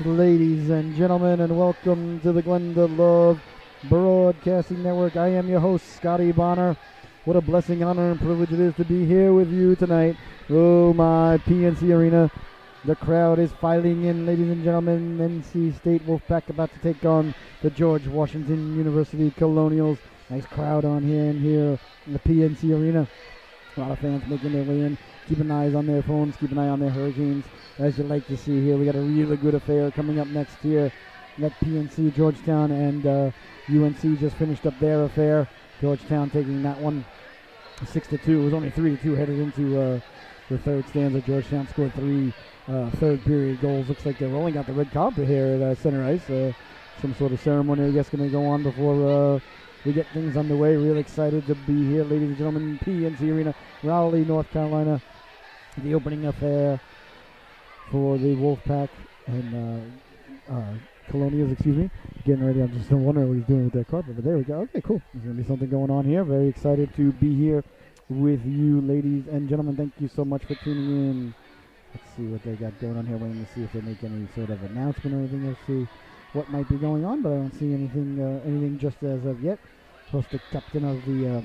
ladies and gentlemen, and welcome to the Glenda Love Broadcasting Network. I am your host, Scotty Bonner. What a blessing, honor, and privilege it is to be here with you tonight. Oh, my PNC Arena. The crowd is filing in, ladies and gentlemen. NC State Wolfpack about to take on the George Washington University Colonials. Nice crowd on hand here in the PNC Arena. A lot of fans making their way in. Keep an eye on their phones. Keep an eye on their Hurricanes. As you like to see here, we got a really good affair coming up next here. That PNC, Georgetown, and UNC just finished up their affair. Georgetown taking that one 6-2. It was only 3-2 headed into the third stanza. Georgetown scored three third period goals. Looks like they're rolling out the red carpet here at center ice. Some sort of ceremony, I guess, going to go on before we get things underway. Real excited to be here, ladies and gentlemen. PNC Arena, Raleigh, North Carolina. The opening affair for the Wolfpack and Colonials, excuse me. Getting ready. I'm just wondering what he's doing with that carpet, but there we go. Okay, cool. There's going to be something going on here. Very excited to be here with you, ladies and gentlemen. Thank you so much for tuning in. Let's see what they got going on here. Waiting to see if they make any sort of announcement or anything. Let's see what might be going on, but I don't see anything just as of yet. Plus, the captain of the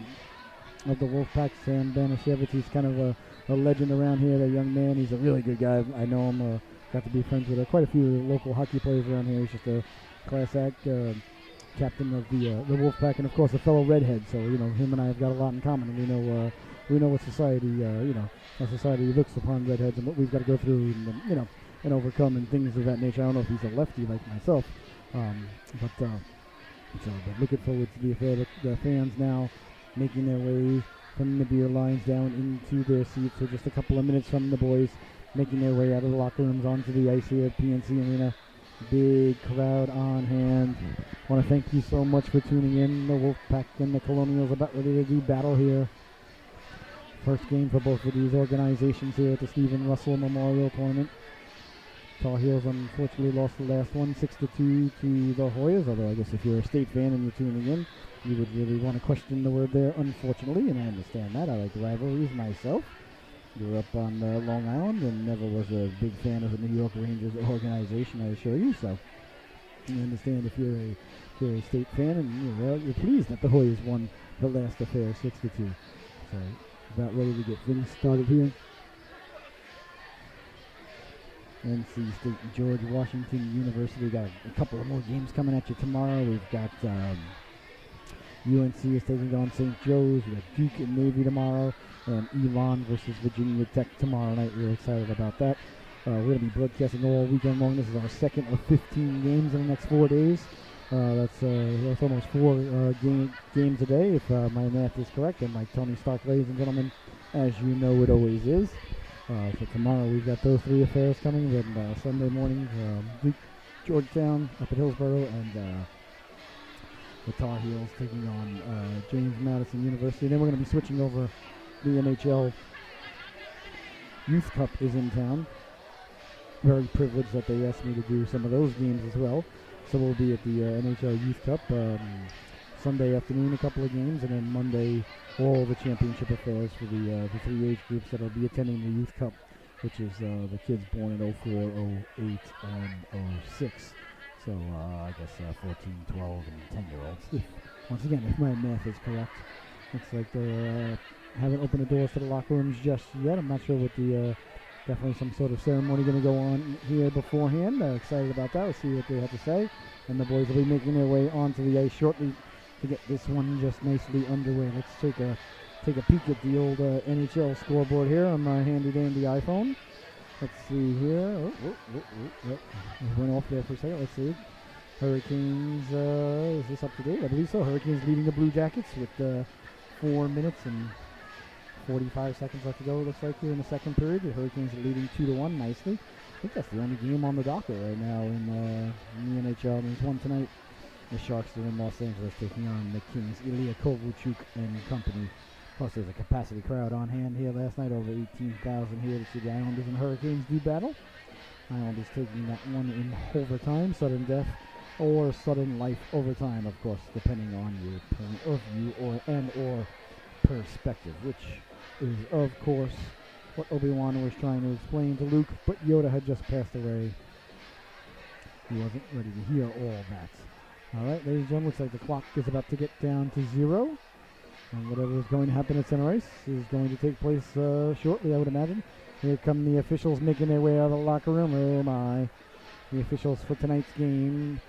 Wolfpack, Sam Banashevitz, he's kind of a legend around here. That young man, he's a really good guy. I know him. Got to be friends with quite a few local hockey players around here. He's just a class act. Captain of the Wolfpack, and of course a fellow redhead. So him and I have got a lot in common. And we know what society how society looks upon redheads and what we've got to go through and overcome and things of that nature. I don't know if he's a lefty like myself, but looking forward to the affair. The fans now making their way from the beer lines down into their seats. So just a couple of minutes from the boys making their way out of the locker rooms onto the ice here at PNC Arena. Big crowd on hand. Want to thank you so much for tuning in. The Wolfpack and the Colonials about ready to do battle here. First game for both of these organizations here at the Stephen Russel Memorial Tournament. Tar Heels unfortunately lost the last one 6-2 to the Hoyas, although I guess if you're a State fan and you're tuning in, you would really want to question the word there, unfortunately, and I understand that. I like rivalries myself. Grew up on Long Island and never was a big fan of the New York Rangers organization, I assure you. So I understand if you're a State fan and you're pleased that the Hoyas won the last affair 6-2. So about ready to get things started here. NC State and George Washington University got a couple of more games coming at you tomorrow. We've got UNC is taking on St. Joe's. We got Duke and Navy tomorrow, and Elon versus Virginia Tech tomorrow night. We're excited about that. We're going to be broadcasting all weekend long. This is our second of 15 games in the next 4 days. That's almost four games a day, if my math is correct. And like Tony Stark, ladies and gentlemen, as you know, it always is. So tomorrow we've got those three affairs coming. Then Sunday morning, Duke, Georgetown up at Hillsborough, and the Tar Heels taking on James Madison University. Then we're going to be switching over. The NHL Youth Cup is in town. Very privileged that they asked me to do some of those games as well. So we'll be at the NHL Youth Cup Sunday afternoon, a couple of games, and then Monday, all the championship affairs for the three age groups that will be attending the Youth Cup, which is the kids born in 04, 08, and 06. So I guess 14, 12, and 10-year-olds. Once again, if my math is correct, looks like they haven't opened the doors to the locker rooms just yet. I'm not sure what the definitely some sort of ceremony going to go on here beforehand. Excited about that. We'll see what they have to say. And the boys will be making their way onto the ice shortly to get this one just nicely underway. Let's take a peek at the old NHL scoreboard here on my handy-dandy iPhone. Let's see here. It went off there for a second. Let's see. Hurricanes, is this up to date? I believe so. Hurricanes leading the Blue Jackets with 4 minutes and 45 seconds left to go, it looks like, here in the second period. The Hurricanes are leading 2-1 nicely. I think that's the only game on the docket right now in the NHL. There's one tonight. The Sharks are in Los Angeles taking on the Kings, Ilya Kovalchuk and company. Plus, there's a capacity crowd on hand here last night, over 18,000 here to see the Islanders and Hurricanes do battle. Islanders taking that one in overtime, sudden death, or sudden life overtime, of course, depending on your point of view or perspective, which is, of course, what Obi-Wan was trying to explain to Luke, but Yoda had just passed away He wasn't ready to hear all that. All right, ladies and gentlemen, looks like the clock is about to get down to 0. And whatever is going to happen at center ice is going to take place shortly, I would imagine. Here come the officials making their way out of the locker room. Oh, my. The officials for tonight's game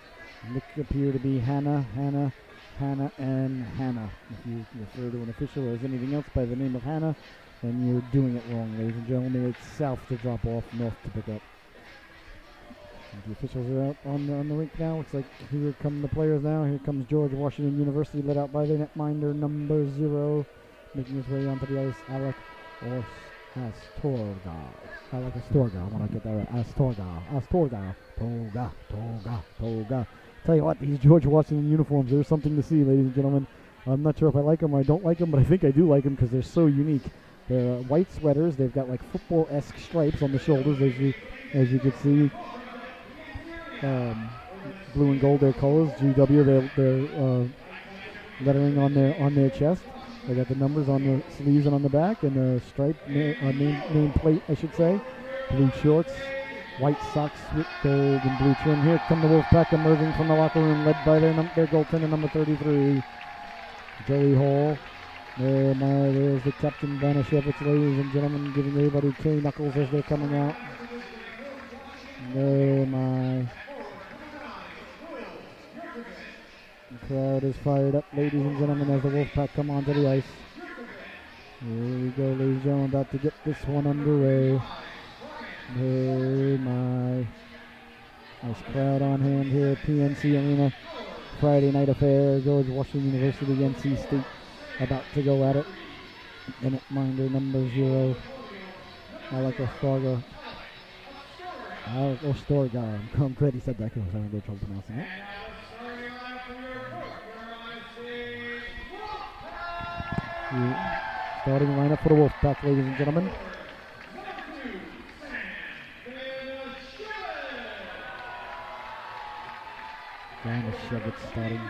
appear to be Hannah, and Hannah. If you refer to an official as anything else by the name of Hannah, then you're doing it wrong, ladies and gentlemen. It's south to drop off, north to pick up. The officials are out on the rink now. Looks like here come the players now. Here comes George Washington University, led out by the netminder number 0, making his way onto the ice. Alec Astorga. I want to get that right. Astorga. Toga. Tell you what, these George Washington uniforms, there's something to see, ladies and gentlemen. I'm not sure if I like them or I don't like them, but I think I do like them because they're so unique. They're white sweaters. They've got like football-esque stripes on the shoulders, as you can see. Blue and gold, their colors. GW, their lettering on their chest. They got the numbers on the sleeves and on the back, and the stripe name plate, I should say. Blue shorts, white socks with gold and blue trim. Here come the Wolfpack emerging from the locker room, led by their goaltender number 33, Joey Hall. There's the captain, Vanashevich, ladies and gentlemen, giving everybody K-knuckles as they're coming out. Oh, my. The crowd is fired up, ladies and gentlemen, as the Wolfpack come onto the ice. Here we go, ladies and gentlemen, about to get this one underway. Oh, my. Nice crowd on hand here at PNC Arena. Friday night affair. George Washington University, NC State, about to go at it. The netminder number 0, Alec Astorga. I'm glad he said that because I was having trouble pronouncing it. Starting lineup for the Wolfpack, ladies and gentlemen. Vanashevich starting.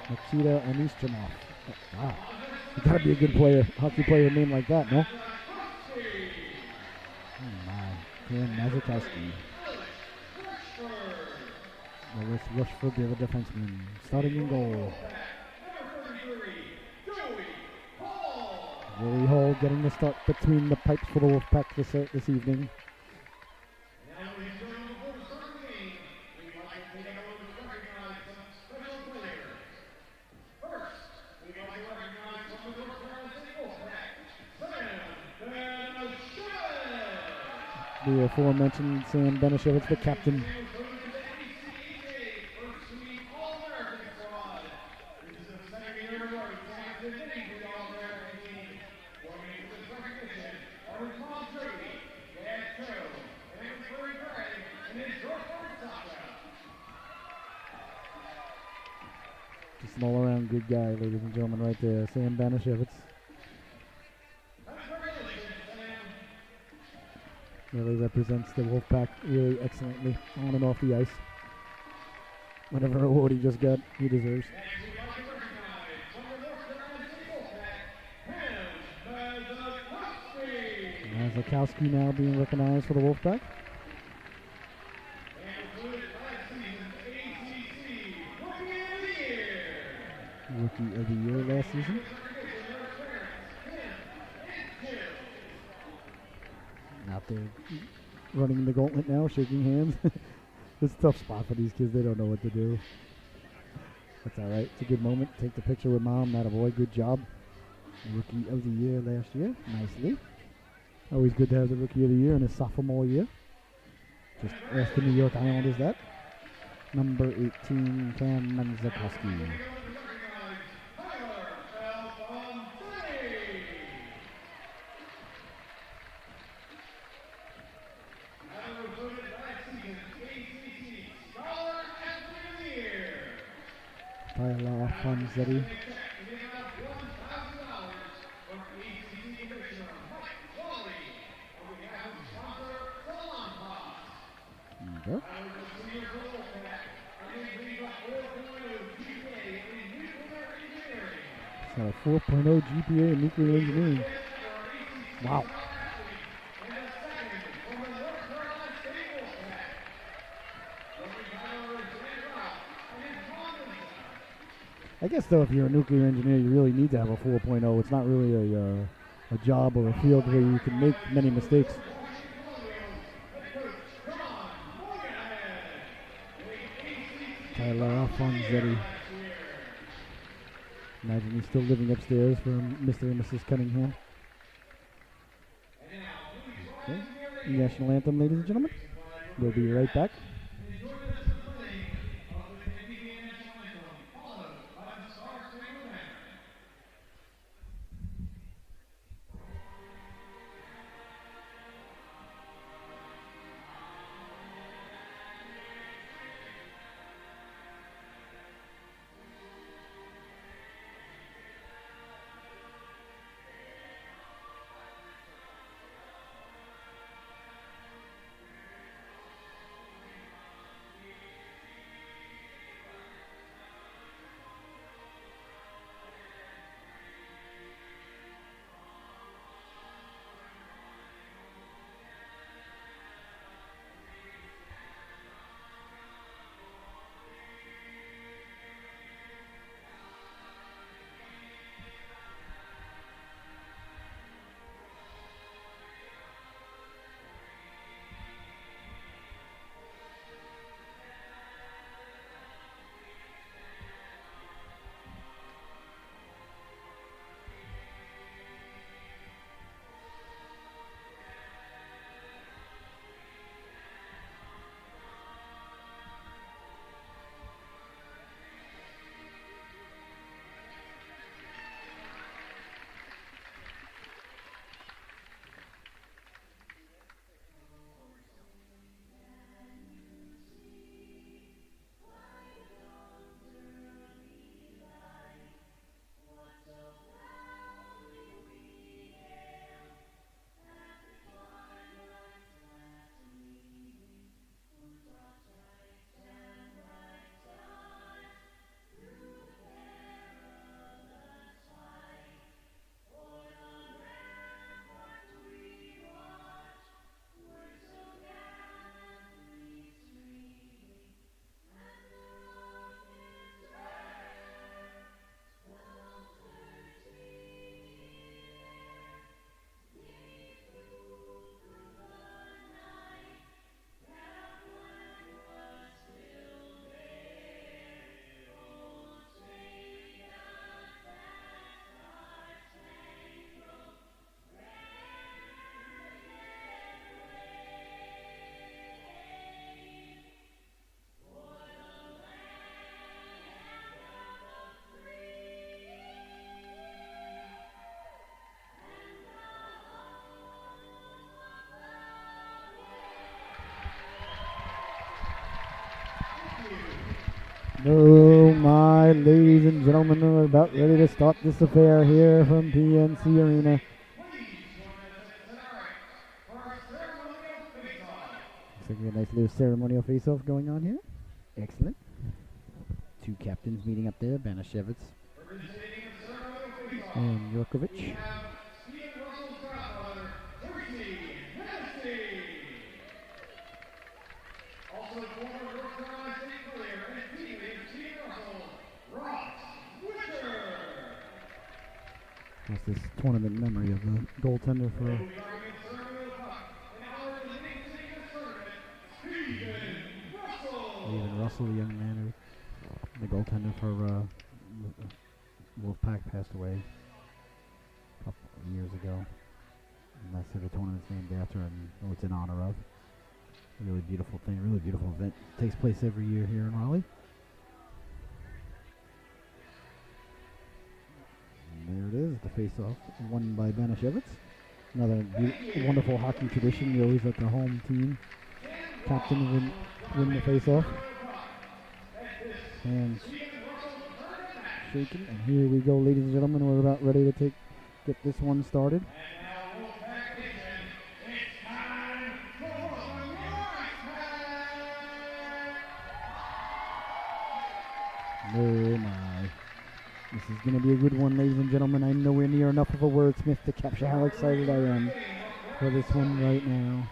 Makita Anistromov. Wow. You gotta be a good player, hockey player, name like that, no? Oh my. Dan Mazurkowski. Lewis Rushford, the other defenseman, starting in goal. Joey Hall getting the start between the pipes for the Wolfpack this evening. The aforementioned Sam Vanashevich, the captain. Just an all-around good guy, ladies and gentlemen, right there. Sam Vanashevich. Really represents the Wolfpack really excellently on and off the ice. Whatever award he just got, he deserves. Mazurkowski now being recognized for the Wolfpack. Rookie of the Year last season. Out there running the gauntlet now, shaking hands. It's a tough spot for these kids. They don't know what to do. That's all right. It's a good moment. Take the picture with mom. That a boy. Good job. Rookie of the Year last year. Nicely. Always good to have the Rookie of the Year in his sophomore year. Just ask the New York Islanders that. Number 18, Cam Mazurkowski. Tyler Fonzetti. Okay. Got a 4.0 GPA in nuclear engineering. Wow. I guess, though, if you're a nuclear engineer, you really need to have a 4.0. It's not really a job or a field where you can make many mistakes. Tyler Alfonsetti. Imagine he's still living upstairs for Mr. and Mrs. Cunningham. Okay. National anthem, ladies and gentlemen. We'll be right back. Oh my, ladies and gentlemen, we're about ready to start this affair here from PNC Arena. Looks like we have a nice little ceremonial face-off going on here. Excellent. Two captains meeting up there, Banashevitz and Yurkovich. That's this tournament memory of the goaltender for Stephen Russell, the young man who, the goaltender for Wolfpack, passed away a couple of years ago. And that's who the tournament's named after and who it's in honor of. A really beautiful thing, a really beautiful event. It takes place every year here in Raleigh. And there it is, the face-off, won by Banashevitz. Another wonderful hockey tradition. You always let the home team captain win the face-off. Hands shaking. And here we go, ladies and gentlemen. We're about ready to get this one started. Oh my. This is going to be a good one, ladies and gentlemen. I'm nowhere near enough of a wordsmith to capture how excited I am for this one right now.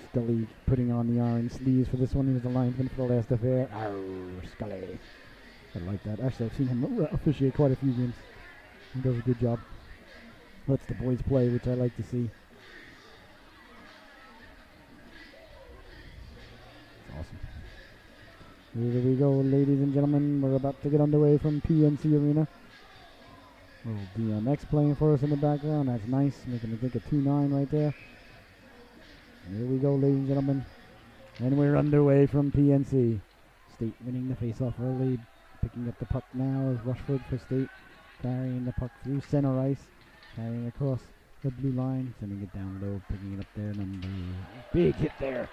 Scully putting on the orange sleeves for this one. He was the linesman for the last affair. Arr, Scully. I like that. Actually, I've seen him officiate quite a few games. He does a good job. Lets the boys play, which I like to see. It's awesome. Here we go, ladies and gentlemen. We're about to get underway from PNC Arena. Little DMX playing for us in the background. That's nice. Making me think of 2-9 right there. Here we go, ladies and gentlemen. And we're underway from PNC. State winning the face-off early. Picking up the puck now is Rushford for State. Carrying the puck through center ice. Carrying across the blue line. Sending it down low. Picking it up there. Number... Big hit there.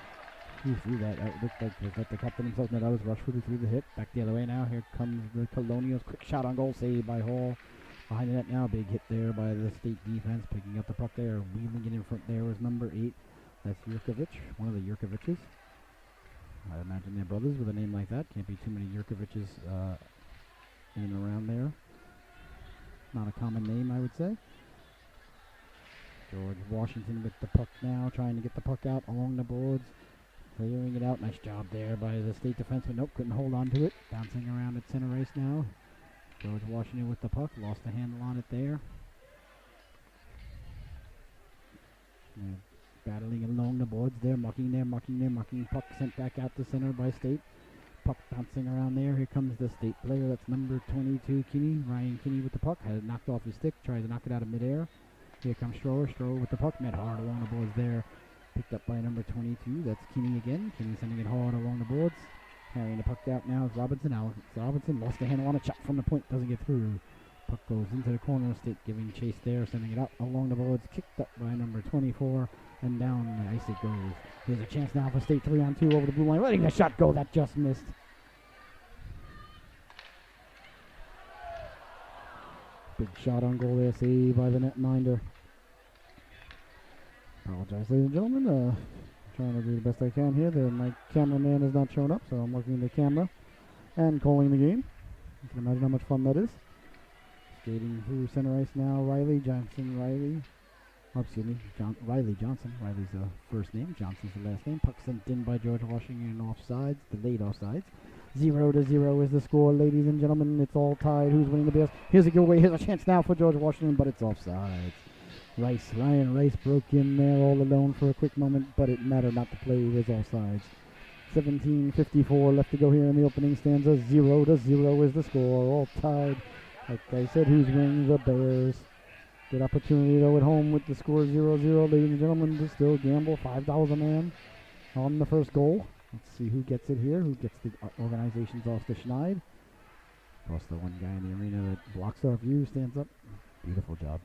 You see that? It looked like the captain himself. No, that was Rushford who threw the hit. Back the other way now. Here comes the Colonials. Quick shot on goal. Saved by Hall. Behind the net now. Big hit there by the State defense. Picking up the puck there. Wheeling it in front there was number 8. That's Yurkovich, one of the Yurkoviches. I imagine they're brothers with a name like that. Can't be too many Yurkoviches in and around there. Not a common name, I would say. George Washington with the puck now, trying to get the puck out along the boards. Clearing it out. Nice job there by the State defenseman. Nope, couldn't hold on to it. Bouncing around at center ice now. George Washington with the puck. Lost the handle on it there. Yeah. Battling along the boards there, mucking. Puck sent back out to center by State. Puck bouncing around there. Here comes the State player. That's number 22, Kinney. Ryan Kinney with the puck. Had it knocked off his stick. Tried to knock it out of midair. Here comes Strower. Strower with the puck. Met hard along the boards there. Picked up by number 22. That's Kinney again. Kinney sending it hard along the boards. Carrying the puck out now is Robinson. Alex Robinson lost the handle on a shot from the point. Doesn't get through. Puck goes into the corner of State. Giving chase there. Sending it out along the boards. Kicked up by number 24. And down the ice it goes. Here's a chance now for State 3-on-2 over the blue line. Letting the shot go. That just missed. Big shot on goal there. Saved by the netminder. Apologize, ladies and gentlemen. Trying to do the best I can here. My cameraman has not shown up, so I'm working the camera and calling the game. You can imagine how much fun that is. Skating through center ice now. Riley Johnson. Riley Johnson. Riley's the first name. Johnson's the last name. Puck sent in by George Washington offsides. Delayed offsides. 0-0 is the score, ladies and gentlemen. It's all tied. Who's winning the best? Here's a giveaway. Here's a chance now for George Washington, but it's offsides. Ryan Rice broke in there all alone for a quick moment, but it mattered not. The play was offsides. 17:54 left to go here in the opening stanza. 0-0 is the score. All tied. Like I said, who's winning? The Bears. Good opportunity, though, at home with the score 0-0. Ladies and gentlemen, to still gamble. $5 a man on the first goal. Let's see who gets it here. Who gets the organizations off the Schneid. Of course, the one guy in the arena that blocks our view stands up. Beautiful job.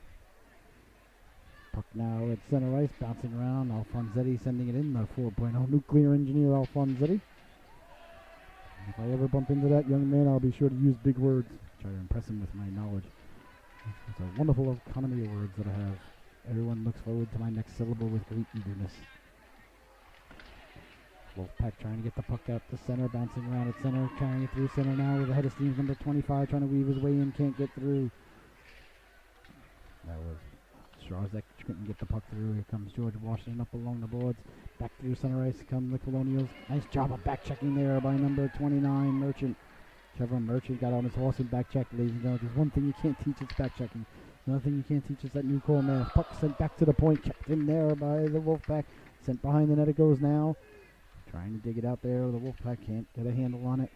Puck now at center ice, bouncing around. Alfonsetti sending it in. The 4.0 nuclear engineer Alfonsetti. If I ever bump into that young man, I'll be sure to use big words. Try to impress him with my knowledge. It's a wonderful economy of words that I have. Everyone looks forward to my next syllable with great eagerness. Wolfpack trying to get the puck out to center, bouncing around at center, carrying it through center now with the head of steam, number 25, trying to weave his way in, can't get through. That was Strazek, couldn't get the puck through. Here comes George Washington up along the boards. Back through center ice come the Colonials. Nice job of back checking there by number 29, Merchant. Trevor Merchant got on his horse and back checked, ladies and gentlemen. There's one thing you can't teach, it's back checking. Another thing you can't teach is that new call man. Puck sent back to the point, kept in there by the Wolfpack. Sent behind the net it goes now. Trying to dig it out there. The Wolfpack can't get a handle on it.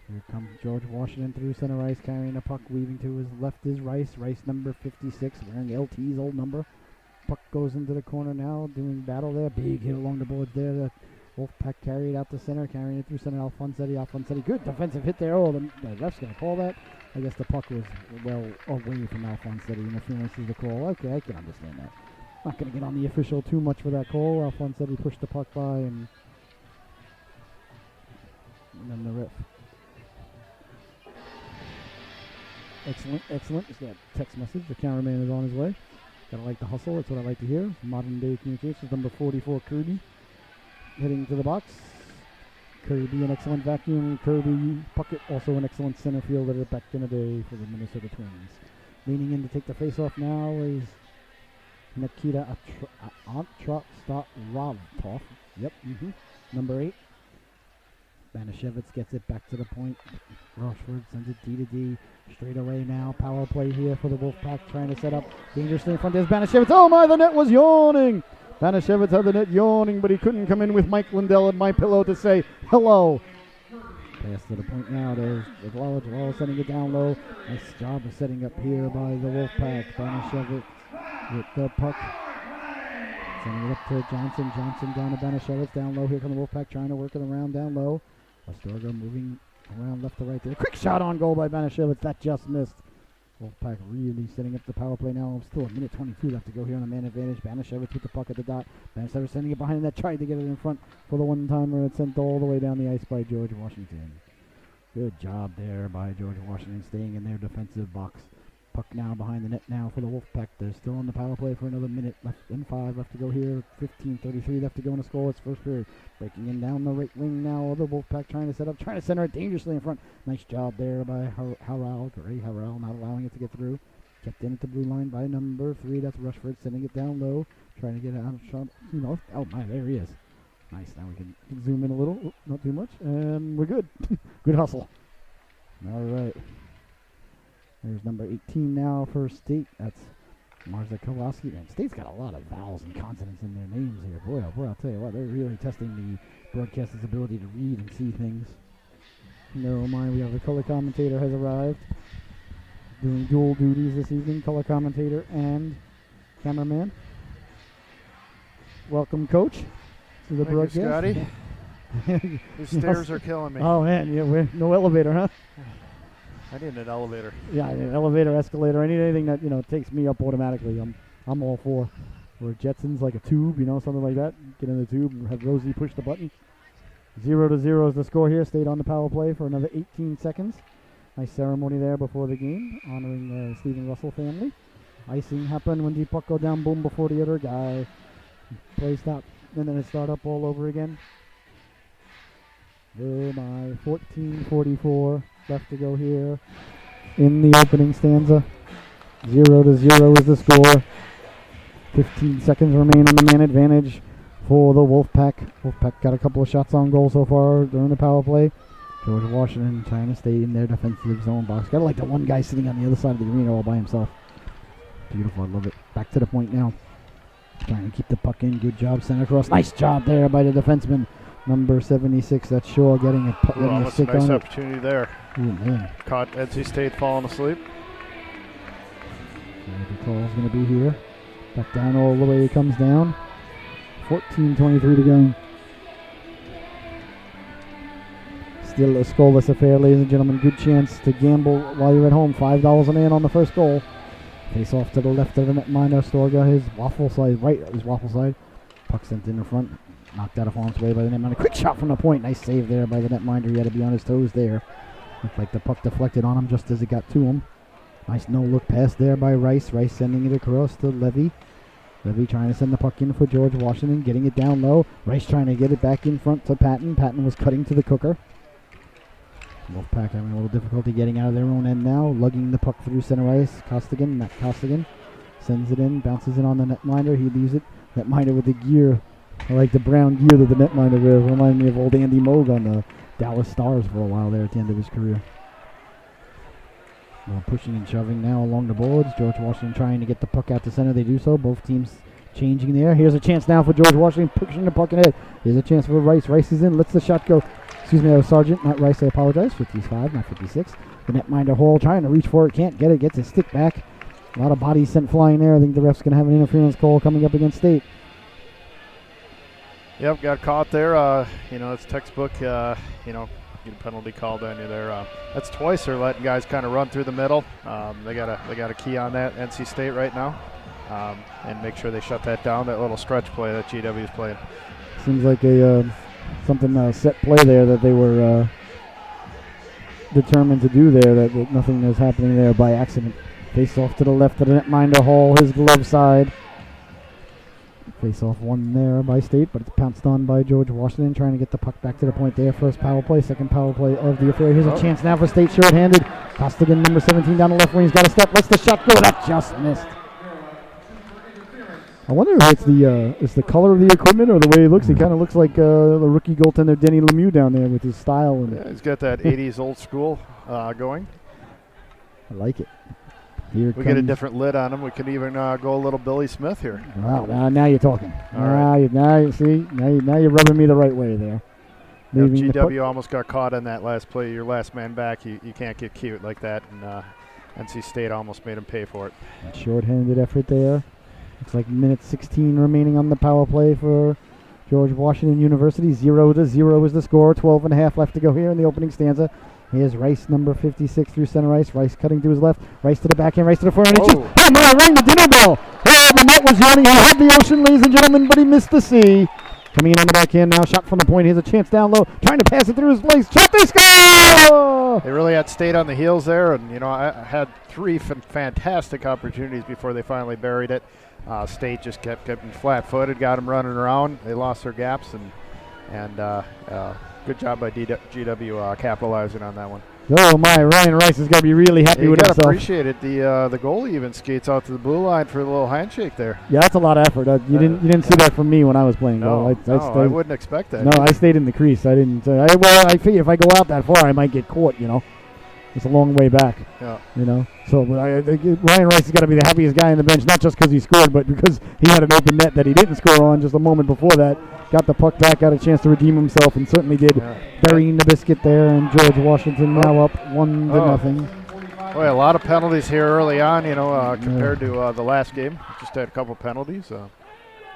Here comes George Washington through center ice, carrying the puck, weaving to his left is Rice. Rice number 56, wearing LT's old number. Puck goes into the corner now, doing battle there. Big hit along the boards there. The Wolfpack carried out to center, carrying it through center. Alfonsetti, good defensive hit there. Oh, the ref's going to call that. I guess the puck was well away from Alfonsetti. Interference is the call. Okay, I can understand that. Not going to get on the official too much for that call. Alfonsetti pushed the puck by, and then the ref. Excellent. Just got a text message. The cameraman is on his way. Gotta like the hustle. That's what I like to hear. Modern day communications. Number 44, Kirby, heading to the box. Kirby, an excellent vacuum. Kirby Puckett, also an excellent center fielder back in the day for the Minnesota Twins. Leaning in to take the face-off now is Nikita Antrostavov. Yep, number 8. Banashevitz gets it back to the point. Rochford sends it D to D. Straight away now. Power play here for the Wolfpack, trying to set up dangerously in front. There's Banashevitz. Oh my, the net was yawning. Banashevitz had the net yawning, but he couldn't come in with Mike Lindell and My Pillow to say hello. Pass to the point now. There's Jalal sending it down low. Nice job of setting up here by the Wolfpack. Banashevitz with the puck. Sending it up to Johnson. Johnson down to Banashevitz. Down low here from the Wolfpack, trying to work it around down low. Astorga moving around left to right there. Quick shot on goal by Banashevitz. That just missed. Wolfpack really setting up the power play now. Still a minute 22 left to go here on the man advantage. Banashevitz with the puck at the dot. Banashevitz sending it behind the net. Tried to get it in front for the one-timer. It's sent all the way down the ice by George Washington. Good job there by George Washington, staying in their defensive box. Puck now behind the net now for the Wolfpack. They're still on the power play for another minute left and 5 left to go here. 15:33 left to go in the score. It's first period. Breaking in down the right wing now. The Wolfpack trying to set up, trying to center it dangerously in front. Nice job there by Harrell. Ray Harrell not allowing it to get through. Kept in at the blue line by number 3. That's Rushford sending it down low. Trying to get it out of shot. Oh my, there he is. Nice. Now we can zoom in a little. Ooh, not too much. And we're good. Good hustle. All right. There's number 18 now for State. That's Marza Kowalski. And State's got a lot of vowels and consonants in their names here. Boy, oh boy, I'll tell you what, they're really testing the broadcaster's ability to read and see things. Never mind, we have the color commentator has arrived. Doing dual duties this evening, color commentator and cameraman. Welcome, Coach, to the broadcast. You, Scotty. These stairs are killing me. Oh, man, yeah, we're no elevator, huh? I need an elevator. Yeah, an elevator, escalator. I need anything that takes me up automatically. I'm all for. Or Jetsons, like a tube, something like that. Get in the tube and have Rosie push the button. 0-0 is the score here. Stayed on the power play for another 18 seconds. Nice ceremony there before the game, honoring the Stephen Russel family. Icing happened when the puck go down, boom, before the other guy. Play stop, and then it start up all over again. Oh my, 14:44 left to go here in the opening stanza. 0-0 is the score. 15 seconds remain on the man advantage for the Wolfpack. Wolfpack got a couple of shots on goal so far during the power play. George Washington trying to stay in their defensive zone box. Gotta like the one guy sitting on the other side of the arena all by himself. Beautiful, I love it. Back to the point now. Trying to keep the puck in. Good job, sent across. Nice job there by the defenseman. Number 76, that's Shaw getting a stick on it. That's a nice opportunity there. Ooh, man. Caught NC State falling asleep. So the call's going to be here. Back down all the way it comes down. 14:23 to go. Still a scoreless affair, ladies and gentlemen. Good chance to gamble while you're at home. $5 an in on the first goal. Face off to the left of the netminder. Storga his waffle side, his waffle side. Puck sent in the front. Knocked out of harm's way by the netminder. Quick shot from the point. Nice save there by the netminder. He had to be on his toes there. Looked like the puck deflected on him just as it got to him. Nice no-look pass there by Rice. Rice sending it across to Levy. Levy trying to send the puck in for George Washington. Getting it down low. Rice trying to get it back in front to Patton. Patton was cutting to the cooker. Wolfpack having a little difficulty getting out of their own end now. Lugging the puck through center ice. Matt Costigan sends it in. Bounces it on the netminder. He leaves it. Netminder with the gear. I like the brown gear that the netminder wears. Reminded me of old Andy Moog on the Dallas Stars for a while there at the end of his career. Well, pushing and shoving now along the boards. George Washington trying to get the puck out to center. They do so. Both teams changing there. Here's a chance now for George Washington pushing the puck ahead. Here's a chance for Rice. Rice is in. Lets the shot go. Excuse me, that was Sargent, not Rice. I apologize. 55, not 56. The netminder Hall trying to reach for it. Can't get it. Gets his stick back. A lot of bodies sent flying there. I think the ref's going to have an interference call coming up against State. Yep, got caught there. It's textbook, get a penalty called on you there. That's twice they're letting guys kind of run through the middle. They got a key on that, NC State right now, and make sure they shut that down, that little stretch play that GW is playing. Seems like a something set play there that they were determined to do there, that nothing is happening there by accident. Face off to the left of the netminder Hall, his glove side. Face off one there by State, but it's pounced on by George Washington, trying to get the puck back to the point there. First power play, second power play of the affair. Here's a chance now for State, short-handed. Costigan, number 17, down the left wing. He's got a step, lets the shot go. That just missed. I wonder if it's the color of the equipment or the way he looks. He kind of looks like the rookie goaltender Denny Lemieux down there with his style. And yeah, he's got that 80s old school going. I like it. Here we get a different lid on him. We could even go a little Billy Smith here. Wow, now you're talking. All right. Now you're rubbing me the right way there. Yep, GW almost got caught in that last play. Your last man back, you can't get cute like that. And NC State almost made him pay for it. A short-handed effort there. Looks like minute 16 remaining on the power play for George Washington University. 0-0 is the score. 12.5 left to go here in the opening stanza. Here's Rice, number 56, through center ice. Rice cutting to his left. Rice to the backhand. Rice to the forehand. Oh, my, rang the dinner bell. Oh, the net was running. He had the ocean, ladies and gentlemen, but he missed the sea. Coming in on the backhand now. Shot from the point. Here's a chance down low. Trying to pass it through his legs. Shot, they score! They really had State on the heels there. And, I had three fantastic opportunities before they finally buried it. State just kept him flat-footed, got him running around. They lost their gaps, and good job by GW capitalizing on that one. Oh my, Ryan Rice is going to be really happy with himself. You got to appreciate it. The goalie even skates out to the blue line for a little handshake there. Yeah, that's a lot of effort. You didn't see that from me when I was playing. No, I wouldn't expect that. No, I stayed in the crease. I didn't. I figure if I go out that far, I might get caught. It's a long way back. Yeah. So Ryan Rice has got to be the happiest guy on the bench, not just because he scored, but because he had an open net that he didn't score on just a moment before that. Got the puck back, got a chance to redeem himself, and certainly did. Yeah. Burying the biscuit there, and George Washington now up 1-0. Boy, a lot of penalties here early on, compared to the last game. Just had a couple penalties.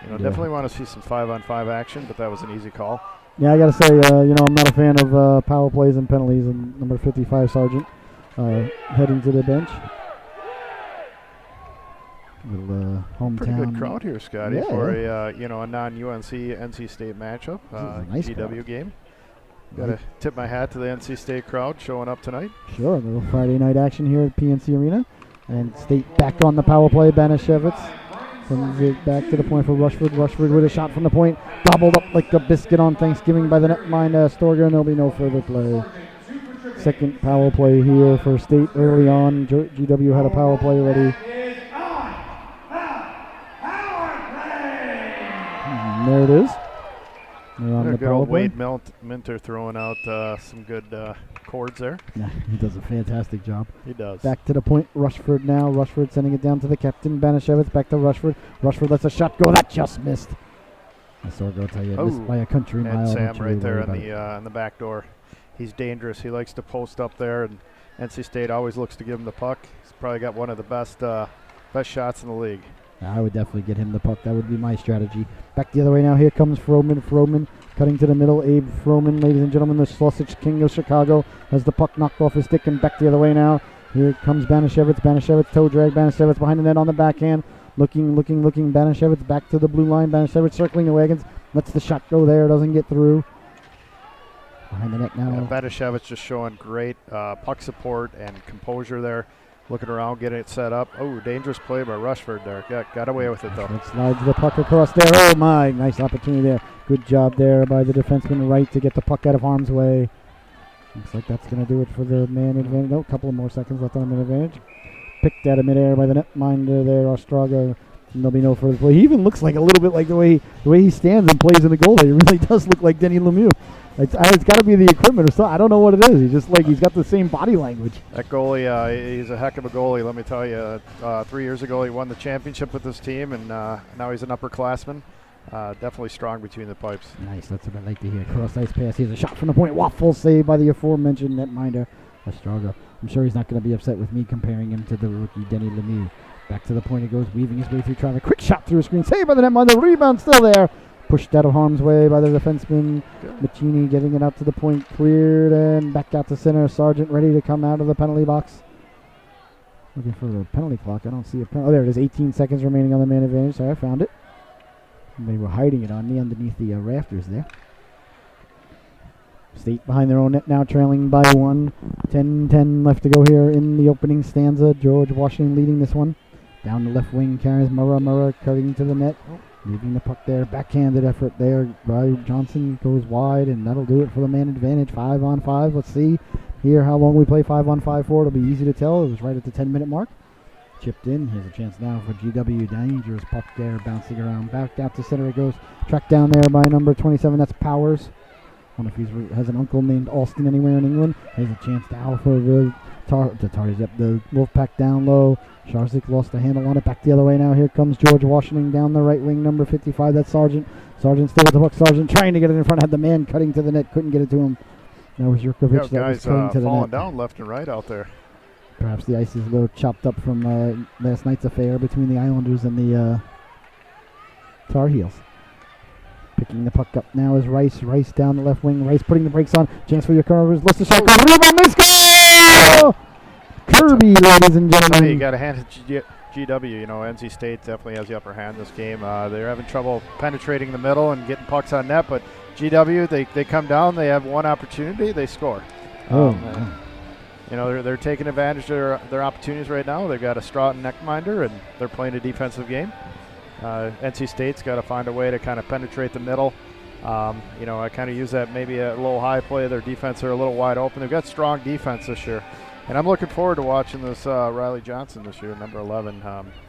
Definitely want to see some 5-on-5 action, but that was an easy call. Yeah, I got to say, I'm not a fan of power plays and penalties, and number 55, Sargent, heading to the bench. Little hometown. Pretty good crowd here, Scotty, for a non-UNC NC State matchup, nice GW crowd. Game. Got to tip my hat to the NC State crowd showing up tonight. Sure, a little Friday night action here at PNC Arena, and State back on the power play. Banashevitz sends it back to the point for Rushford. Rushford with a shot from the point, gobbled up like a biscuit on Thanksgiving by the netminder Storger, and there'll be no further play. Second power play here for State early on. GW had a power play ready. And there it is. They're on the good power old play. Wade Minter throwing out some good chords there. Yeah, he does a fantastic job. He does. Back to the point. Rushford now. Rushford sending it down to the captain. Banashevitz back to Rushford. Rushford lets a shot go. That just missed. I saw it go tell you. Missed by a country mile. And Sam right there on the back door. He's dangerous. He likes to post up there, and NC State always looks to give him the puck. He's probably got one of the best shots in the league. I would definitely get him the puck. That would be my strategy. Back the other way now. Here comes Froman. Froman cutting to the middle. Abe Froman, ladies and gentlemen, the Sausage King of Chicago, has the puck knocked off his stick and back the other way now. Here comes Banashevitz. Banashevitz toe drag. Banashevitz behind the net on the backhand. Looking. Banashevitz back to the blue line. Banashevitz circling the wagons. Lets the shot go there. Doesn't get through. Behind the net now. Yeah, Banashevitz just showing great puck support and composure there. Looking around, getting it set up. Oh, dangerous play by Rushford there. Got away with it, though. It slides the puck across there. Oh, my. Nice opportunity there. Good job there by the defenseman Wright to get the puck out of harm's way. Looks like that's going to do it for the man advantage. No, a couple of more seconds left on the advantage. Picked out of midair by the netminder there, Ostraga. There'll be no further play. He even looks like a little bit like the way he stands and plays in the goal. He really does look like Denny Lemieux. It's got to be the equipment or something. I don't know what it is. He's just like he's got the same body language. That goalie, he's a heck of a goalie. Let me tell you. 3 years ago, he won the championship with this team, and now he's an upperclassman. Definitely strong between the pipes. Nice. That's what I like to hear. Cross ice pass. Here's a shot from the point. Waffle save by the aforementioned netminder Ostraga. I'm sure he's not going to be upset with me comparing him to the rookie Denny Lemieux. Back to the point he goes, weaving his way through traffic. Quick shot through a screen. Saved by the netminder. Rebound still there. Pushed out of harm's way by the defenseman. Machini getting it out to the point. Cleared and back out to center. Sargent ready to come out of the penalty box. Looking for the penalty clock. I don't see a penalty. Oh, there it is. 18 seconds remaining on the man advantage. Sorry, I found it. They were hiding it on me underneath the rafters there. State behind their own net now, trailing by 1. 10-10 left to go here in the opening stanza. George Washington leading this one. Down the left wing carries Murrah cutting to the net. Leaving the puck there. Backhanded effort there by Johnson. Goes wide, and that'll do it for the man advantage. 5-on-5. Let's see here how long we play 5-on-5 for. It'll be easy to tell. It was right at the 10-minute mark. Chipped in. Here's a chance now for GW. Dangerous puck there, bouncing around. Back out to center it goes. Tracked down there by number 27. That's Powers. I wonder if he has an uncle named Alston anywhere in England. Here's a chance now for the Wolfpack down low. Sharzik lost the handle on it. Back the other way now. Here comes George Washington down the right wing, number 55. That's Sargent. Sargent still with the puck. Sargent trying to get it in front. Had the man cutting to the net. Couldn't get it to him. That was Jurkovic. That was cutting to the falling net. Down left and right out there. Perhaps the ice is a little chopped up from last night's affair between the Islanders and the Tar Heels. Picking the puck up now is Rice. Rice down the left wing. Rice putting the brakes on. Chance for your Curvers. Let's shot. Kirby, ladies and gentlemen. You got to hand it to GW. You know, NC State definitely has the upper hand this game. They're having trouble penetrating the middle and getting pucks on net, but GW, they come down. They have one opportunity. They score. You know, they're taking advantage of their opportunities right now. They've got a Stroughton netminder, and they're playing a defensive game. NC State's got to find a way to kind of penetrate the middle. You know, I kind of use that maybe a little high play. Their defense are a little wide open. They've got strong defense this year. And I'm looking forward to watching this Riley Johnson this year, number 11,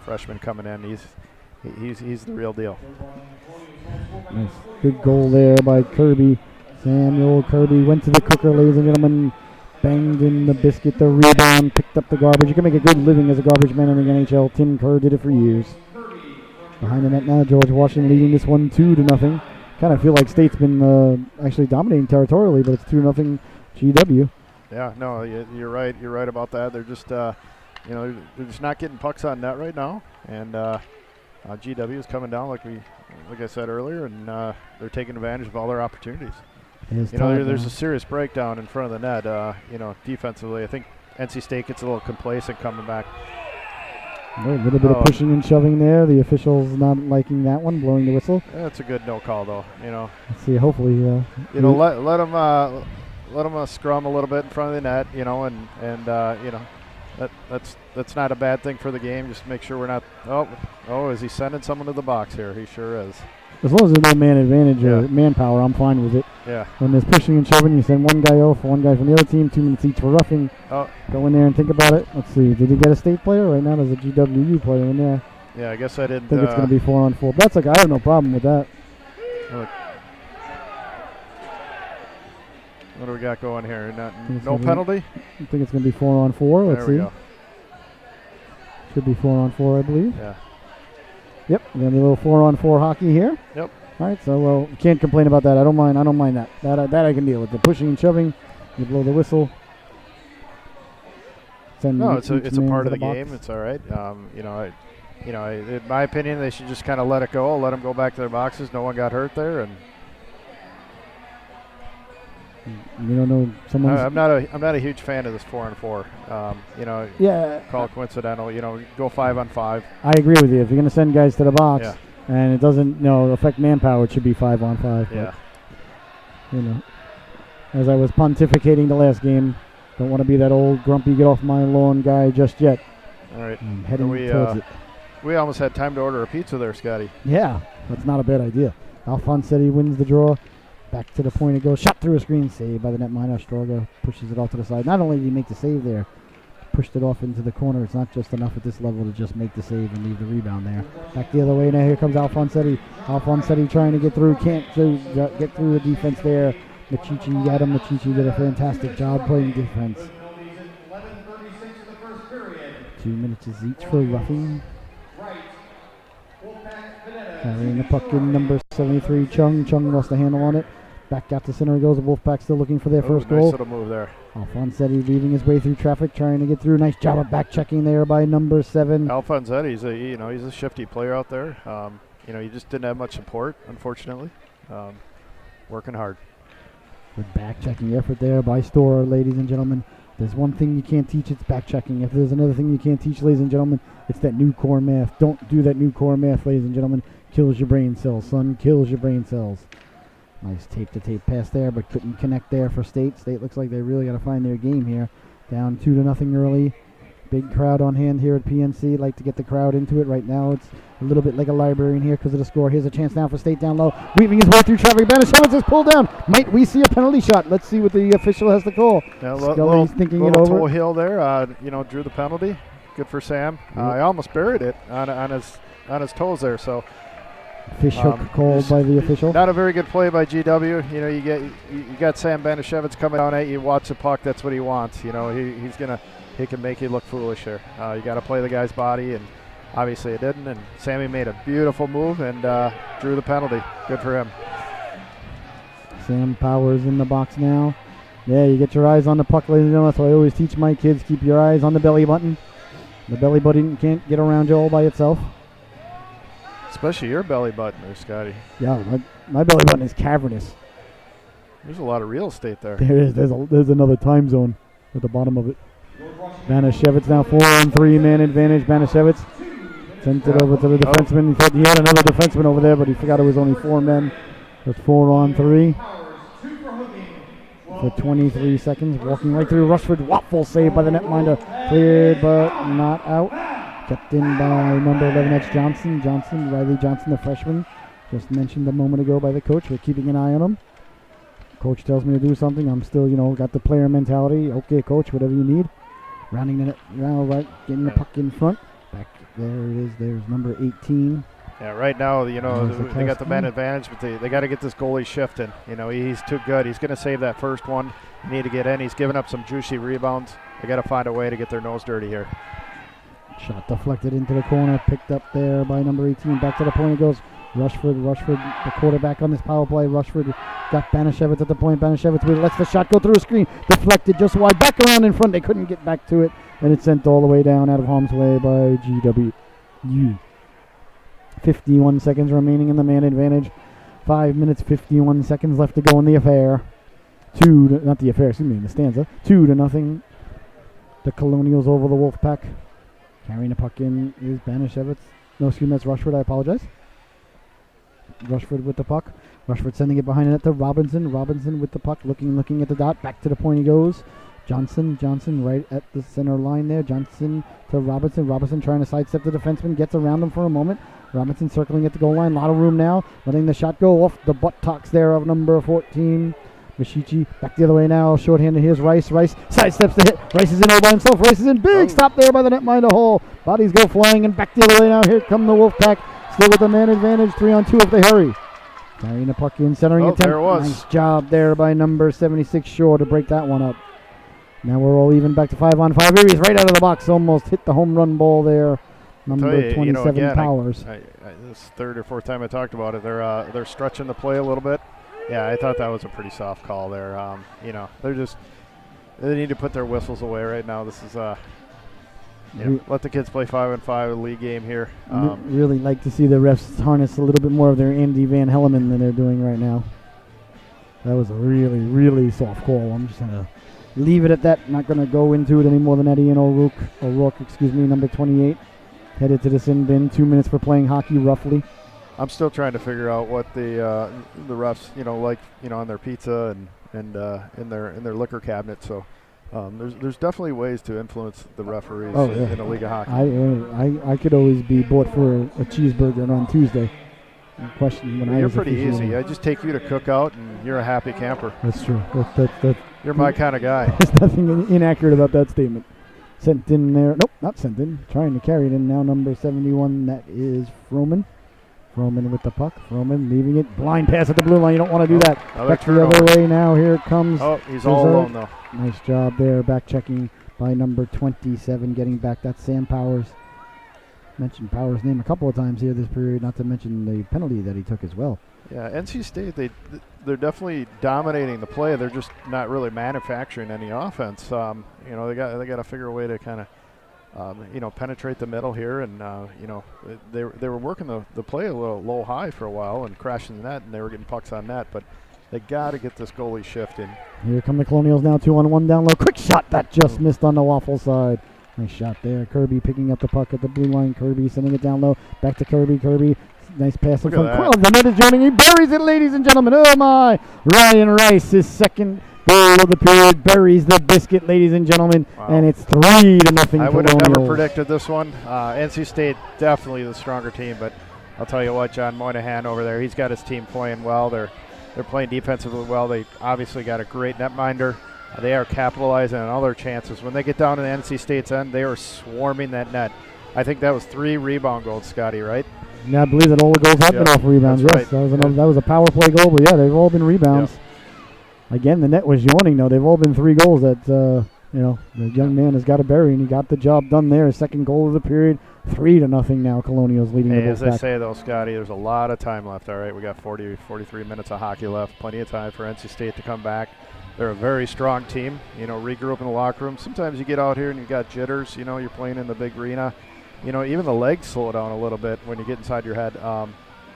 freshman coming in. He's the real deal. Nice. Good goal there by Kirby. Samuel Kirby went to the cooker, ladies and gentlemen. Banged in the biscuit, the rebound, picked up the garbage. You can make a good living as a garbage man in the NHL. Tim Kerr did it for years. Behind the net now, George Washington leading this one 2-0. Kind of feel like State's been actually dominating territorially, but it's 2-0 GW. Yeah, no, you're right. You're right about that. They're just, you know, they're just not getting pucks on net right now, and GW is coming down like I said earlier, and they're taking advantage of all their opportunities. You know, there's a serious breakdown in front of the net. You know, defensively, I think NC State gets a little complacent coming back. A little bit of pushing and shoving there. The officials not liking that one, blowing the whistle. That's a good no call, though. You know. Let's see. Hopefully, you know, let them scrum a little bit in front of the net. You know, and you know, that's not a bad thing for the game. Just make sure we're not. Oh, is he sending someone to the box here? He sure is. As long as there's no man advantage or manpower, I'm fine with it. Yeah. When there's pushing and shoving, you send one guy off, one guy from the other team, 2 minutes each for roughing. Oh. Go in there and think about it. Let's see. Did he get a state player? Right now there's a GWU player in there. Yeah, I guess I didn't. I think it's going to be 4-on-4. That's okay. I have no problem with that. What do we got going here? No penalty? I think it's going to be 4-on-4. Let's see. Go. Should be 4-on-4, I believe. Yeah. Yep, we're going to be a little 4-on-4 hockey here. Yep. All right, so well, can't complain about that. I don't mind that. That I can deal with. The pushing and shoving, you blow the whistle. No, it's a part of the game. It's all right. You know, in my opinion, they should just kind of let it go. Let them go back to their boxes. No one got hurt there, and you don't know someone. I'm not a huge fan of this 4-on-4. You know. Yeah. Call it coincidental. You know, go 5-on-5. I agree with you. If you're going to send guys to the box, and it doesn't, affect manpower, it should be 5-on-5. Yeah. But, you know, as I was pontificating the last game, don't want to be that old grumpy get off my lawn guy just yet. All right. I'm heading towards it. We almost had time to order a pizza there, Scotty. Yeah, that's not a bad idea. Alfonsetti wins the draw. Back to the point it goes. Shot through a screen. Saved by the netminder. Stroga pushes it off to the side. Not only did he make the save there, pushed it off into the corner. It's not just enough at this level to just make the save and leave the rebound there. Back the other way now. Here comes Alfonsetti. Alfonsetti trying to get through. Can't get through the defense there. Machichi, Adam Machichi did a fantastic job playing defense. 2 minutes is each for roughing. Carrying the puck in number 73, Chung. Chung lost the handle on it. Back out to center goes. The Wolfpack still looking for their first goal. Nice little move there. Alfonsetti leaving his way through traffic, trying to get through. Nice job of back checking there by number 7. Alfonsetti, he's a shifty player out there. He just didn't have much support, unfortunately. Working hard. Good back checking effort there by Storer, ladies and gentlemen. There's one thing you can't teach, it's back checking. If there's another thing you can't teach, ladies and gentlemen, it's that new core math. Don't do that new core math, ladies and gentlemen. Kills your brain cells, son. Kills your brain cells. Nice tape-to-tape pass there, but couldn't connect there for State. State looks like they really got to find their game here. Down 2-0 early. Big crowd on hand here at PNC. Like to get the crowd into it right now. It's a little bit like a library in here because of the score. Here's a chance now for State down low. Weaving his way through traffic. Banishevitz is pulled down. Might we see a penalty shot? Let's see what the official has to call. Yeah, Scully's thinking it little over. toe hill there. Drew the penalty. Good for Sam. I almost buried it on his toes there. So fish hook called by the official. Not a very good play by GW. You got Sam Banishevitz coming down at you. Watch the puck. That's what he wants. He can make you look foolish here. You got to play the guy's body, and obviously it didn't. And Sammy made a beautiful move and drew the penalty. Good for him. Sam Powers in the box now. Yeah, you get your eyes on the puck, ladies and gentlemen. That's why I always teach my kids, keep your eyes on the belly button. The belly button can't get around you all by itself. Especially your belly button there, Scotty. Yeah, my belly button is cavernous. There's a lot of real estate there. There is. There's another time zone at the bottom of it. Banishevitz now 4-on-3 man advantage. Banishevitz sent it over to the defenseman. He thought he had another defenseman over there, but he forgot it was only 4 men. It's 4-on-3 for 23 seconds. Walking right through Rushford. Waffle saved by the netminder. Cleared but not out. Kept in by number 11. That's Johnson. Riley Johnson, the freshman. Just mentioned a moment ago by the coach. We're keeping an eye on him. Coach tells me to do something. I'm still, got the player mentality. Okay, coach, whatever you need. Rounding the net around right, getting the puck in front. Back there it is. There's number 18. Yeah, right now, they got the man advantage, but they got to get this goalie shifting. He's too good. He's going to save that first one. Need to get in. He's given up some juicy rebounds. They got to find a way to get their nose dirty here. Shot deflected into the corner, picked up there by number 18. Back to the point it goes. Rushford, the quarterback on this power play. Rushford got Banishevitz at the point. Banishevitz lets the shot go through a screen. Deflected just wide. Back around in front. They couldn't get back to it. And it's sent all the way down out of harm's way by GWU. 51 seconds remaining in the man advantage. 5 minutes, 51 seconds left to go in the affair. In the stanza. 2-0. The Colonials over the Wolfpack. Carrying the puck in is Banishevitz. No, excuse me, that's Rushford. I apologize. Rushford with the puck. Rushford sending it behind the net to Robinson. Robinson with the puck, looking at the dot. Back to the point he goes. Johnson right at the center line there. Johnson to Robinson. Robinson trying to sidestep the defenseman. Gets around him for a moment. Robinson circling at the goal line. A lot of room now. Letting the shot go off the buttocks there of number 14. Mishichi back the other way now. Shorthanded. Here's Rice. Rice sidesteps the hit. Rice is in all by himself. Rice is in big. Stop there by the netminder hole. Bodies go flying and back the other way now. Here come the Wolfpack. Still with the man advantage. 3-on-2 if they hurry. Carrying the puck in. Centering attempt. There it was. Nice job there by number 76 Shore to break that one up. Now we're all even back to 5-on-5. Here he is right out of the box. Almost hit the home run ball there. Number 27 Powers. This third or fourth time I talked about it. They're stretching the play a little bit. Yeah, I thought that was a pretty soft call there. They need to put their whistles away right now. This is let the kids play 5-on-5, a league game here. Really like to see the refs harness a little bit more of their Andy Van Helleman than they're doing right now. That was a really, really soft call. I'm just going to leave it at that. Not going to go into it any more than that. Ian O'Rourke, number 28. Headed to the sin bin. 2 minutes for playing hockey, roughly. I'm still trying to figure out what the refs, like on their pizza and in their liquor cabinet. So there's definitely ways to influence the referees in a league of hockey. I could always be bought for a cheeseburger on Tuesday. You're pretty easy. I just take you to Cookout and you're a happy camper. That's true. You're my kind of guy. There's nothing inaccurate about that statement. Sent in there. Nope, not sent in. Trying to carry it in now. Number 71. That is Froman. Froman with the puck. Froman leaving it. Blind pass at the blue line. You don't want to do that. Back the other way now. Here it comes. Oh, he's all alone though. Nice job there. Back checking by number 27. Getting back. That's Sam Powers. Mentioned Powers' name a couple of times here this period. Not to mention the penalty that he took as well. Yeah, NC State, they're definitely dominating the play. They're just not really manufacturing any offense. They got to figure a way to kind of penetrate the middle here, and they were working the play a little low high for a while and crashing the net, and they were getting pucks on net, but they got to get this goalie shift in. Here come the Colonials now. 2-on-1 down low. Quick shot that just missed on the waffle side. Nice shot there. Kirby picking up the puck at the blue line. Kirby sending it down low. Back to Kirby. Kirby Nice pass in Look front. at that. Oh, the net is joining. He buries it, ladies and gentlemen. Oh, my. Ryan Rice, his second goal of the period, buries the biscuit, ladies and gentlemen. Wow. And it's 3-0 I would have never Colonials. predicted this one. NC State definitely the stronger team, but I'll tell you what, John Moynihan over there, he's got his team playing well. They're playing defensively well. They obviously got a great netminder. They are capitalizing on all their chances. When they get down to the NC State's end, they are swarming that net. I think that was 3 rebound goals, Scotty, right? Yeah, I believe that all the goals have been off rebounds. That's Yes, right. that was a power play goal, but yeah, they've all been rebounds. Again, the net was yawning, though. They've all been 3 goals that, the young man has got to bury, and he got the job done there. His second goal of the period, 3-0 now. Colonials leading the Hey, Bulls as they back. say, though, Scotty, there's a lot of time left, all right? We got 43 minutes of hockey left. Plenty of time for NC State to come back. They're a very strong team, regroup in the locker room. Sometimes you get out here and you got jitters, you're playing in the big arena. Even the legs slow down a little bit when you get inside your head.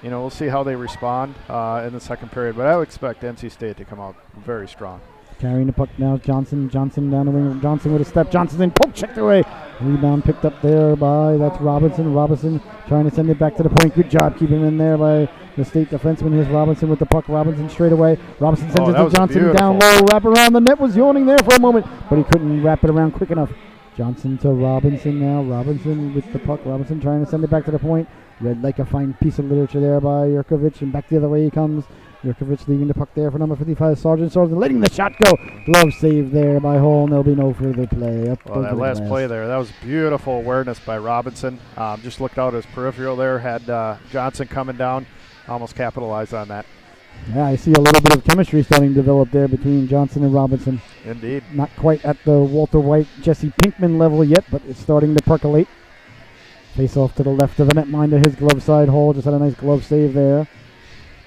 We'll see how they respond in the second period, but I would expect NC State to come out very strong. Carrying the puck now, Johnson down the wing. Johnson with a step. Johnson in, poke checked away. Rebound picked up there that's Robinson. Robinson trying to send it back to the point. Good job keeping in there by the State defenseman. Here's Robinson with the puck. Robinson straight away. Robinson sends it to Johnson down low. Wrap around. The net was yawning there for a moment, but he couldn't wrap it around quick enough. Johnson to Robinson now. Robinson with the puck. Robinson trying to send it back to the point. Read like a fine piece of literature there by Yurkovich, and back the other way he comes. Yurkovich leaving the puck there for number 55, Sargent. Letting the shot go. Glove save there by Hall, and there'll be no further play. Well, that last play there, that was beautiful awareness by Robinson. Just looked out his peripheral there, had Johnson coming down, almost capitalized on that. Yeah, I see a little bit of chemistry starting to develop there between Johnson and Robinson. Indeed. Not quite at the Walter White, Jesse Pinkman level yet, but it's starting to percolate. Face off to the left of the netminder, his glove side. Hall just had a nice glove save there.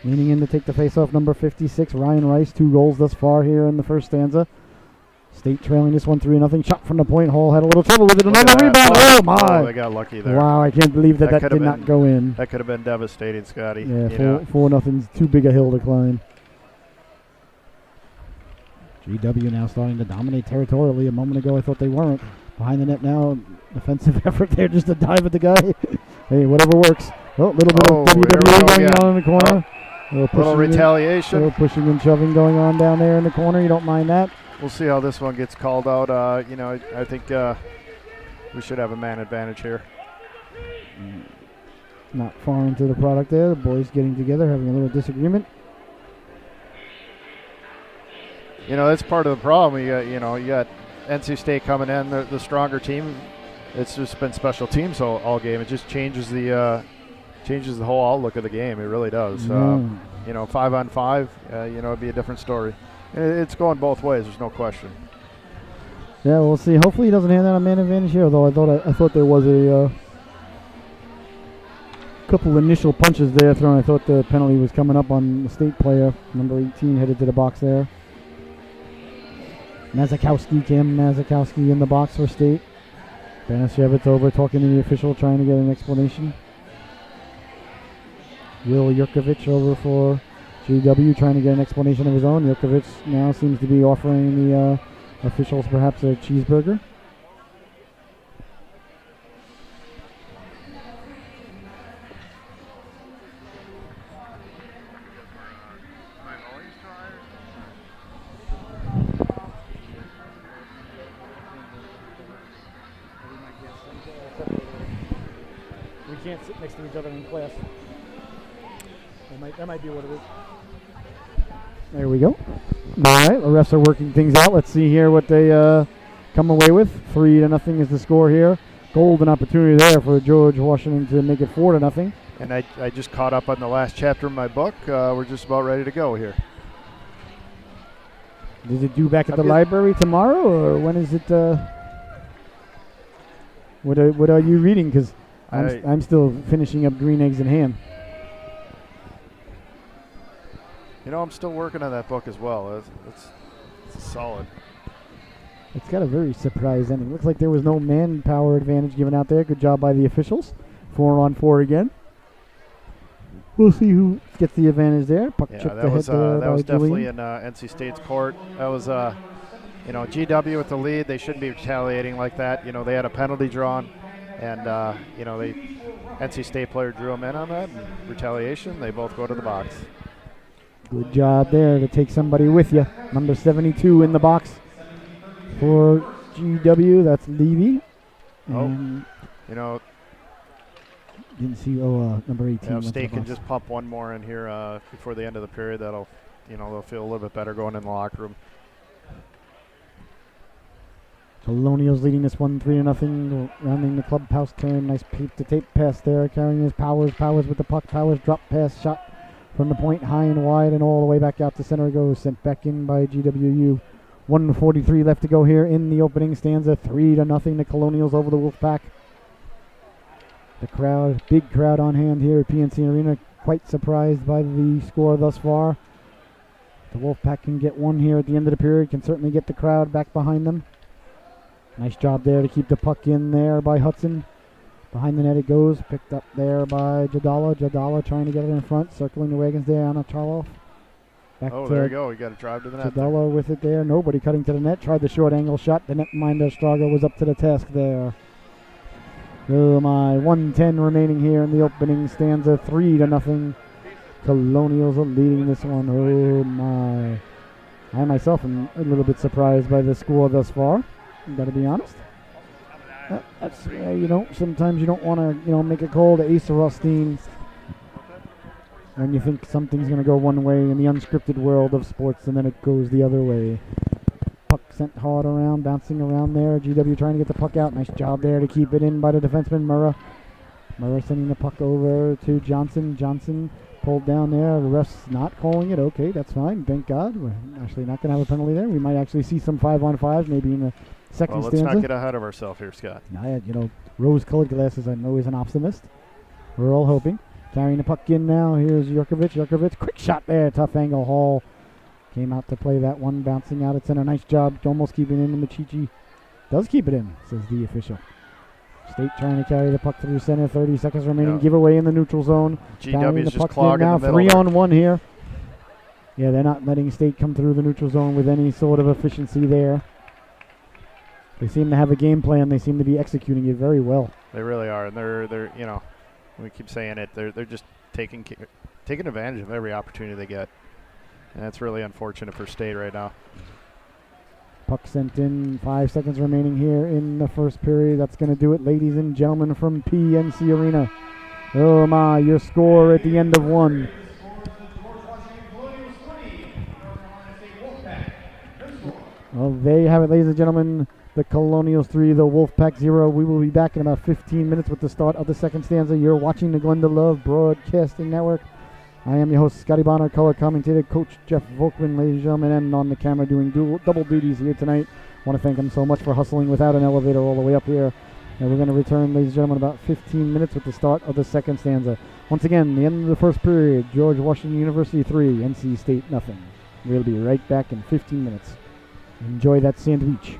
Leaning in to take the face-off, number 56, Ryan Rice. 2 goals thus far here in the first stanza. State trailing this one 3-0. Shot from the point. Hall had a little trouble with it. Another rebound. Oh, my. Oh, they got lucky there. Wow, I can't believe that did not go in. That could have been devastating, Scotty. Yeah, 4-0's too big a hill to climb. GW now starting to dominate territorially. A moment ago I thought they weren't. Behind the net now, defensive effort there just to dive at the guy. Hey, whatever works. Oh, a little bit of WWE going on in the corner. Little retaliation. A little pushing and shoving going on down there in the corner. You don't mind that? We'll see how this one gets called out. I think we should have a man advantage here. Not far into the product there. The boys getting together, having a little disagreement. That's part of the problem. You got NC State coming in, the stronger team. It's just been special teams all game. It just changes the whole outlook of the game. It really does. 5-on-5, it'd be a different story. It's going both ways. There's no question. Yeah, we'll see. Hopefully he doesn't hand out a man advantage here, though. I thought there was a couple initial punches there thrown. I thought the penalty was coming up on the State player, number 18, headed to the box there. Cam Mazakowski in the box for State. Banashevitz over talking to the official, trying to get an explanation. Will Yurkovich over for GW, trying to get an explanation of his own. Yurkovich now seems to be offering the officials perhaps a cheeseburger. We can't sit next to each other in class. That might be what it is. There we go. All right, the refs are working things out. Let's see here what they come away with. 3-0 is the score here. Golden opportunity there for George Washington to make it 4-0. And I just caught up on the last chapter of my book. We're just about ready to go here. Is it due back at the library tomorrow, or when is it? What are you reading? Because I'm still finishing up Green Eggs and Ham. I'm still working on that book as well. It's solid. It's got a very surprise ending. Looks like there was no manpower advantage given out there. Good job by the officials. 4-on-4 again. We'll see who gets the advantage there. Puck chipped that was by definitely in NC State's court. That was GW with the lead. They shouldn't be retaliating like that. They had a penalty drawn, and they NC State player drew him in on that. And retaliation, they both go to the box. Good job there to take somebody with you. Number 72 in the box for GW. That's Levy. You know, didn't see. Number 18. Yeah, State can just pump one more in here before the end of the period. That'll, they'll feel a little bit better going in the locker room. Colonials leading this one 3-0. Rounding the clubhouse turn. Nice peep to tape pass there. Carrying his Powers. Powers with the puck. Powers drop pass shot from the point, high and wide, and all the way back out to center it goes. Sent back in by GWU. 1:43 left to go here in the opening stanza. 3-0. The Colonials over the Wolfpack. The crowd, big crowd on hand here at PNC Arena. Quite surprised by the score thus far. The Wolfpack can get one here at the end of the period. Can certainly get the crowd back behind them. Nice job there to keep the puck in there by Hudson. Behind the net it goes. Picked up there by Jadala. Jadala trying to get it in front. Circling the wagons there. Anna Charloff. Back there you go. You got to drive to the net. Jadala with it there. Nobody cutting to the net. Tried the short angle shot. The netminder Strago was up to the task there. Oh my. 1:10 remaining here in the opening stanza. 3-0. Colonials are leading this one. Oh my. I myself am a little bit surprised by the score thus far. Got to be honest. That's sometimes you don't want to make a call to Asa Rothstein when you think something's going to go one way in the unscripted world of sports, and then it goes the other way. Puck sent hard around, bouncing around there. GW trying to get the puck out. Nice job there to keep it in by the defenseman Murrah. Murrah sending the puck over to Johnson. Johnson pulled down there. The ref's not calling it. Okay, that's fine. Thank God. We're actually not going to have a penalty there. We might actually see some 5-on-5s maybe in the second stanza. Let's not get ahead of ourselves here, Scott. Rose-colored glasses. I'm always an optimist. We're all hoping. Carrying the puck in now. Here's Jurkovic. Jurkovic, quick shot there. Tough angle. Hall came out to play that one. Bouncing out at center. Nice job. Almost keeping it in. Machichi does keep it in, says the official. State trying to carry the puck through center. 30 seconds remaining. Give away in the neutral zone. GW's just clogging the middle. 3-on-1 here. Yeah, they're not letting State come through the neutral zone with any sort of efficiency there. They seem to have a game plan. They seem to be executing it very well. They really are, and they're we keep saying it. They're just taking advantage of every opportunity they get, and that's really unfortunate for State right now. Puck sent in. 5 seconds remaining here in the first period. That's going to do it, ladies and gentlemen, from PNC Arena. Oh my! Your score at the end of one. Well, there you have it, ladies and gentlemen. The Colonials 3, the Wolfpack 0. We will be back in about 15 minutes with the start of the second stanza. You're watching the Glenda Love Broadcasting Network. I am your host, Scotty Bonner, color commentator, Coach Jeff Volkman, ladies and gentlemen, and on the camera doing double duties here tonight. I want to thank him so much for hustling without an elevator all the way up here. And we're going to return, ladies and gentlemen, about 15 minutes with the start of the second stanza. Once again, the end of the first period, George Washington University 3, NC State nothing. We'll be right back in 15 minutes. Enjoy that sandwich.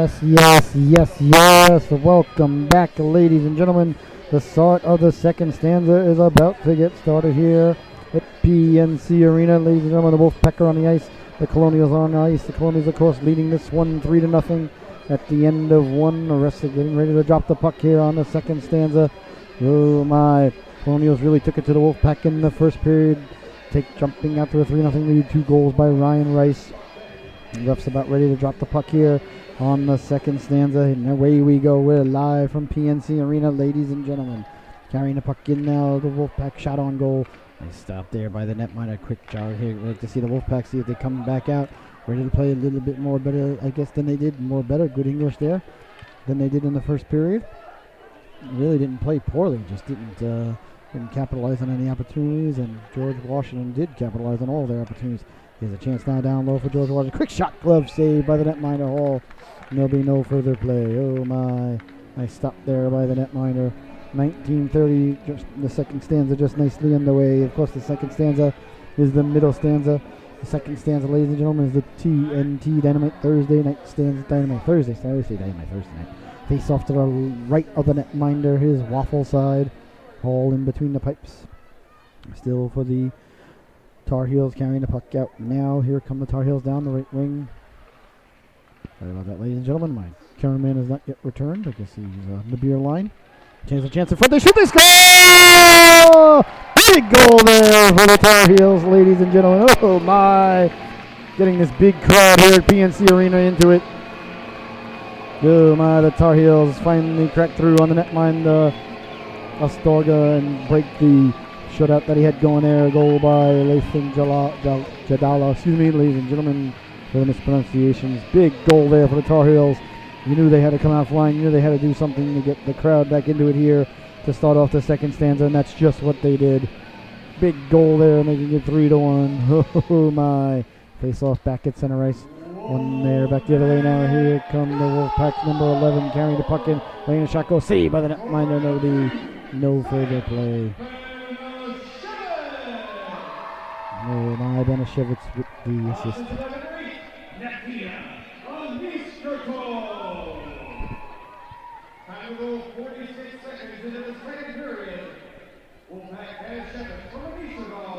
Yes. Welcome back, ladies and gentlemen. The start of the second stanza is about to get started here at PNC Arena. Ladies and gentlemen, the Wolfpack are on the ice. The Colonials are on the ice. The Colonials, of course, leading this one 3-0 at the end of one. The rest are getting ready to drop the puck here on the second stanza. Oh my. Colonials really took it to the Wolfpack in the first period. Jumping after a 3-0 lead. 2 goals by Ryan Rice. The ref's about ready to drop the puck here on the second stanza, and away we go. We're live from PNC Arena, ladies and gentlemen. Carrying the puck in now, the Wolfpack shot on goal. They stop there by the netminder. Quick jog here. We'd like to see the Wolfpack, see if they come back out, ready to play a little bit more better, I guess, than they did. More better, good English there, than they did in the first period. Really didn't play poorly, just didn't capitalize on any opportunities, and George Washington did capitalize on all their opportunities. Here's a chance now down low for George Washington. Quick shot, glove save by the netminder Hall. There'll be no further play. Oh my. Nice stop there by the netminder. 19:30, just the second stanza just nicely underway. Of course, the second stanza is the middle stanza. The second stanza, ladies and gentlemen, is the TNT Dynamite Thursday night stanza. Dynamite Thursday night. Face off to the right of the netminder, his waffle side. Hall in between the pipes. Still for the Tar Heels carrying the puck out now. Here come the Tar Heels down the right wing. Sorry about that, ladies and gentlemen. My cameraman has not yet returned. I guess he's on the beer line. Chance in front. They shoot. They score! Big goal there for the Tar Heels, ladies and gentlemen. Oh my! Getting this big crowd here at PNC Arena into it. Oh my! The Tar Heels finally cracked through on the netminder Astorga and break the shutout that he had going there. A goal by Lathan Jadala. Excuse me, ladies and gentlemen, for the mispronunciations. Big goal there for the Tar Heels. You knew they had to come out flying. You knew they had to do something to get the crowd back into it here to start off the second stanza, and that's just what they did. Big goal there, making it 3-1. Oh my. Face off back at center ice. One there, back the other way now. Here come the Wolfpack, number 11, carrying the puck in. Laying a shot, goal saved by the netminder. No further play. Oh my, Benishevitz with the assist. Time to go 46 seconds into the second period. Wolfpack Benishevitz from Anisadov.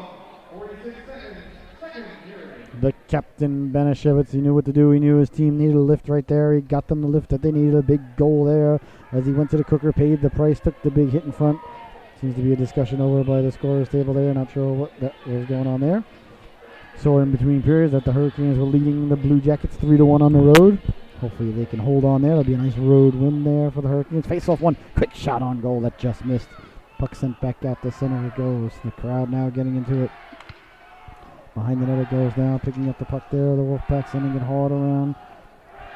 46 seconds, second period. The captain, Benishevitz, he knew what to do. He knew his team needed a lift right there. He got them the lift that they needed. A big goal there as he went to the cooker, paid the price, took the big hit in front. Seems to be a discussion over by the scorer's table there. Not sure what that was going on there. So in between periods that the Hurricanes were leading the Blue Jackets 3-1 on the road. Hopefully they can hold on there. That'll be a nice road win there for the Hurricanes. Face off one. Quick shot on goal that just missed. Puck sent back out the center. It goes. The crowd now getting into it. Behind the net it goes now. Picking up the puck there. The Wolfpack sending it hard around.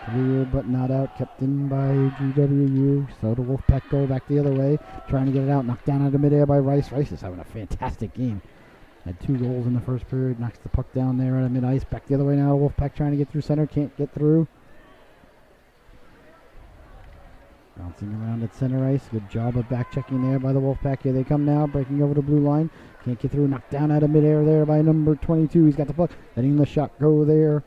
Clear but not out. Kept in by GWU. So the Wolfpack go back the other way. Trying to get it out. Knocked down out of midair by Rice. Rice is having a fantastic game. Had 2 goals in the first period. Knocks the puck down there out of mid-ice. Back the other way now. Wolfpack trying to get through center. Can't get through. Bouncing around at center ice. Good job of back checking there by the Wolfpack. Here they come now. Breaking over the blue line. Can't get through. Knocked down out of midair there by number 22. He's got the puck. Letting the shot go there.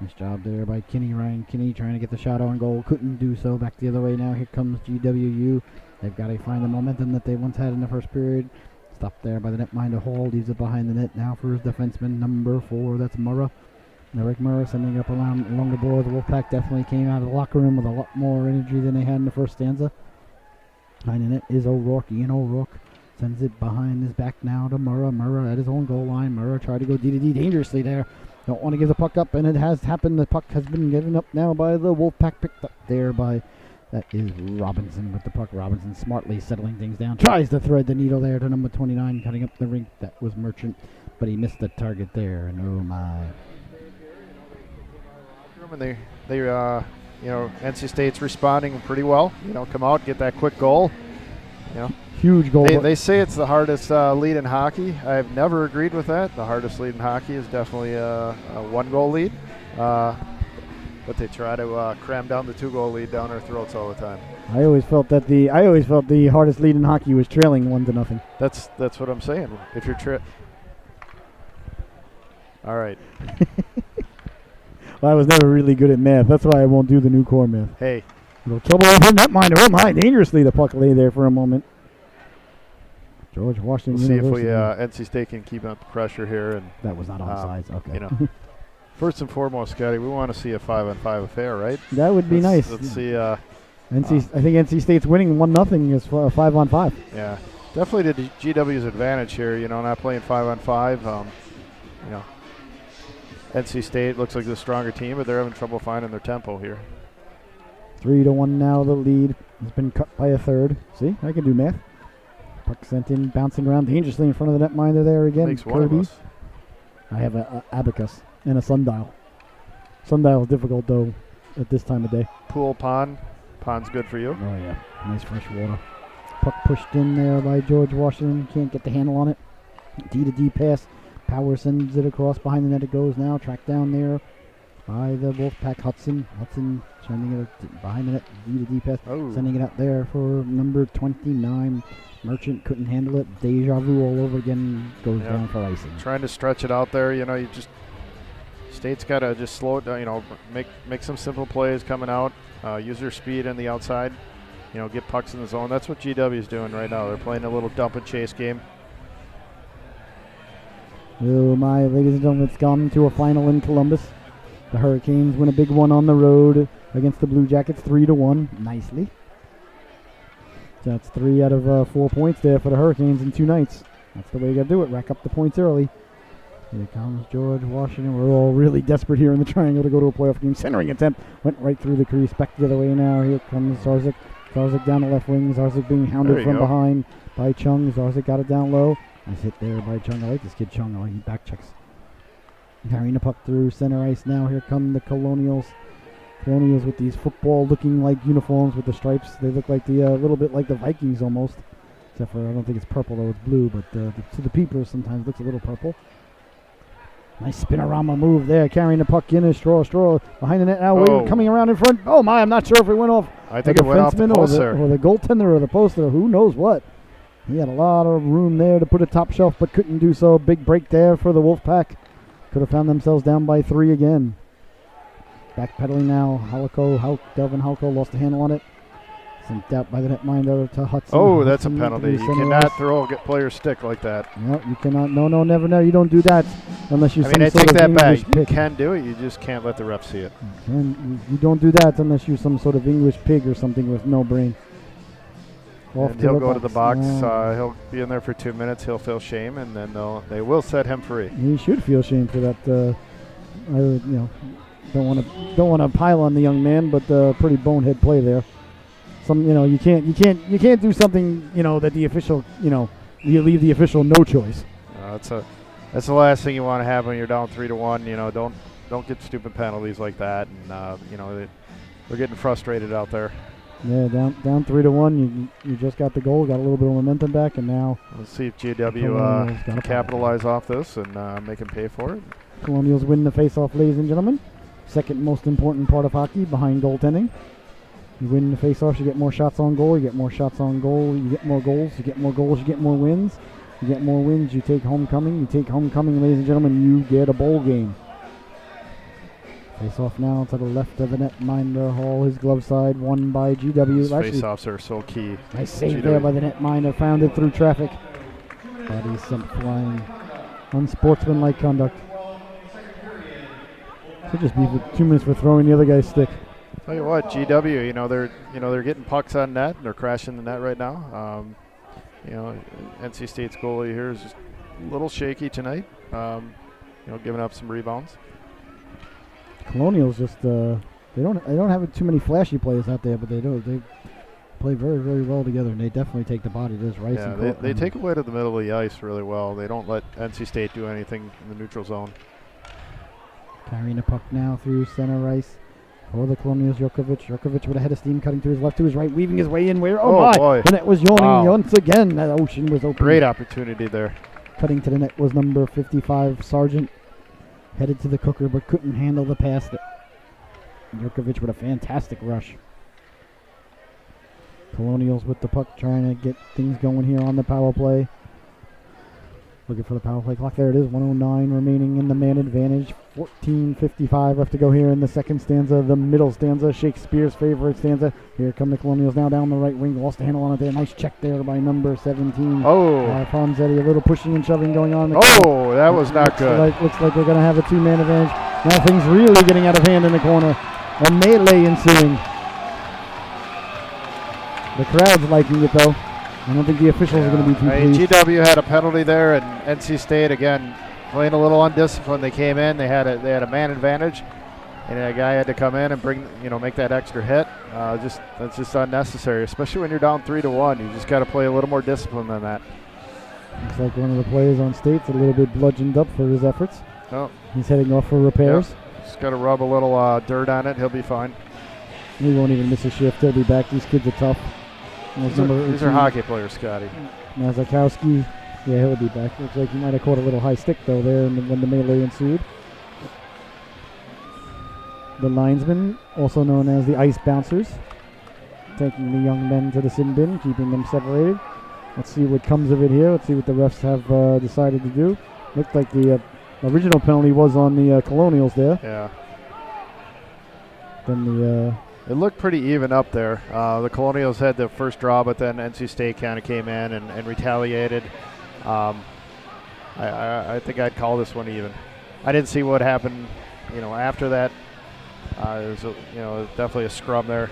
Nice job there by Kinney. Ryan Kinney trying to get the shot on goal. Couldn't do so. Back the other way now. Here comes GWU. They've got to find the momentum that they once had in the first period. Stopped there by the netminder Hall. Leaves it behind the net now for his defenseman, number 4. That's Murrah. Eric Murrah sending up along the board. The Wolfpack definitely came out of the locker room with a lot more energy than they had in the first stanza. Behind the net is O'Rourke. Ian O'Rourke sends it behind his back now to Murrah. Murrah at his own goal line. Murrah tried to go D-to-D dangerously there. Don't want to give the puck up, and it has happened. The puck has been given up now by the Wolfpack. Picked up there by... That is Robinson with the puck. Robinson smartly settling things down. Tries to thread the needle there to number 29, cutting up the rink. That was Merchant, but he missed the target there, and oh my. And they NC State's responding pretty well. Come out, get that quick goal. Huge goal. They say it's the hardest lead in hockey. I've never agreed with that. The hardest lead in hockey is definitely a 1-goal lead. But they try to cram down the 2-goal lead down our throats all the time. I always felt the hardest lead in hockey was trailing 1-0. That's what I'm saying. If you're all right. I was never really good at math. That's why I won't do the new core math. Hey. No trouble over netminder. Oh my! Dangerously, the puck lay there for a moment. George Washington We'll see if University. NC State can keep up the pressure here. And That was not onside. Okay. You know, first and foremost, Scotty, we want to see a 5-on-5 affair, right? That would be nice. Let's see. I think NC State's winning 1-0 is 5-on-5. Yeah, definitely to GW's advantage here. You know, not playing 5-on-5. You know, NC State looks like the stronger team, but they're having trouble finding their tempo here. 3-1 now. The lead has been cut by a third. See, I can do math. Puck sent in, bouncing around dangerously in front of the netminder there again. Makes one of us. I have a abacus and a sundial. Sundial is difficult though at this time of day. Pool, pond. Pond's good for you. Oh yeah, nice fresh water. Puck pushed in there by George Washington. Can't get the handle on it. D-to-D pass. Power sends it across behind the net. It goes now. Tracked down there by the Wolfpack Hudson. Hudson sending it behind the net. D-to-D pass. Oh. Sending it out there for number 29. Merchant couldn't handle it. Deja vu all over again. Goes down for icing. Trying to stretch it out there. You know, you just State's got to just slow it down. You know, make some simple plays coming out. Use their speed on the outside. You know, get pucks in the zone. That's what GW is doing right now. They're playing a little dump and chase game. Oh my, ladies and gentlemen, it's gone to a final in Columbus. The Hurricanes win a big one on the road against the Blue Jackets, 3-1. Nicely. That's 3 out of 4 points there for the Hurricanes in 2 nights. That's the way you got to do it. Rack up the points early. Here comes George Washington. We're all really desperate here in the triangle to go to a playoff game. Centering attempt went right through the crease. Back the other way now. Here comes Zarzik. Zarzik down the left wing. Zarzik being hounded from behind by Chung. Zarzik got it down low. Nice hit there by Chung. I like this kid Chung. I like he back checks. Carrying the puck through center ice now. Here come the Colonials. Colonials with these football-looking like uniforms with the stripes. They look like the little bit like the Vikings almost, except for I don't think it's purple though. It's blue, but to the peepers sometimes it looks a little purple. Nice spinorama move there, carrying the puck in. Straw behind the net now, coming around in front. Oh my! I'm not sure if it went off. I think it went off the post or the goaltender or the poster. Who knows what? He had a lot of room there to put a top shelf, but couldn't do so. Big break there for the Wolfpack. Could have found themselves down by 3 again. Backpedaling now, Delvin Halko lost the handle on it. Sent out by the netminder to Hudson. Oh, that's a penalty. You cannot throw a player's stick like that. No, you cannot. No, never. You don't do that unless you're I take that back. You can do it. You just can't let the ref see it. And you don't do that unless you're some sort of English pig or something with no brain. And he'll go to the box. He'll be in there for 2 minutes. He'll feel shame, and then they will set him free. He should feel shame for that. Don't want to pile on the young man, but pretty bonehead play there. You can't do something that the official you leave the official no choice. That's the last thing you want to have when you're down 3-1. Don't get stupid penalties like that, and they're getting frustrated out there. Yeah, down 3-1. You just got the goal, got a little bit of momentum back, and now let's see if GW can capitalize off this and make them pay for it. Colonials win the face-off, ladies and gentlemen. Second most important part of hockey behind goaltending. You win the face-off, you get more shots on goal. You get more shots on goal, you get more goals. You get more goals, you get more wins. You get more wins, you take homecoming. You take homecoming, ladies and gentlemen, you get a bowl game. Face-off now to the left of the netminder. Hall, his glove side, won by GW. Face-offs are so key. Nice save there by the netminder. Found it through traffic. Body sent flying. Unsportsmanlike conduct. Should just be 2 minutes for throwing the other guy's stick. Tell you what, GW, they're getting pucks on net and they're crashing the net right now. NC State's goalie here is just a little shaky tonight. Giving up some rebounds. Colonials just they don't have too many flashy players out there, but they play very, very well together, and they definitely take the body. There's Rice. Yeah, they take away to the middle of the ice really well. They don't let NC State do anything in the neutral zone. Carrying the puck now through center ice for the Colonials. Jurkovic with a head of steam cutting to his left, to his right, weaving his way in. Boy. The net was yawning once again. That ocean was open. Great opportunity there. Cutting to the net was number 55, Sargent. Headed to the cooker, but couldn't handle the pass. Jurkovic with a fantastic rush. Colonials with the puck, trying to get things going here on the power play. Looking for the power play clock. There it is. 109 remaining in the man advantage. 14:55 left to go here in the second stanza, the middle stanza, Shakespeare's favorite stanza. Here come the Colonials now down the right wing. Lost the handle on it there. Nice check there by number 17. Oh. Palmzetti, a little pushing and shoving going on. Oh, that was not good. Looks like we're going to have a two-man advantage. Now things really getting out of hand in the corner. A melee ensuing. The crowd's liking it, though. I don't think the officials are going to be too pleased. GW had a penalty there, and NC State, again, playing a little undisciplined. They came in, they had a man advantage, and a guy had to come in and make that extra hit. That's just unnecessary, especially when you're down 3-1. You just got to play a little more discipline than that. Looks like one of the players on State's a little bit bludgeoned up for his efforts. Oh. He's heading off for repairs. Yep. Just got to rub a little dirt on it. He'll be fine. He won't even miss a shift. He'll be back. These kids are tough. These are hockey players, Scotty. Mazakowski, yeah, he'll be back. Looks like he might have caught a little high stick, though, there when the melee ensued. The linesmen, also known as the ice bouncers, taking the young men to the sin bin, keeping them separated. Let's see what comes of it here. Let's see what the refs have decided to do. Looked like the original penalty was on the Colonials there. Yeah. Then it looked pretty even up there. The Colonials had the first draw, but then NC State kind of came in and retaliated. I think I'd call this one even. I didn't see what happened, after that. It was definitely a scrum there.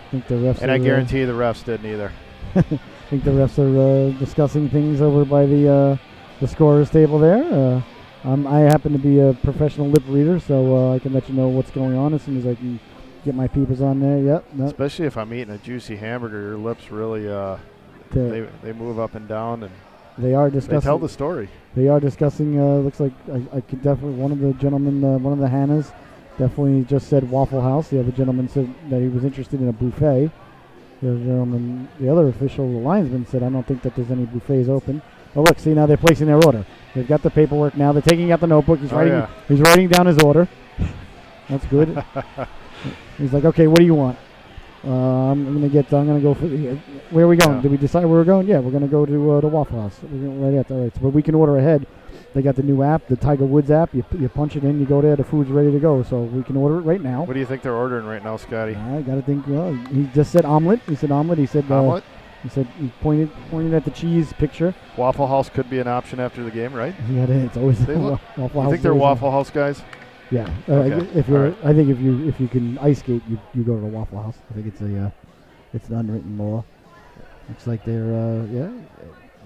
I think the refs. And I guarantee the refs didn't either. I think the refs are discussing things over by the scorer's table there. I happen to be a professional lip reader, so I can let you know what's going on as soon as I can get my peepers on there. Yep. No. Especially if I'm eating a juicy hamburger, your lips really they move up and down, and they are discussing. They tell the story. They are discussing. Looks like I could definitely. One of the gentlemen, one of the Hannahs, definitely just said Waffle House. The other gentleman said that he was interested in a buffet. The other official, the linesman, said I don't think that there's any buffets open. Oh look, see now they're placing their order. They've got the paperwork now. They're taking out the notebook. He's writing. Yeah. He's writing down his order. That's good. He's like, okay, what do you want? I'm gonna go for. Where are we going? Yeah. Did we decide where we're going? Yeah, we're gonna go to the Waffle House. We're gonna, right after, all right. So, but we can order ahead. They got the new app, the Tiger Woods app. You punch it in, you go there, the food's ready to go. So we can order it right now. What do you think they're ordering right now, Scotty? I gotta think. Well, he just said omelet. He said omelet. He said omelet. He said he pointed at the cheese picture. Waffle House could be an option after the game, right? Yeah, it's always Waffle House. You think they're Waffle House guys? Yeah. Okay. I think if you can ice skate, you go to the Waffle House. I think it's an unwritten law. Looks like they're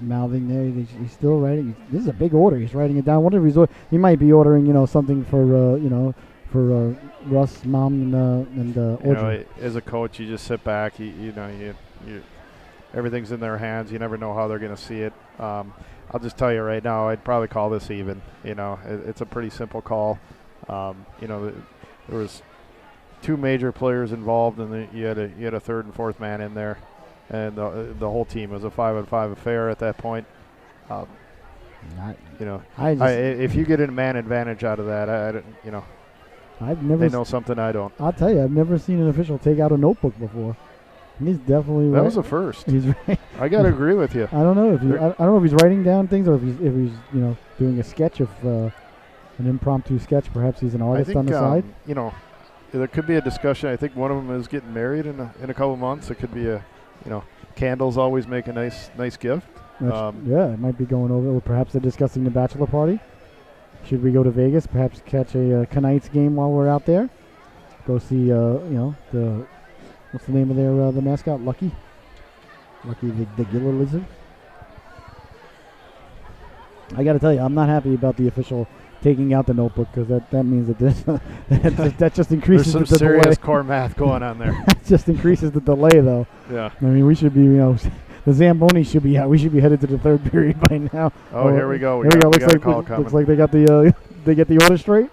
mouthing there. He's still writing. This is a big order. He's writing it down. What if he might be ordering something for Russ, Mom, and Audrey. As a coach, you just sit back. You everything's in their hands. You never know how they're going to see it. I'll just tell you right now, I'd probably call this even. It's a pretty simple call. There was two major players involved, and you had a third and fourth man in there, and the whole team was a 5-on-5 affair at that point. If you get a man advantage out of that, they know something I don't. I'll tell you, I've never seen an official take out a notebook before. He's definitely that was a first. He's right. I gotta agree with you. I don't know if I don't know if he's writing down things or if he's doing a sketch of an impromptu sketch. Perhaps he's an artist on the side. There could be a discussion. I think one of them is getting married in a couple of months. It could be candles always make a nice gift. It might be going over. Or perhaps they're discussing the bachelor party. Should we go to Vegas? Perhaps catch a Knights game while we're out there. Go see what's the name of the mascot? Lucky the Giller Lizard. I got to tell you, I'm not happy about the official taking out the notebook because that means that that just increases There's some serious core math going on there. That just increases the delay, though. Yeah. I mean, we should be, the Zamboni should be out. We should be headed to the third period by now. Oh, here we go. Here we go. Looks like they got the order straight.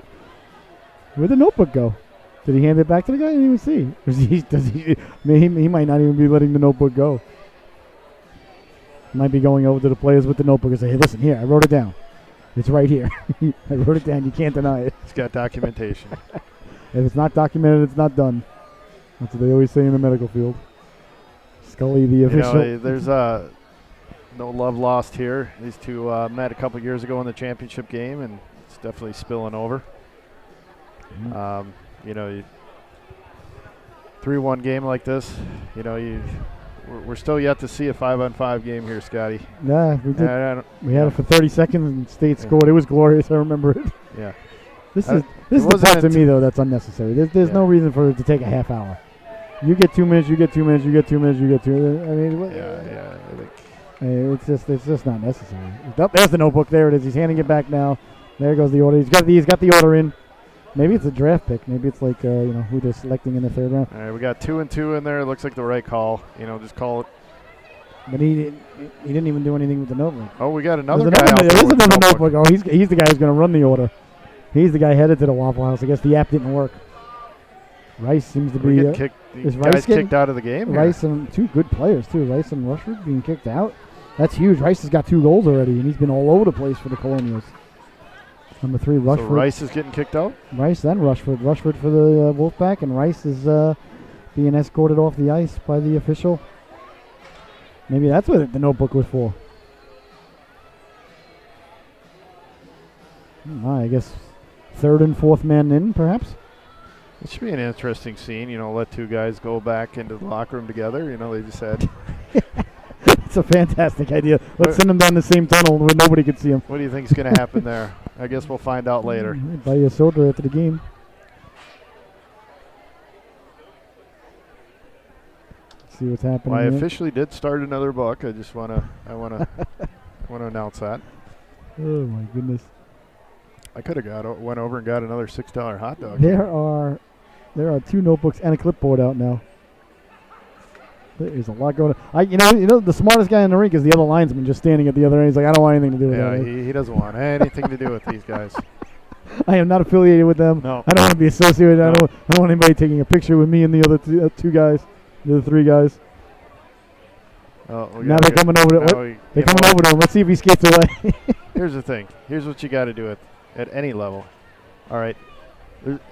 Where'd the notebook go? Did he hand it back to the guy? I didn't even see. He might not even be letting the notebook go. He might be going over to the players with the notebook and say, hey, listen, here, I wrote it down. It's right here. I wrote it down. You can't deny it. It's got documentation. If it's not documented, it's not done. That's what they always say in the medical field. Scully, the official. There's no love lost here. These two met a couple years ago in the championship game, and it's definitely spilling over. You know, 3-1 game like this, you know, we're still yet to see a 5-on-5 game here, Scotty. Yeah, we did. We had it for 30 seconds and State scored. It was glorious. I remember it. Yeah. This is the part to me, though, that's unnecessary. There's no reason for it to take a half hour. You get 2 minutes, you get 2 minutes, you get 2 minutes, you get 2 minutes. I mean, it's just not necessary. There's the notebook. There it is. He's handing it back now. There goes the order. He's got the order in. Maybe it's a draft pick. Maybe it's like who they're selecting in the third round. All right, we got 2 and 2 in there. Looks like the right call. You know, just call it. But he didn't even do anything with the notebook. Oh, we got another guy. There's another notebook. Oh, he's the guy who's going to run the order. He's the guy headed to the Waffle House. I guess the app didn't work. Rice seems to be kicked. Is Rice kicked out of the game? Rice and 2 good players too. Rice and Rushford being kicked out. That's huge. Rice has got 2 goals already, and he's been all over the place for the Colonials. Number 3, Rushford. So Rice is getting kicked out? Rice then Rushford. Rushford for the Wolfpack, and Rice is being escorted off the ice by the official. Maybe that's what the notebook was for. I guess 3rd and 4th man in, perhaps? It should be an interesting scene. You know, let 2 guys go back into the locker room together. You know, they just had... It's a fantastic idea. Let's send them down the same tunnel where nobody could see them. What do you think is going to happen there? I guess we'll find out later. Buy you a soda after the game. See what's happening. Well, I officially did start another book. I just want to announce that. Oh my goodness! I could have went over and got another $6 hot dog. There are 2 notebooks and a clipboard out now. There's a lot going on. You know, the smartest guy in the rink is the other linesman just standing at the other end. He's like, I don't want anything to do with that. Yeah, he doesn't want anything to do with these guys. I am not affiliated with them. No. I don't want to be associated. No. I don't want anybody taking a picture with me and the other 2 guys, the other 3 guys. Oh, now they're coming over to they're coming over to him. Let's see if he skates away. Here's the thing. Here's what you got to do at any level. All right.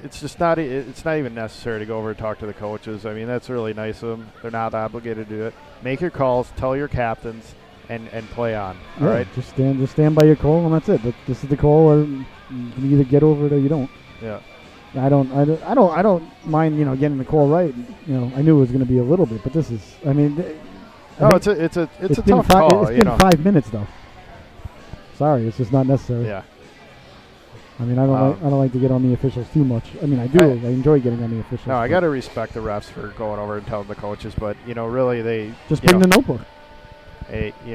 It's just not. It's not even necessary to go over and talk to the coaches. I mean, that's really nice of them. They're not obligated to do it. Make your calls. Tell your captains, and play on. All right. Just stand by your call, and that's it. This is the call, or you can either get over it or you don't. Yeah. I don't mind getting the call right. I knew it was going to be a little bit, but this is. I mean. It's a tough call. It's been 5 minutes though. Sorry, it's just not necessary. Yeah. I mean, I don't like to get on the officials too much. I mean, I do. I enjoy getting on the officials. No, I got to respect the refs for going over and telling the coaches, but really they just bring the notebook. Hey, you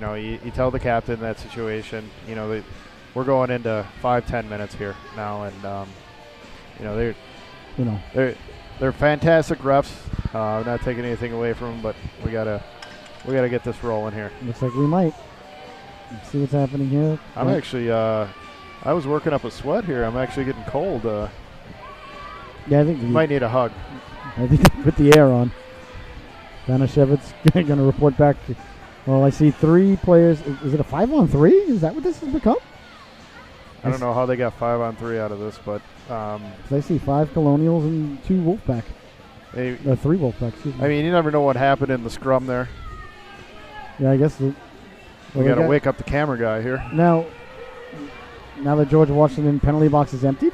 tell the captain that situation. We're going into 5-10 minutes here now, and they're fantastic refs. I'm not taking anything away from them, but we gotta get this rolling here. Looks like we might. Let's see what's happening here. I'm actually. I was working up a sweat here. I'm actually getting cold. Yeah, I think you might need a hug. I think they put the air on. Danishevitz going to report back. Well, I see 3 players. Is it a 5-on-3? Is that what this has become? I don't know how they got 5-on-3 out of this, but I see 5 Colonials and 2 Wolfpack. 3 Wolfpack. Excuse me. I mean, you never know what happened in the scrum there. Yeah, I guess. We got to wake up the camera guy here. Now that George Washington penalty box is emptied,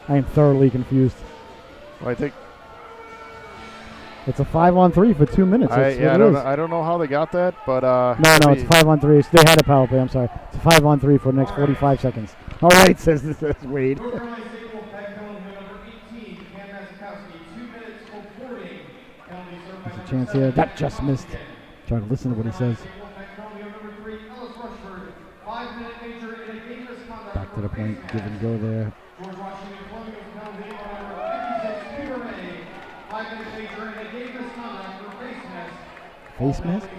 I am thoroughly confused. Well, I think it's a 5-on-3 for 2 minutes. I don't know how they got that, but no, it's 5-on-3. They had a power play. I'm sorry. It's a 5-on-3 for the next 45 seconds. All right, says Wade. There's a chance here. That just missed. Trying to listen to what he says. Back to the point, give and go there. Face mask?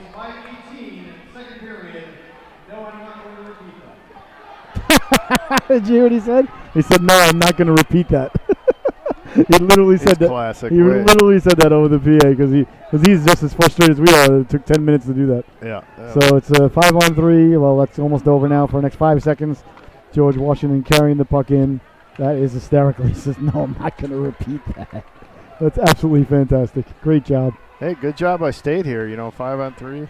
Did you hear what he said? He said, no, I'm not going to repeat that. He literally said that. Classic. He literally said that over the PA because he's just as frustrated as we are. It took 10 minutes to do that. Yeah. So it's a 5-on-3. Well, that's almost over now for the next 5 seconds. George Washington carrying the puck in. That is hysterical. He says, no, I'm not going to repeat that. That's absolutely fantastic. Great job. Hey, good job I stayed here. 5-on-3.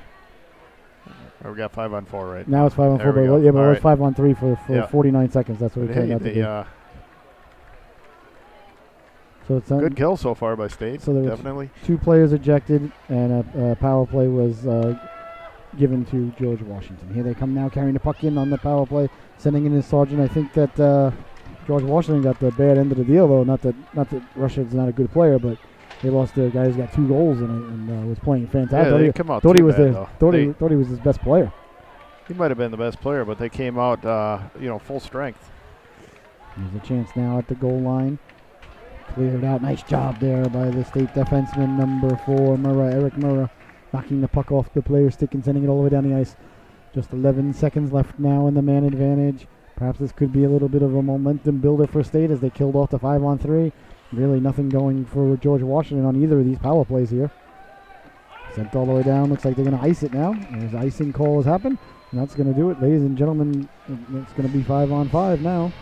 Or we got 5-on-4, right? Now it's 5-on-4, There we go. but it was All right. 5-on-3 for Yeah. 49 seconds. That's what But it turned hey, out to be. So it's good kill so far by State. So there were definitely. 2 players ejected, and a power play was given to George Washington. Here they come now, carrying the puck in on the power play, sending in his sergeant. I think that George Washington got the bad end of the deal, though. Not that Russia's not a good player, but they lost their guy who's got 2 goals and was playing fantastic. Yeah, they come out thought he too was bad, there. though. Thought he was his best player. He might have been the best player, but they came out, full strength. There's a chance now at the goal line. Cleared out. Nice job there by the State defenseman, number 4, Eric Murrah, knocking the puck off the player's stick and sending it all the way down the ice. Just 11 seconds left now in the man advantage. Perhaps this could be a little bit of a momentum builder for State as they killed off the 5-on-3. Really nothing going for George Washington on either of these power plays here. Sent all the way down. Looks like they're going to ice it now. There's icing call has happened. And that's going to do it, ladies and gentlemen. It's going to be 5-on-5 now.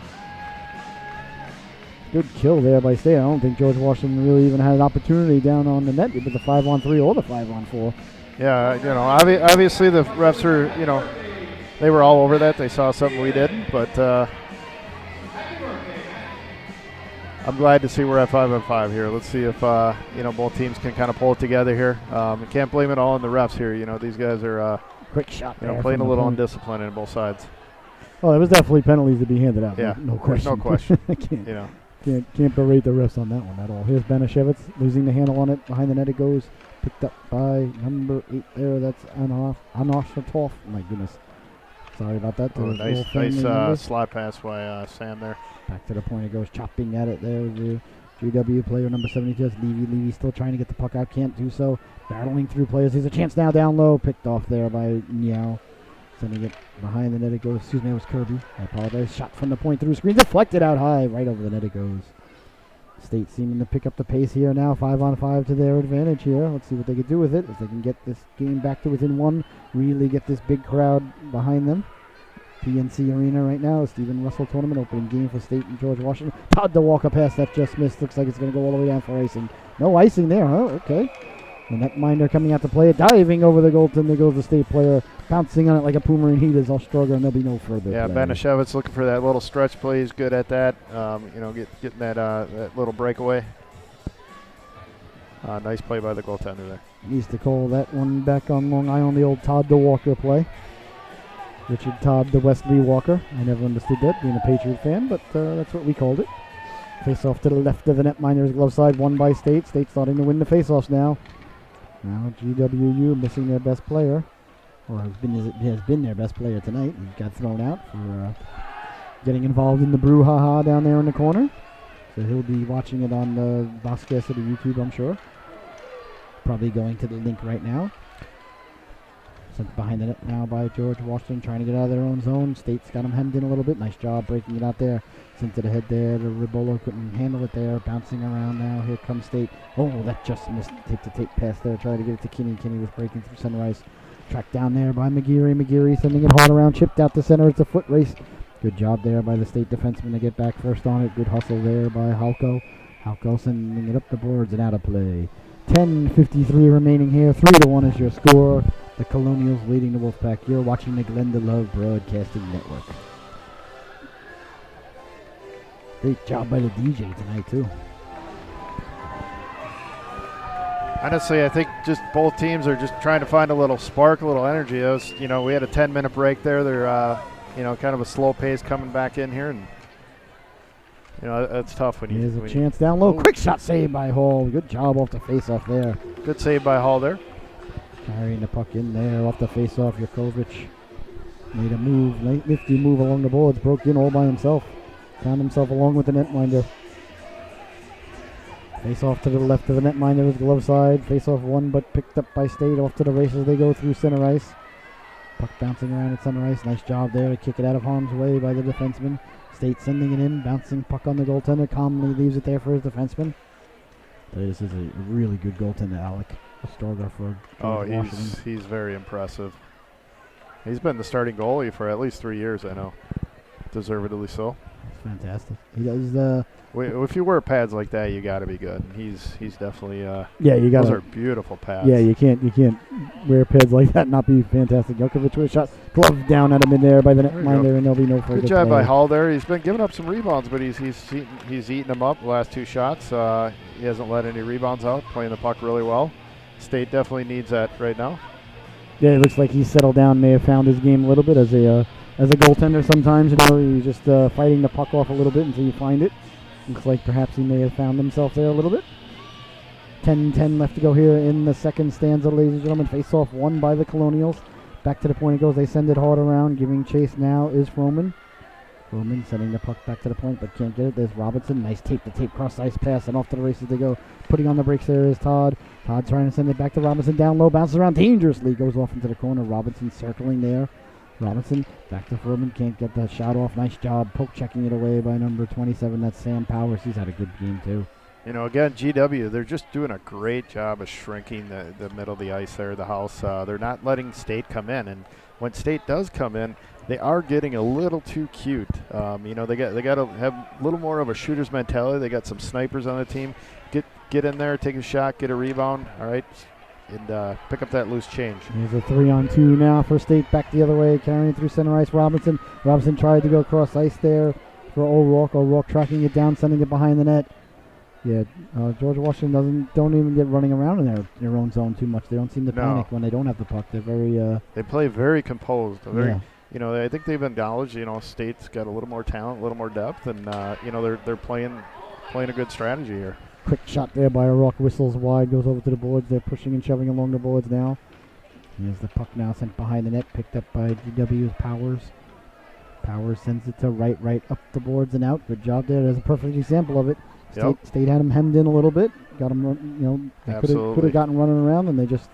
Good kill there by State. I don't think George Washington really even had an opportunity down on the net with the 5-on-3 or the 5-on-4. Yeah, obviously the refs are, they were all over that. They saw something we didn't, but I'm glad to see we're at 5-on-5 here. Let's see if both teams can kind of pull it together here. You can't blame it all on the refs here. These guys are quick shot. Playing a little undisciplined on both sides. Oh, there was definitely penalties to be handed out. Yeah, no question. No question. I can't berate the refs on that one at all. Here's Banashevitz losing the handle on it. Behind the net it goes. Picked up by number 8 there. That's Anoshatov. My goodness. Sorry about that. Nice slot pass by Sam there. Back to the point it goes. Chopping at it there. The GW player number 72. That's Levy. Levy still trying to get the puck out. Can't do so. Battling through players. There's a chance now down low. Picked off there by Niao. Sending it behind the net it goes. Excuse me, it was Kirby. I apologize. Shot from the point through screen. Deflected out high. Right over the net it goes. State seeming to pick up the pace here now. 5-on-5 to their advantage here. Let's see what they can do with it. If they can get this game back to within 1. Really get this big crowd behind them. PNC Arena right now. Stephen Russel tournament. Opening game for State and George Washington. Todd to walk a pass that just missed. Looks like it's going to go all the way down for icing. No icing there, huh? Okay. The netminder coming out to play it. Diving over the goaltender. There goes the State player. Bouncing on it like a puma in heat is Ostroger, and there'll be no further. Yeah, Banashevitz looking for that little stretch play. He's good at that. Getting that little breakaway. Nice play by the goaltender there. Needs to call that one back on Long Island, the old Todd the Walker play. Richard Todd the Wesley Walker. I never understood that, being a Patriot fan, but that's what we called it. Face off to the left of the netminder's glove side, won by State. State starting to win the face-offs now. Now GWU missing their best player. Or has been their best player tonight. He got thrown out for getting involved in the brouhaha down there in the corner. So he'll be watching it on the Boxcast of the YouTube, I'm sure. Probably going to the link right now. Sent behind the net now by George Washington, trying to get out of their own zone. State's got him hemmed in a little bit. Nice job breaking it out there. Sent to the head there. The Ribolo couldn't handle it there. Bouncing around now. Here comes State. Oh, that just missed. Tape-to-tape pass there. Trying to get it to Kinney. Kinney was breaking through Sunrise. Tracked down there by McGeary. McGeary sending it hard around, chipped out the center. It's a foot race. Good job there by the State defenseman to get back first on it. Good hustle there by Halko. Halko sending it up the boards and out of play. 10:53 remaining here. 3-1 is your score. The Colonials leading the Wolfpack. You're watching the Glenda Love Broadcasting Network. Great job by the DJ tonight, too. Honestly, I think just both teams are just trying to find a little spark, a little energy. It was, we had a 10-minute break there. They're, kind of a slow pace coming back in here, and it's tough when you. There's a chance down low. Quick shot saved by Hall. Good job off the face-off there. Good save by Hall there. Carrying the puck in there off the face-off. Yakovich made a move, nifty move along the boards. Broke in all by himself. Found himself along with the netminder. Face off to the left of the netminder with glove side. Face off one, but picked up by State. Off to the races they go through center ice. Puck bouncing around at center ice. Nice job there to kick it out of harm's way by the defenseman. State sending it in, bouncing puck on the goaltender. Calmly leaves it there for his defenseman. This is a really good goaltender, Alec Astorga for Washington. He's very impressive. He's been the starting goalie for at least 3 years, I know. deservedly so. Fantastic. He does. If you wear pads like that, you got to be good. He's definitely. Yeah, you got. Those are beautiful pads. Yeah, you can't wear pads like that and not be fantastic. Jokovic with a shot, glove down at him in there by the netminder, and there'll be no further. Good job play. by Hall there. He's been giving up some rebounds, but he's eating them up the last 2 shots. He hasn't let any rebounds out, playing the puck really well. State definitely needs that right now. Yeah, it looks like he's settled down. May have found his game a little bit as a goaltender. Sometimes he's just fighting the puck off a little bit until you find it. Looks like perhaps he may have found himself there a little bit. 10-10 left to go here in the second stanza, ladies and gentlemen. Face-off won by the Colonials. Back to the point it goes. They send it hard around. Giving chase now is Froman. Froman sending the puck back to the point, but can't get it. There's Robinson. Nice tape-to-tape cross-ice pass, and off to the races they go. Putting on the brakes there is Todd. Todd trying to send it back to Robinson. Down low, bounces around dangerously. Goes off into the corner. Robinson circling there. Robinson back to Furman, can't get that shot off. Nice job poke checking it away by number 27. That's Sam Powers. He's had a good game too. Again, GW, they're just doing a great job of shrinking the middle of the ice there, the house. They're not letting State come in, and when State does come in, they are getting a little too cute. They got to have a little more of a shooter's mentality. They got some snipers on the team. Get in there, take a shot, get a rebound. All right. And pick up that loose change. Here's a 3-on-2 now for State. Back the other way, carrying through center ice. Robinson tried to go across ice there for O'Rourke. O'Rourke tracking it down, sending it behind the net. Yeah, George Washington don't even get running around in their own zone too much. They don't seem to panic when they don't have the puck. They're very. They play very composed. I think they've acknowledged. State's got a little more talent, a little more depth, and they're playing a good strategy here. Quick shot there by O'Rourke, whistles wide, goes over to the boards. They're pushing and shoving along the boards now. Here's the puck now sent behind the net, picked up by GW's Powers. Powers sends it to right up the boards and out. Good job there. There's a perfect example of it. State had him hemmed in a little bit. Got him, could have gotten running around, and they just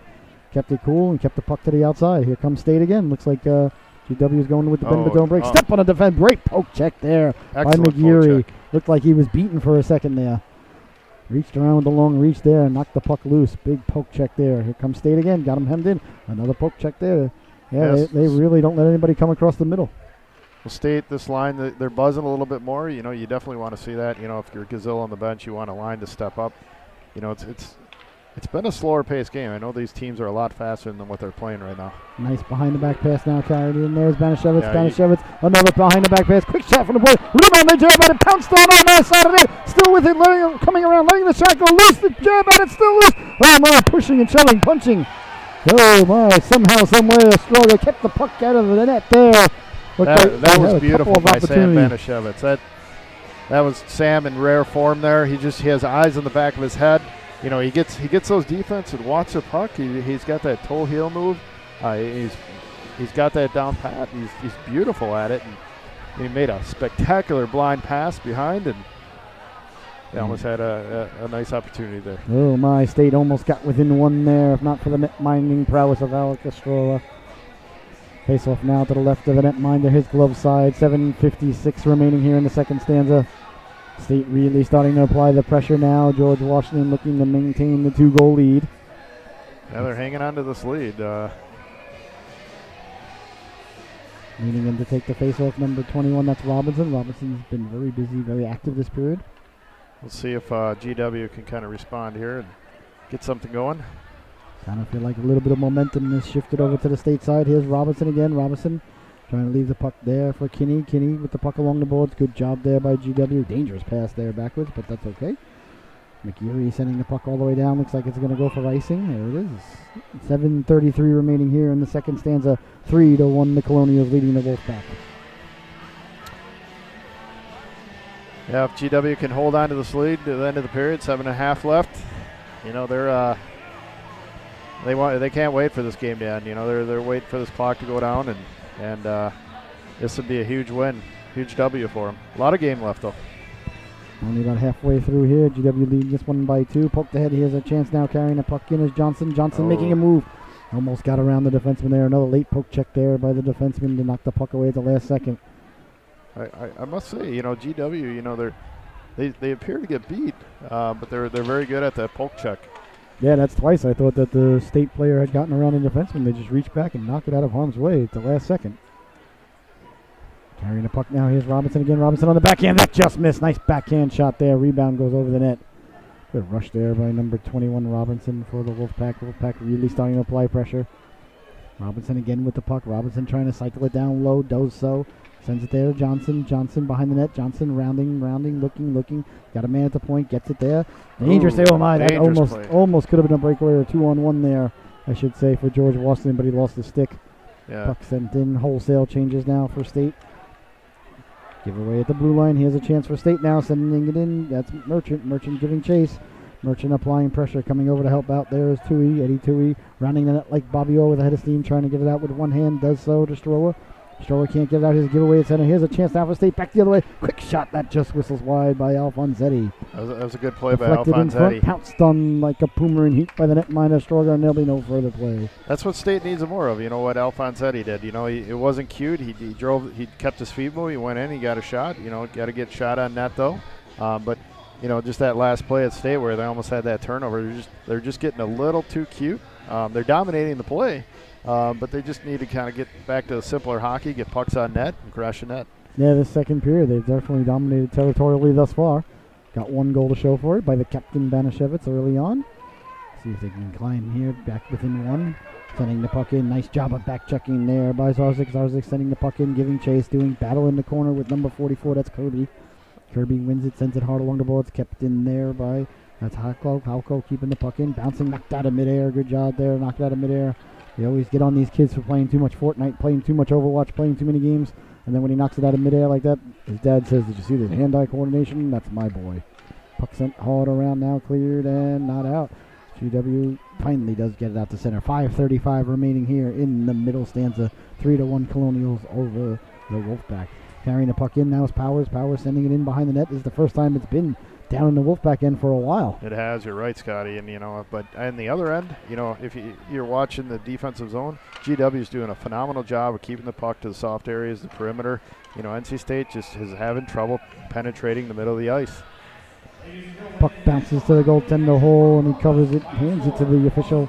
kept it cool and kept the puck to the outside. Here comes State again. Looks like GW is going with the bend but don't break. Step on a defense. Great poke check there by McGeary. Looked like he was beaten for a second there. Reached around with the long reach there and knocked the puck loose. Big poke check there. Here comes State again. Got him hemmed in. Another poke check there. Yeah, yes. They really don't let anybody come across the middle. Well, State, this line, they're buzzing a little bit more. You definitely want to see that. If you're Gazelle on the bench, you want a line to step up. It's been a slower paced game. I know these teams are a lot faster than what they're playing right now. Nice behind the back pass now carried in. There's Banashevitz. Banashevitz, another behind the back pass. Quick shot from the board. Rebound, they jab at it. Pounced on that side of it. Still with it, coming around, letting the shot go loose. The jab at it, still loose. Oh my, pushing and shoving, punching. Oh my, somehow, somewhere, Stroger kept the puck out of the net there. That was beautiful by Sam Banashevitz. That was Sam in rare form there. He has eyes in the back of his head. He gets those defense and watch the puck. He's got that toe heel move. He's got that down pat. He's beautiful at it. And he made a spectacular blind pass behind, and they almost had a nice opportunity there. Oh my, State almost got within one there, if not for the net minding prowess of Alec Estrella. Face off now to the left of the net minder, his glove side. 7:56 remaining here in the second stanza. State really starting to apply the pressure now. George Washington looking to maintain the 2-goal lead. Yeah, they're hanging on to this lead. Leaning in to take the face-off, number 21, that's Robinson. Robinson's been very busy, very active this period. We'll see if GW can kind of respond here and get something going. Kind of feel like a little bit of momentum is shifted over to the State side. Here's Robinson again. Robinson trying to leave the puck there for Kinney. Kinney with the puck along the boards. Good job there by GW. Dangerous pass there backwards, but that's okay. McGeary sending the puck all the way down. Looks like it's going to go for icing. There it is. 7:33 remaining here in the second stanza. 3-1 the Colonials leading the Wolfpack. Yeah, if GW can hold on to this lead to the end of the period, 7.5 left. They can't wait for this game to end. They're waiting for this clock to go down, and this would be a huge win, huge W for them. A lot of game left though. Only about halfway through here. GW leading this one by 2. Poked ahead. Here's a chance now carrying the puck in is Johnson. Johnson making a move. Almost got around the defenseman there. Another late poke check there by the defenseman to knock the puck away at the last second. I must say, GW, they appear to get beat, but they're very good at that poke check. Yeah, that's twice. I thought that the State player had gotten around the defenseman. They just reached back and knocked it out of harm's way at the last second. Carrying the puck now. Here's Robinson again. Robinson on the backhand. That just missed. Nice backhand shot there. Rebound goes over the net. Good rush there by number 21 Robinson for the Wolfpack. Wolfpack really starting to apply pressure. Robinson again with the puck. Robinson trying to cycle it down low. Does so. Sends it there to Johnson. Johnson behind the net. Johnson rounding, looking. Got a man at the point. Gets it there. Dangerous. Oh my! That almost could have been a breakaway or 2-on-1 there, I should say, for George Washington, but he lost the stick. Yeah. Puck sent in. Wholesale changes now for State. Give away at the blue line. Here's a chance for State now. Sending it in. That's Merchant. Merchant giving chase. Merchant applying pressure. Coming over to help out. There is Tui. Eddie Tui rounding the net like Bobby O with a head of steam. Trying to get it out with one hand. Does so to Stroller. Stroller can't get it out. His giveaway at center. Here's a chance now for State. Back the other way. Quick shot. That just whistles wide by Alfonsetti. That was a good play Deflected by in front. Alfonsetti. Pounced on like a puma in heat by the netminder Stroger, and there'll be no further play. That's what State needs more of. You know what Alfonsetti did. You know, it wasn't cute. He drove. He kept his feet moving. He went in. He got a shot. You know, got to get shot on net though. But you know, just that last play at State where they almost had that turnover. They're just getting a little too cute. They're dominating the play. But they just need to kind of get back to the simpler hockey, get pucks on net, and crash the net. Yeah, this second period, they've definitely dominated territorially thus far. Got one goal to show for it by the captain Banashevitz early on. See if they can climb here, back within one. Sending the puck in. Nice job of back checking there by Zarzik. Zarzik sending the puck in, giving chase, doing battle in the corner with number 44. That's Kirby. Kirby wins it, sends it hard along the ball. It's kept in there by, that's Halko. Halko keeping the puck in, bouncing, knocked out of midair. Good job there, knocked out of midair. They always get on these kids for playing too much Fortnite, playing too much Overwatch, playing too many games. And then when he knocks it out of midair like that, his dad says, "Did you see the hand-eye coordination? That's my boy." Puck sent hard around now, cleared and not out. GW finally does get it out to center. 5:35 remaining here in the middle stanza. 3-1 Colonials over the Wolfpack. Carrying the puck in now is Powers. Powers sending it in behind the net. This is the first time it's been down in the Wolfpack end for a while. It has. You're right, Scotty. And you know, but on the other end, you know, if you're watching the defensive zone, GW's doing a phenomenal job of keeping the puck to the soft areas, the perimeter. You know, NC State just is having trouble penetrating the middle of the ice. Puck bounces to the goaltender hole and he covers it, hands it to the official.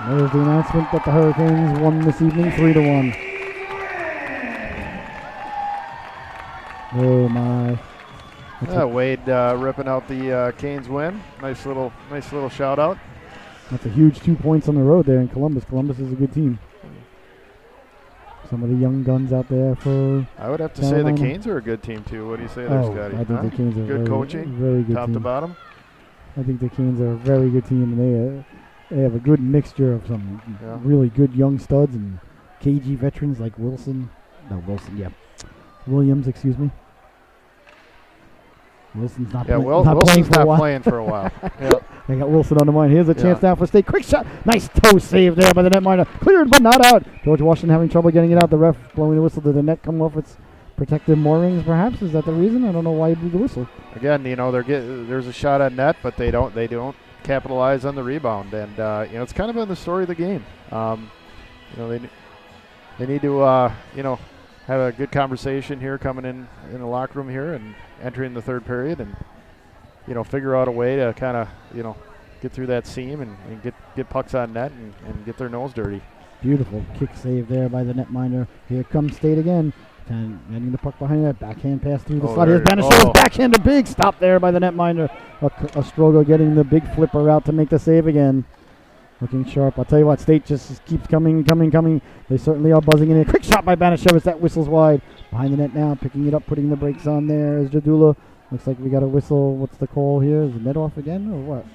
There's the announcement that the Hurricanes won this evening 3-1. Oh my! Wade ripping out the Canes win. Nice little shout out. That's a huge 2 points on the road there in Columbus. Columbus is a good team. Some of the young guns out there for. I would have to say the Canes are a good team too. What do you say there, Scotty? I think the Canes are good coaching, very good top team. to bottom. I think the Canes are a very good team, and they have a good mixture of some really good young studs and KG veterans like Williams, excuse me. Wilson's not playing. Wilson's not playing for a while. Yep. They got Wilson on the mind. Here's a chance now for State. Quick shot. Nice toe save there by the netminder. Cleared but not out. George Washington having trouble getting it out. The ref blowing the whistle. Did the net come off its protective moorings perhaps? Is that the reason? I don't know why he blew the whistle. Again, you know, there's a shot on net, but they don't capitalize on the rebound. And, you know, it's kind of been the story of the game. You know, they need to, you know, have a good conversation here coming in the locker room here and entering the third period and, you know, figure out a way to kind of, you know, get through that seam and get pucks on net and get their nose dirty. Beautiful kick save there by the netminder. Here comes State again. Getting the puck behind that. Backhand pass through the slot. Here's Banishevitz. Backhand, a big stop there by the netminder. Ostrogo getting the big flipper out to make the save again. Looking sharp. I'll tell you what, State just keeps coming. They certainly are buzzing in here. Quick shot by Banishevitz. That whistles wide. Behind the net now, picking it up, putting the brakes on there is Jadula. Looks like we got a whistle. What's the call here? Is the net off again or what?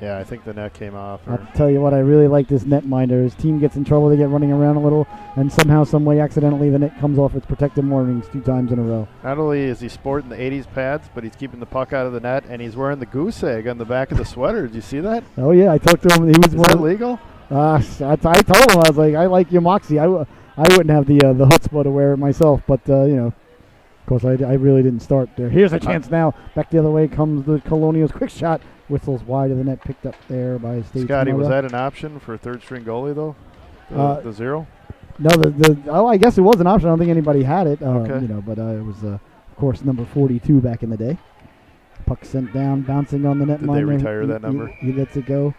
Yeah, I think the net came off. I'll tell you what, I really like this netminder. His team gets in trouble. They get running around a little, and somehow, some way, accidentally, the net comes off its protective moorings 2 times in a row. Not only is he sporting the 80s pads, but he's keeping the puck out of the net, and he's wearing the goose egg on the back of the sweater. Did you see that? Oh, yeah. I talked to him. Is that legal? I told him, I was like, I like your moxie. I wouldn't have the chutzpah to wear it myself, but, you know, of course, I really didn't start there. Here's a chance now. Back the other way comes the Colonials. Quick shot. Whistles wide of the net, picked up there by State. Scotty, was that an option for third-string goalie, though? The zero? No, I guess it was an option. I don't think anybody had it. Okay. You know, but it was, of course, number 42 back in the day. Puck sent down, bouncing on the net. Did they retire that number? He lets it go.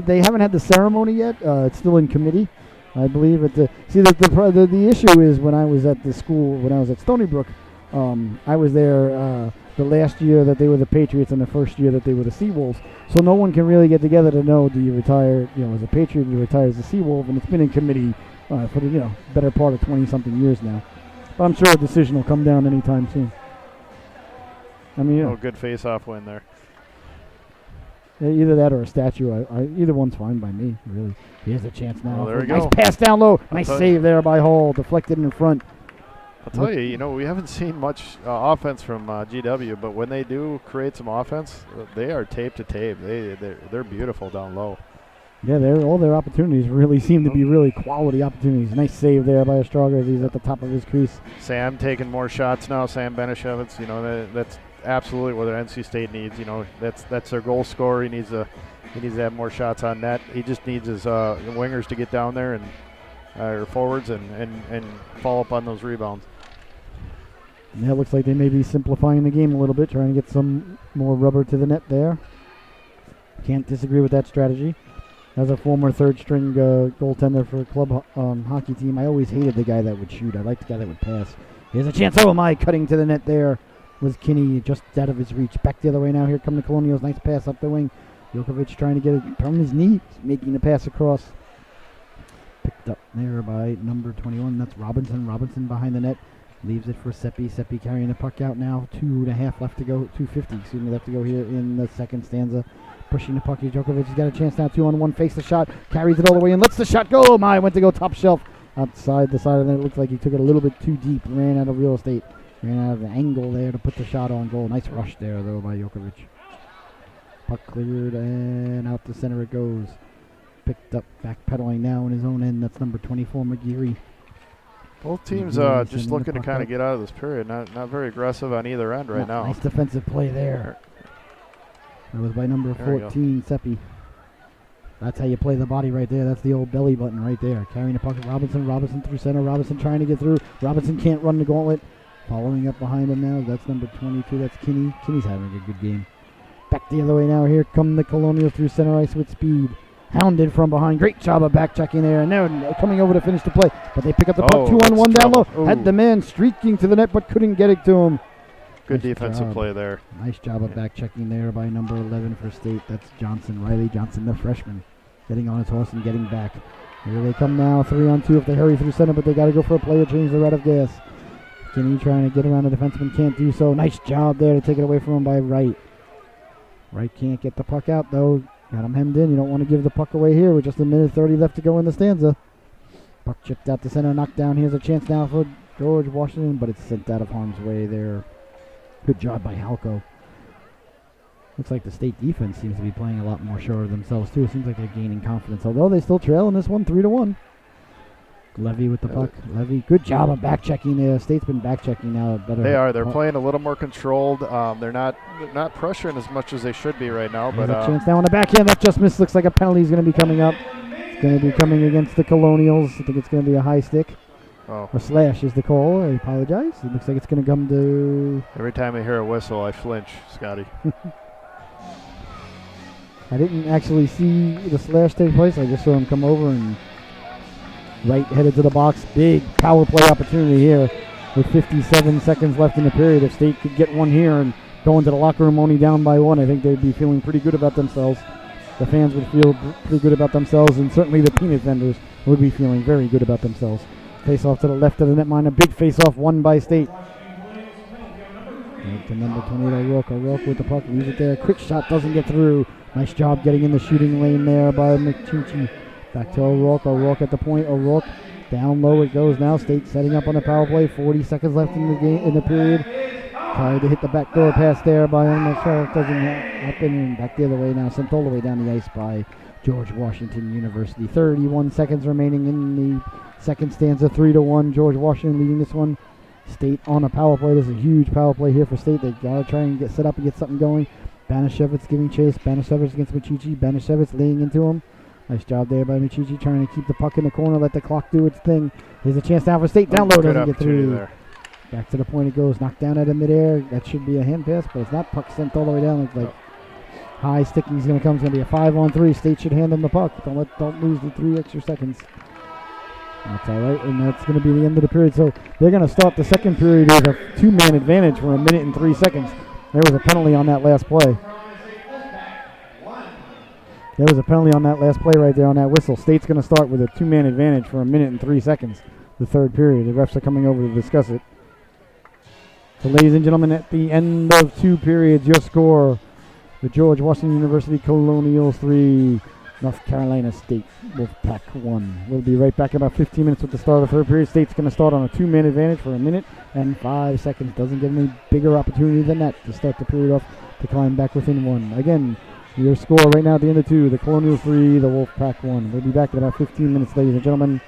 They haven't had the ceremony yet. It's still in committee. I believe it. The issue is when I was at the school, when I was at Stony Brook, I was there the last year that they were the Patriots and the first year that they were the Seawolves. So no one can really get together to know, do you retire, as a Patriot, do you retire as a Seawolf? And it's been in committee for the better part of 20-something years now. But I'm sure a decision will come down anytime soon. I mean, good face-off win there. Yeah, either that or a statue. Either one's fine by me, really. Here's a chance now. Oh, there we nice go. pass down low. Nice save there by Hall. Deflected in front. I'll tell you, we haven't seen much offense from GW, but when they do create some offense, they are tape to tape. They're beautiful down low. Yeah, all their opportunities really seem to be really quality opportunities. Nice save there by Ostraga as he's at the top of his crease. Sam taking more shots now. Sam Benishevitz, that's absolutely what their NC State needs. That's their goal scorer. He needs to have more shots on net. He just needs his wingers to get down there and or forwards and follow up on those rebounds. Yeah, it looks like they may be simplifying the game a little bit, trying to get some more rubber to the net there. Can't disagree with that strategy. As a former third-string goaltender for a club hockey team, I always hated the guy that would shoot. I liked the guy that would pass. Here's a chance. Oh, my, cutting to the net there was Kinney, just out of his reach. Back the other way now. Here come the Colonials. Nice pass up the wing. Jokovic trying to get it from his knee, making the pass across. Picked up there by number 21. That's Robinson. Robinson behind the net. Leaves it for Seppi. Seppi carrying the puck out now. 2.5 left to go. 2:50, left to go here in the second stanza. Pushing the puck. Jokovic has got a chance now. 2-on-1. Face the shot. Carries it all the way in. Lets the shot go. Oh, my. Went to go top shelf. Outside the side of it. It looks like he took it a little bit too deep. Ran out of real estate. Ran out of the angle there to put the shot on goal. Nice rush there, though, by Jokovic. Puck cleared, and out the center it goes. Picked up, backpedaling now in his own end. That's number 24, McGeary. Both teams just looking to kind of get out of this period. Not very aggressive on either end right now. Nice defensive play there. That was by number 14, Seppi. That's how you play the body right there. That's the old belly button right there. Carrying the puck. Robinson through center. Robinson trying to get through. Robinson can't run the gauntlet. Following up behind him now. That's number 22. That's Kinney. Kinney's having a good game. Back the other way now. Here come the Colonials through center ice with speed. Hounded from behind. Great job of back checking there. And they're coming over to finish the play. But they pick up the puck. 2-on-1 down low. Ooh. Had the man streaking to the net but couldn't get it to him. Good Nice defensive job. play there. Nice job of back checking there by number 11 for State. That's Johnson. Riley Johnson, the freshman. Getting on his horse and getting back. Here they come now. 3-on-2 if they hurry through center. But they got to go for a player change. They're out of gas. Kinney trying to get around the defenseman. Can't do so. Nice job there to take it away from him by Wright. Wright can't get the puck out, though. Got him hemmed in. You don't want to give the puck away here with just 1:30 left to go in the stanza. Puck chipped out to center, knocked down. Here's a chance now for George Washington, but it's sent out of harm's way there. Good job by Halko. Looks like the State defense seems to be playing a lot more sure of themselves, too. It seems like they're gaining confidence, although they still trail in this one 3-1. Levy with the puck. Levy, good job of back checking there. State's been back checking now. They are. They're playing a little more controlled. They're not pressuring as much as they should be right now. But a chance now on the backhand. That just missed. Looks like a penalty is going to be coming up. It's going to be coming against the Colonials. I think it's going to be a high stick. Oh. Or slash is the call. I apologize. It looks like it's going to come to... Every time I hear a whistle, I flinch, Scotty. I didn't actually see the slash take place. I just saw him come over and Wright headed to the box. Big power play opportunity here with 57 seconds left in the period. If State could get one here and go into the locker room only down by one, I think they'd be feeling pretty good about themselves. The fans would feel pretty good about themselves, and certainly the peanut vendors would be feeling very good about themselves. Face off to the left of the netminder. A big face off won by State. Right to number 28, O'Rourke. O'Rourke with the puck, leaves it there. Quick shot doesn't get through. Nice job getting in the shooting lane there by McChinchy. Back to O'Rourke. O'Rourke at the point. O'Rourke down low it goes now. State setting up on the power play. 40 seconds left in the game in the period. Tried to hit the backdoor pass there by Michelle. Doesn't happen. And back the other way now. Sent all the way down the ice by George Washington University. 31 seconds remaining in the second stanza. 3-1. George Washington leading this one. State on a power play. There's a huge power play here for State. They gotta try and get set up and get something going. Banishevitz giving chase. Banishevitz against Michichi. Banishevitz laying into him. Nice job there by Michichi trying to keep the puck in the corner, let the clock do its thing. Here's a chance now for State. Down low, doesn't get through. There. Back to the point it goes. Knocked down out of midair. That should be a hand pass, but it's not. Puck sent all the way down. It's like high sticking is going to come. It's going to be a 5-on-3. State should hand them the puck. Don't lose the 3 extra seconds. That's all right, and that's going to be the end of the period. So they're going to start the second period with a 2-man advantage for 1 minute and 3 seconds. There was a penalty on that last play. There was a penalty on that last play right there on that whistle. State's going to start with a 2-man advantage for 1 minute and 3 seconds, the third period. The refs are coming over to discuss it. So, ladies and gentlemen, at the end of 2 periods, your score, the George Washington University Colonials 3, North Carolina State Wolfpack 1. We'll be right back in about 15 minutes with the start of the third period. State's going to start on a 2-man advantage for 1 minute and 5 seconds. Doesn't get any bigger opportunity than that to start the period off to climb back within 1. Again, your score right now at the end of 2, the Colonials 3, the Wolfpack 1. We'll be back in about 15 minutes, ladies and gentlemen.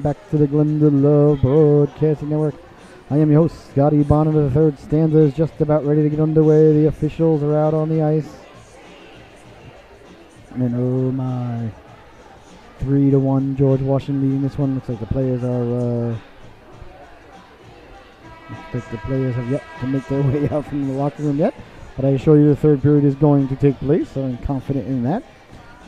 back to the Glenda Love Broadcasting Network. I am your host, Scotty Bonner. The third stanza is just about ready to get underway. The officials are out on the ice. And oh my, 3-1, George Washington leading this one. Looks like the players have yet to make their way out from the locker room yet. But I assure you the third period is going to take place, so I'm confident in that.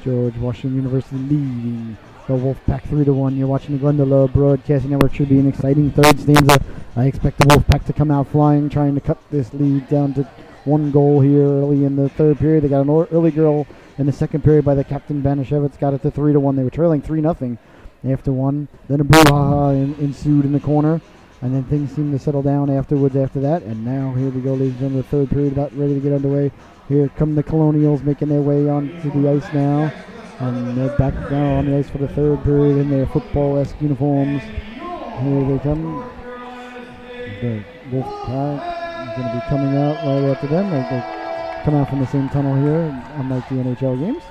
George Washington University leading the Wolfpack 3-1. You're watching the Glenda Love Broadcasting Network. Should be an exciting third stanza. I expect the Wolfpack to come out flying, trying to cut this lead down to one goal here early in the third period. They got an early goal in the second period by the captain Banashevitz. Got it to 3-1. They were trailing 3-0 after one. Then a brouhaha ensued in the corner, and then things seemed to settle down afterwards after that. And now here we go, ladies and gentlemen, the third period about ready to get underway. Here come the Colonials making their way onto the ice now. And they're back now on the ice for the third period in their football-esque uniforms. Here they come. The Wolfpack is going to be coming out right after them. They come out from the same tunnel here, unlike the NHL games.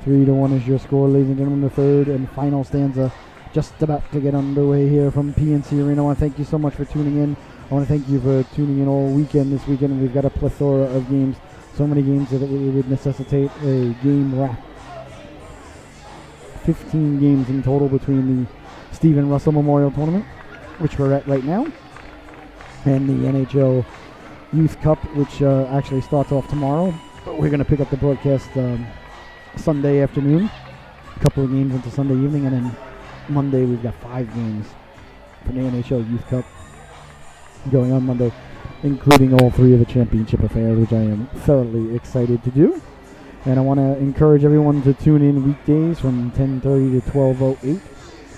3-1 is your score, ladies and gentlemen. The third and final stanza just about to get underway here from PNC Arena. I want to thank you so much for tuning in. I want to thank you for tuning in all weekend. This weekend we've got a plethora of games. So many games that it would necessitate a game wrap. 15 games in total between the Stephen Russel Memorial Tournament, which we're at right now, and the NHL Youth Cup, which actually starts off tomorrow. But we're going to pick up the broadcast Sunday afternoon, a couple of games into Sunday evening, and then Monday we've got 5 games for the NHL Youth Cup going on Monday, including all 3 of the championship affairs, which I am thoroughly excited to do. And I want to encourage everyone to tune in weekdays from 10:30 to 12:08.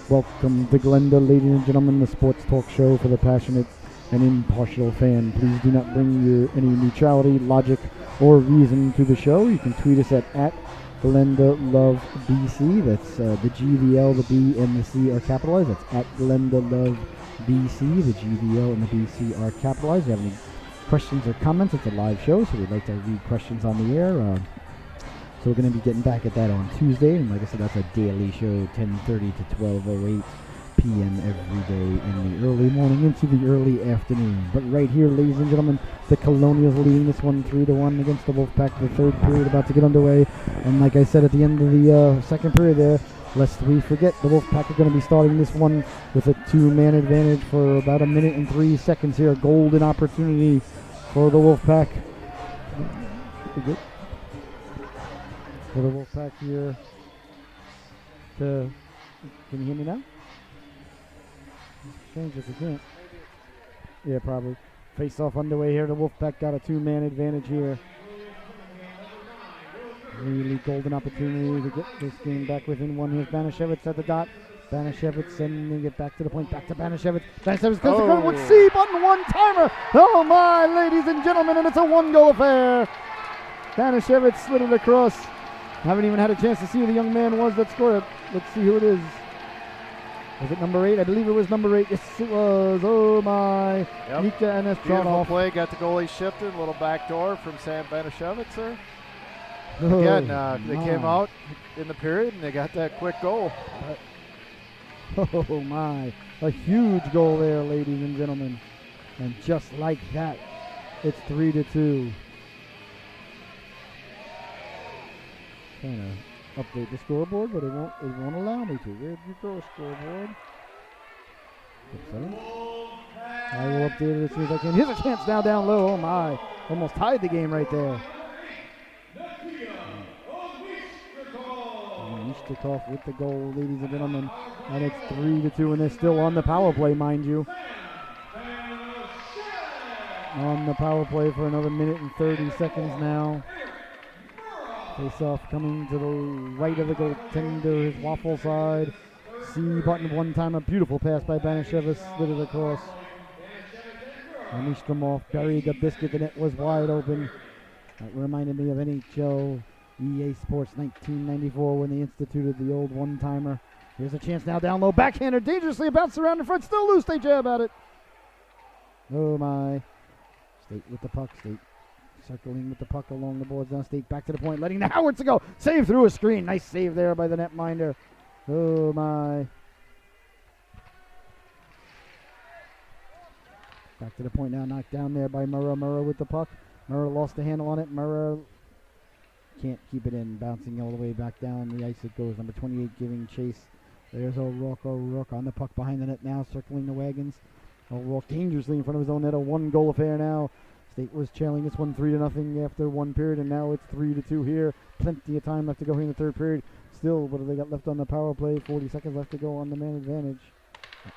Welcome to Glenda, ladies and gentlemen, the sports talk show for the passionate and impartial fan. Please do not bring any neutrality, logic, or reason to the show. You can tweet us at Glenda Love BC. That's the G, the L, the B, and the C are capitalized. That's at Glenda Love BC. The G, the L, and the BC are capitalized. If you have any questions or comments, it's a live show, so we'd like to read questions on the air. So we're going to be getting back at that on Tuesday, and like I said, that's a daily show, 10:30 to 12:08 p.m. every day in the early morning into the early afternoon. But right here, ladies and gentlemen, the Colonials leading this one 3-1 against the Wolfpack. The third period about to get underway, and like I said at the end of the second period there, lest we forget, the Wolfpack are going to be starting this one with a 2-man advantage for about 1 minute and 3 seconds here. Golden opportunity for the Wolfpack. For the Wolfpack here can you hear me now? Strange if you can't. Yeah, probably. Face off underway here. The Wolfpack got a 2-man advantage here. Really golden opportunity to get this game back within 1. Here's Banashevitz at the dot. Banashevitz sending it back to the point. Back to Banashevitz. Banashevitz goes to good one. C button one-timer. Oh my, ladies and gentlemen, and it's a 1-goal affair. Banashevitz slid it across. Haven't even had a chance to see who the young man was that scored it. Let's see who it is. Was it number 8? I believe it was number 8. Yes, it was. Oh my. Yep. Nika Enes Beautiful play. Got the goalie shifted. A little back door from Sam Banashevitz there. Oh, again, they came out in the period and they got that quick goal. Oh my. A huge goal there, ladies and gentlemen. And just like that, it's 3-2. Trying to update the scoreboard, but it won't allow me to. Where'd you go, scoreboard? I will update it as soon as I can. Here's a chance now down low. Oh my. Almost tied the game right there. Nishtikov with the goal, ladies and gentlemen. And it's 3-2, and they're still on the power play, mind you. On the power play for another 1 minute and 30 seconds now. Face-off coming to the right of the goaltender, his waffle side. C button one time, a beautiful pass by Banashevitz, slid it across. And Nishtikov buried the biscuit, the net was wide open. That reminded me of NHL EA Sports 1994 when they instituted the old one-timer. Here's a chance now down low, backhander, dangerously bounced around in front, still loose, they jab at it. Oh my. State with the puck, State circling with the puck along the boards now. State back to the point, letting the Howardson go. Save through a screen. Nice save there by the netminder. Oh my. Back to the point now, knocked down there by Murrah. Murrah with the puck. Murrah lost the handle on it. Murrah can't keep it in, bouncing all the way back down the ice it goes. Number 28 giving chase. There's O'Rourke. O'Rourke on the puck behind the net now, circling the wagons. O'Rourke dangerously in front of his own net. A 1-goal affair now. State was trailing this one 3-0 after one period, and now it's 3-2 here. Plenty of time left to go here in the third period. Still, what have they got left on the power play? 40 seconds left to go on the man advantage.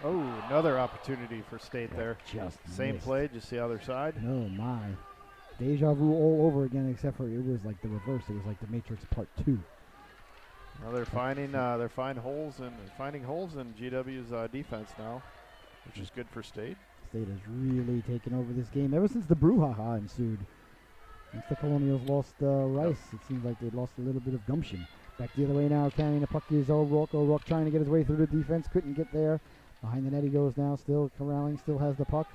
Oh, another opportunity for State there. Just Same missed. play, just the other side. Oh my. Deja vu all over again, except for it was like the reverse. It was like the Matrix Part 2. Well, they're finding holes in GW's defense now, which is good for State. State has really taken over this game ever since the brouhaha ensued. Once the Colonials lost Rice, it seems like they lost a little bit of gumption. Back the other way now, carrying the puck is O'Rourke. O'Rourke trying to get his way through the defense, couldn't get there. Behind the net he goes now, still corralling, still has the puck.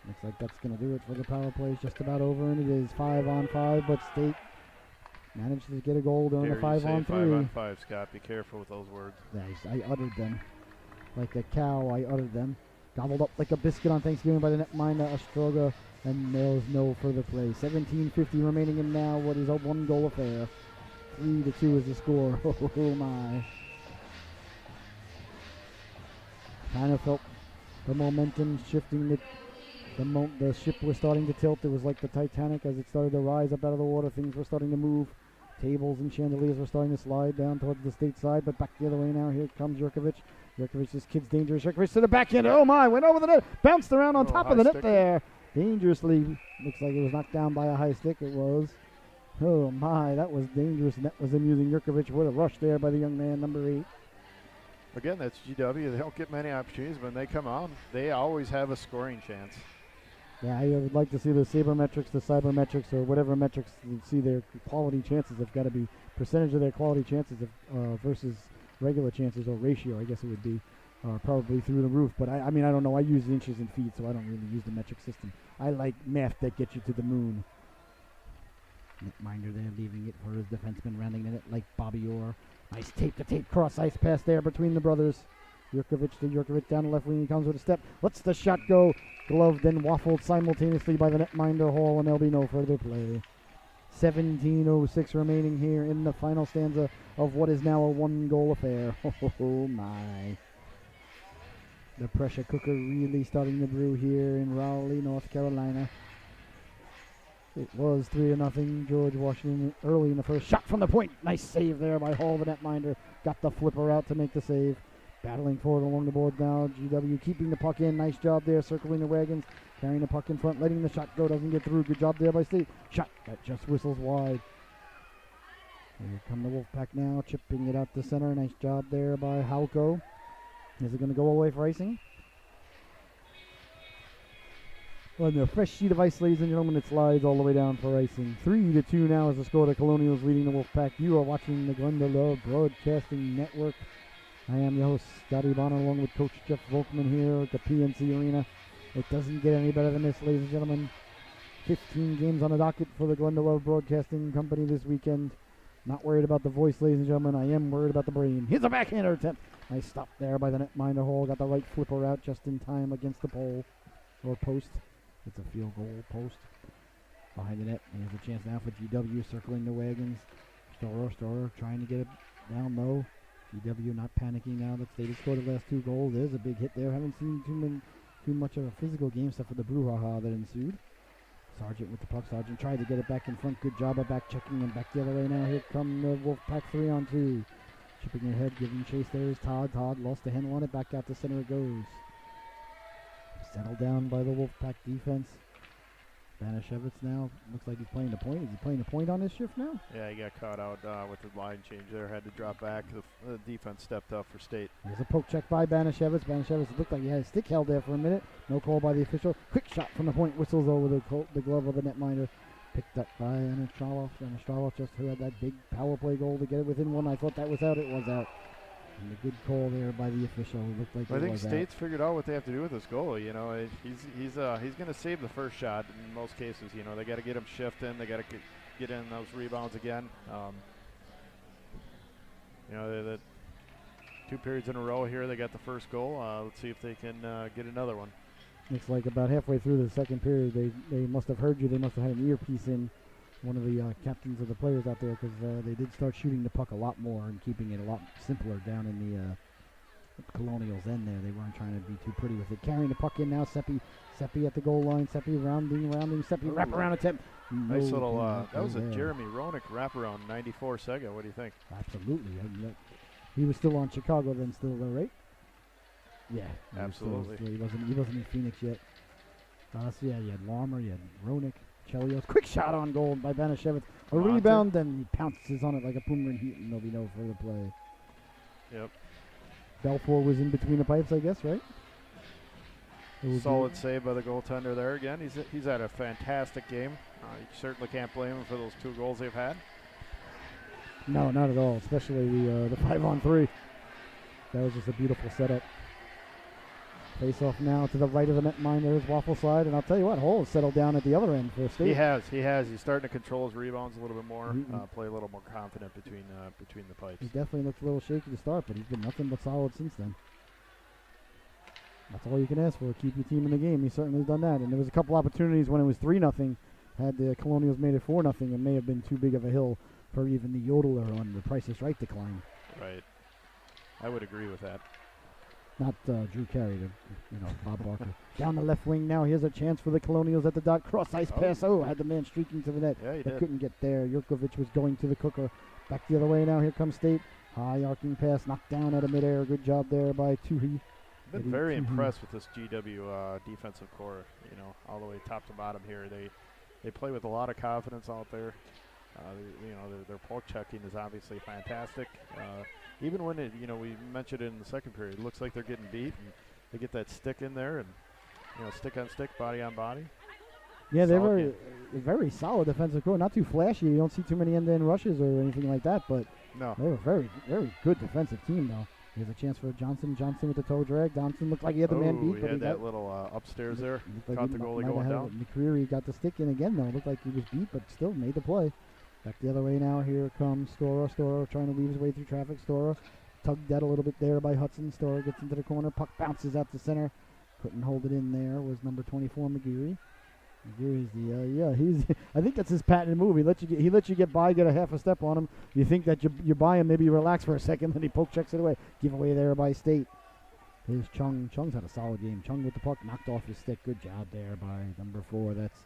Looks like that's going to do it for the power play. It's just about over, and it is 5-on-5, but State managed to get a goal during the 5-on-3. 5-on-5, Scott. Be careful with those words. Nice. I uttered them. Like a cow, I uttered them. Gobbled up like a biscuit on Thanksgiving by the netminder Ostroga, and there's no further play. 17:50 remaining in now what is a 1-goal affair. 3-2 is the score. Oh my. Kind of felt the momentum shifting. The ship was starting to tilt. It was like the Titanic as it started to rise up out of the water. Things were starting to move. Tables and chandeliers were starting to slide down towards the State side, but back the other way now. Here comes Jurkovic. Jurkovic, this kid's dangerous. Jurkovic to the backhand. Oh my, went over the net. Bounced around on top of the net there. Dangerously. Looks like it was knocked down by a high stick. It was. Oh my, that was dangerous, and that was amusing. Jurkovic with a rush there by the young man, number 8. Again, that's GW. They don't get many opportunities, but when they come out, they always have a scoring chance. Yeah, I would like to see the sabermetrics, the cybermetrics, or whatever metrics you see their quality chances have got to be percentage of their quality chances versus regular chances, or ratio, I guess it would be, probably through the roof. But I mean, I don't know. I use inches and feet, so I don't really use the metric system. I like math that gets you to the moon. Netminder there, leaving it for his defenseman, rounding the net like Bobby Orr. Nice tape-to-tape cross-ice pass there between the brothers. Jurkovic to Jurkovic down the left wing. He comes with a step. Lets the shot go. Gloved and waffled simultaneously by the netminder Hall, and there'll be no further play. 17:06 remaining here in the final stanza of what is now a 1-goal affair. Oh my. The pressure cooker really starting to brew here in Raleigh, North Carolina. It was 3-0. George Washington early in the first. Shot from the point. Nice save there by Hall, the netminder. Got the flipper out to make the save. Battling forward along the board now. GW keeping the puck in. Nice job there, circling the wagons. Carrying the puck in front, letting the shot go. Doesn't get through. Good job there by State. Shot that just whistles wide. Here come the Wolfpack now, chipping it out to center. Nice job there by Halko. Is it going to go away for icing? On the fresh sheet of ice, ladies and gentlemen, it slides all the way down for icing. 3-2 now is the score. The Colonials leading the Wolfpack. You are watching the Glendale Love Broadcasting Network. I am your host, Scotty Bonner, along with Coach Jeff Volkman here at the PNC Arena. It doesn't get any better than this, ladies and gentlemen. 15 games on the docket for the Glendale Love Broadcasting Company this weekend. Not worried about the voice, ladies and gentlemen. I am worried about the brain. Here's a backhander attempt. Nice stop there by the netminder Hall. Got the right flipper out just in time against the pole or post. It's a field goal post. Behind the net. Here's a chance now for GW circling the wagons. Storer trying to get it down low. GW not panicking now that State has scored the last 2 goals. There's a big hit there. Haven't seen too much of a physical game except for the brouhaha that ensued. Sargent with the puck. Sargent tried to get it back in front. Good job of back checking and back the other way now. Here come the Wolfpack 3-on-2. Chipping ahead, giving chase there is Todd. Todd lost the handle on it. Back out to center it goes. Settled down by the Wolfpack defense. Banashevitz now looks like he's playing the point. Is he playing the point on this shift now? Yeah, he got caught out with the line change there. Had to drop back. The defense stepped up for State. There's a poke check by Banashevitz. Banashevitz looked like he had his stick held there for a minute. No call by the official. Quick shot from the point. Whistles over the glove of the netminder. Picked up by Anastralov. Anastralov just had that big power play goal to get it within one. I thought that was out. It was out. And a good call there by the official. It looked like I think State's figured out what they have to do with this goal. You know, he's going to save the first shot in most cases. You know, they got to get him shifting. They got to get in those rebounds again. You know, the 2 periods in a row here, they got the first goal. Let's see if they can get another one. Looks like about halfway through the second period, they must have heard you. They must have had an earpiece in, one of the captains of the players out there, because they did start shooting the puck a lot more and keeping it a lot simpler down in the Colonials end there. They weren't trying to be too pretty with it. Carrying the puck in now, Seppi at the goal line. Seppi rounding. Seppi wrap around attempt. Nice little, that was a Jeremy Roenick wraparound, 94 second. What do you think? Absolutely. He was still on Chicago then still, though, right? Yeah. Absolutely. He wasn't in Phoenix yet. So yeah, you had Larmer, you had Roenick, Chelios. Quick shot on goal by Banashevitz. A rebound, then he pounces on it like a Poomer Heat, and there'll be no further play. Yep. Belfour was in between the pipes, I guess, right? Solid save by the goaltender there again. He's had a fantastic game. You certainly can't blame him for those 2 goals they've had. No, not at all, especially the 5-on-3. That was just a beautiful setup. Face off now to the right of the net mine. There's Waffle Side, and I'll tell you what, Hole has settled down at the other end for State. He has. He's starting to control his rebounds a little bit more, play a little more confident between the pipes. He definitely looked a little shaky to start, but he's been nothing but solid since then. That's all you can ask for, keep your team in the game. He certainly has done that, and there was a couple opportunities when it was 3-0. Had the Colonials made it 4-0, it may have been too big of a hill for even the yodeler on the Price is Right decline. Right. I would agree with that. Not Drew Carey, Bob Barker. Down the left wing now. Here's a chance for the Colonials at the dot. Cross ice pass. Oh, had the man streaking to the net. Yeah, he but did. Couldn't get there. Jurkovic was going to the cooker. Back the other way now. Here comes State. High arcing pass. Knocked down out of midair. Good job there by Tuhi. I've been very impressed with this GW defensive core. All the way top to bottom here. They play with a lot of confidence out there. Their poke checking is obviously fantastic. Even when we mentioned it in the second period, it looks like they're getting beat, and they get that stick in there, and stick on stick, body on body. Yeah, they're very solid defensive core. Not too flashy. You don't see too many end-to-end rushes or anything like that, but no, they're a very, very good defensive team, though. Here's a chance for Johnson. Johnson with the toe drag. Johnson looked like he had the man beat. He had that little upstairs there. Caught the goalie going down. McCreary got the stick in again, though. Looked like he was beat, but still made the play. Back the other way now. Here comes Stora. Stora trying to weave his way through traffic. Stora tugged at a little bit there by Hudson. Stora gets into the corner. Puck bounces out to center. Couldn't hold it in there. Was number 24 McGeary. McGeary's I think that's his patented move. He lets you get by, get a half a step on him. You think that you're by him, maybe you relax for a second, then he poke checks it away. Give away there by State. Here's Chung. Chung's had a solid game. Chung with the puck, knocked off his stick. Good job there by number 4. That's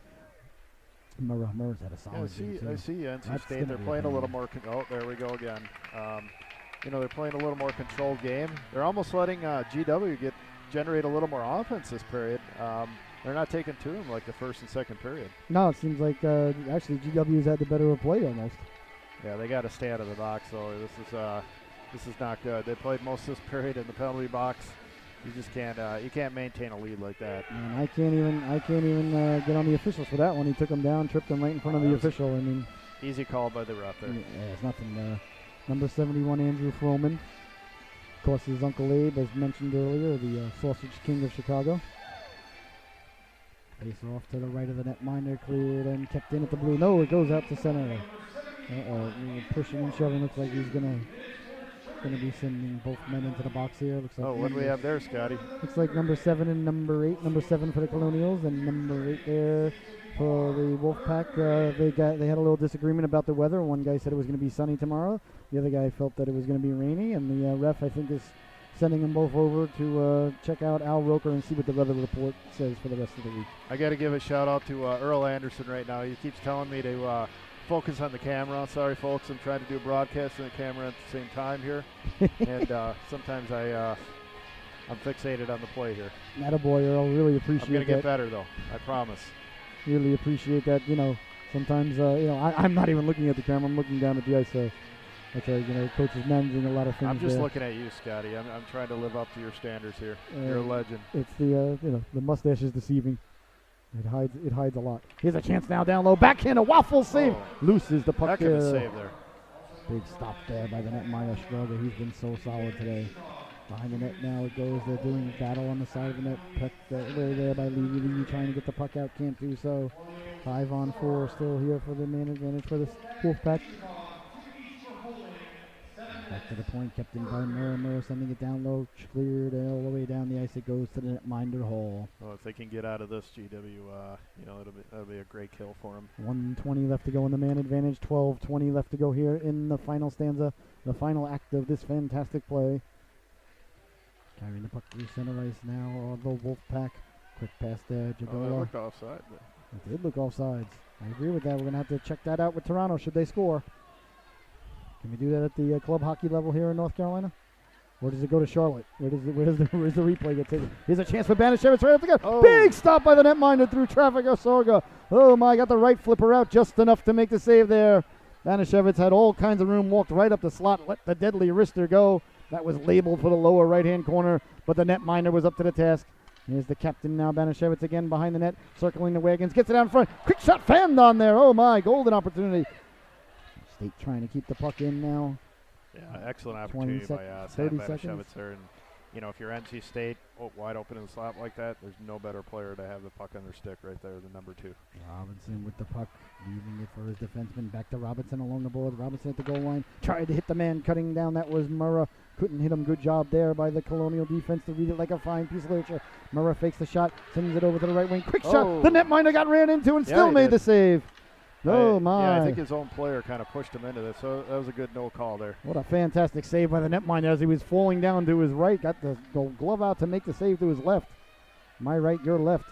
Murrah's had a solid game. I see NC State. They're playing a little more. There we go again. They're playing a little more controlled game. They're almost letting GW generate a little more offense this period. They're not taking to him like the first and second period. No, it seems like actually GW's had the better of play almost. Yeah, they got to stay out of the box. So this is not good. They played most of this period in the penalty box. You just can't you can't maintain a lead like that. And I can't even get on the officials for that one. He took him down, tripped him right in front of the official. I mean, easy call by the ref there. Yeah, it's nothing. Number 71, Andrew Froman. Of course, his Uncle Abe, as mentioned earlier, the Sausage King of Chicago. Face off to the right of the net miner, cleared and kept in at the blue. No, it goes out to center. Pushing and shoving. Looks like he's gonna be sending both men into the box here. Looks like what do we have there, Scotty? Looks like number 7 and number 8. Number 7 for the Colonials and number 8 there for the Wolfpack. They had a little disagreement about the weather. One guy said it was going to be sunny tomorrow. The other guy felt that it was going to be rainy, and the ref, I think, is sending them both over to check out Al Roker and see what the weather report says for the rest of the week. I got to give a shout out to Earl Anderson right now. He keeps telling me to focus on the camera. Sorry, folks, I'm trying to do a broadcast and the camera at the same time here, and sometimes I'm fixated on the play here. Attaboy, Earl. Really appreciate that. I'm going to get better, though. I promise. Really appreciate that. Sometimes, I'm not even looking at the camera. I'm looking down at the ice, so that's Coach is managing a lot of things. I'm just looking at you, Scotty. I'm trying to live up to your standards here. You're a legend. It's the the mustache is deceiving. It hides a lot. Here's a chance now down low. Backhand, a waffle save. Looses the puck. Heck of a save there. Big stop there by the netminder Strugger. He's been so solid today. Behind the net now it goes. They're doing battle on the side of the net. Pecked away there by Levy. Levy trying to get the puck out. Can't do so. 5-on-4 still here for the man advantage for the Wolfpack. Back to the point, kept in by Murray. Murray sending it down low, cleared all the way down the ice. It goes to the netminder hole. Well, if they can get out of this, GW, that'll be a great kill for them. 1:20 left to go in the man advantage. 12:20 left to go here in the final stanza, the final act of this fantastic play. Carrying the puck through center ice now. The Wolfpack. Quick pass there, Jagola. That looked offside. It did look offsides. I agree with that. We're going to have to check that out with Toronto should they score. Can we do that at the club hockey level here in North Carolina? Or does it go to Charlotte? Where's the replay get taken? Here's a chance for Banishevitz right up the gut. Oh. Big stop by the netminder through traffic. Osorga. Oh my, got the right flipper out just enough to make the save there. Banishevitz had all kinds of room, walked right up the slot, let the deadly wrister go. That was labeled for the lower right-hand corner, but the netminder was up to the task. Here's the captain now, Banishevitz again behind the net, circling the wagons, gets it out in front. Quick shot fanned on there. Oh my, golden opportunity. State trying to keep the puck in now. Yeah, excellent opportunity by 30 Sam seconds. Banishevitz there. And, if you're NC State wide open in the slot like that, there's no better player to have the puck on their stick right there than number 2. Robinson with the puck, leaving it for his defenseman. Back to Robinson along the board. Robinson at the goal line. Tried to hit the man cutting down. That was Murrah. Couldn't hit him. Good job there by the Colonial defense to read it like a fine piece of literature. Murrah fakes the shot, sends it over to the right wing. Quick shot. The netminder got ran into and still made the save. Oh, my. Yeah, I think his own player kind of pushed him into this, so that was a good no call there. What a fantastic save by the netminder as he was falling down to his right. Got the glove out to make the save to his left. My right, your left.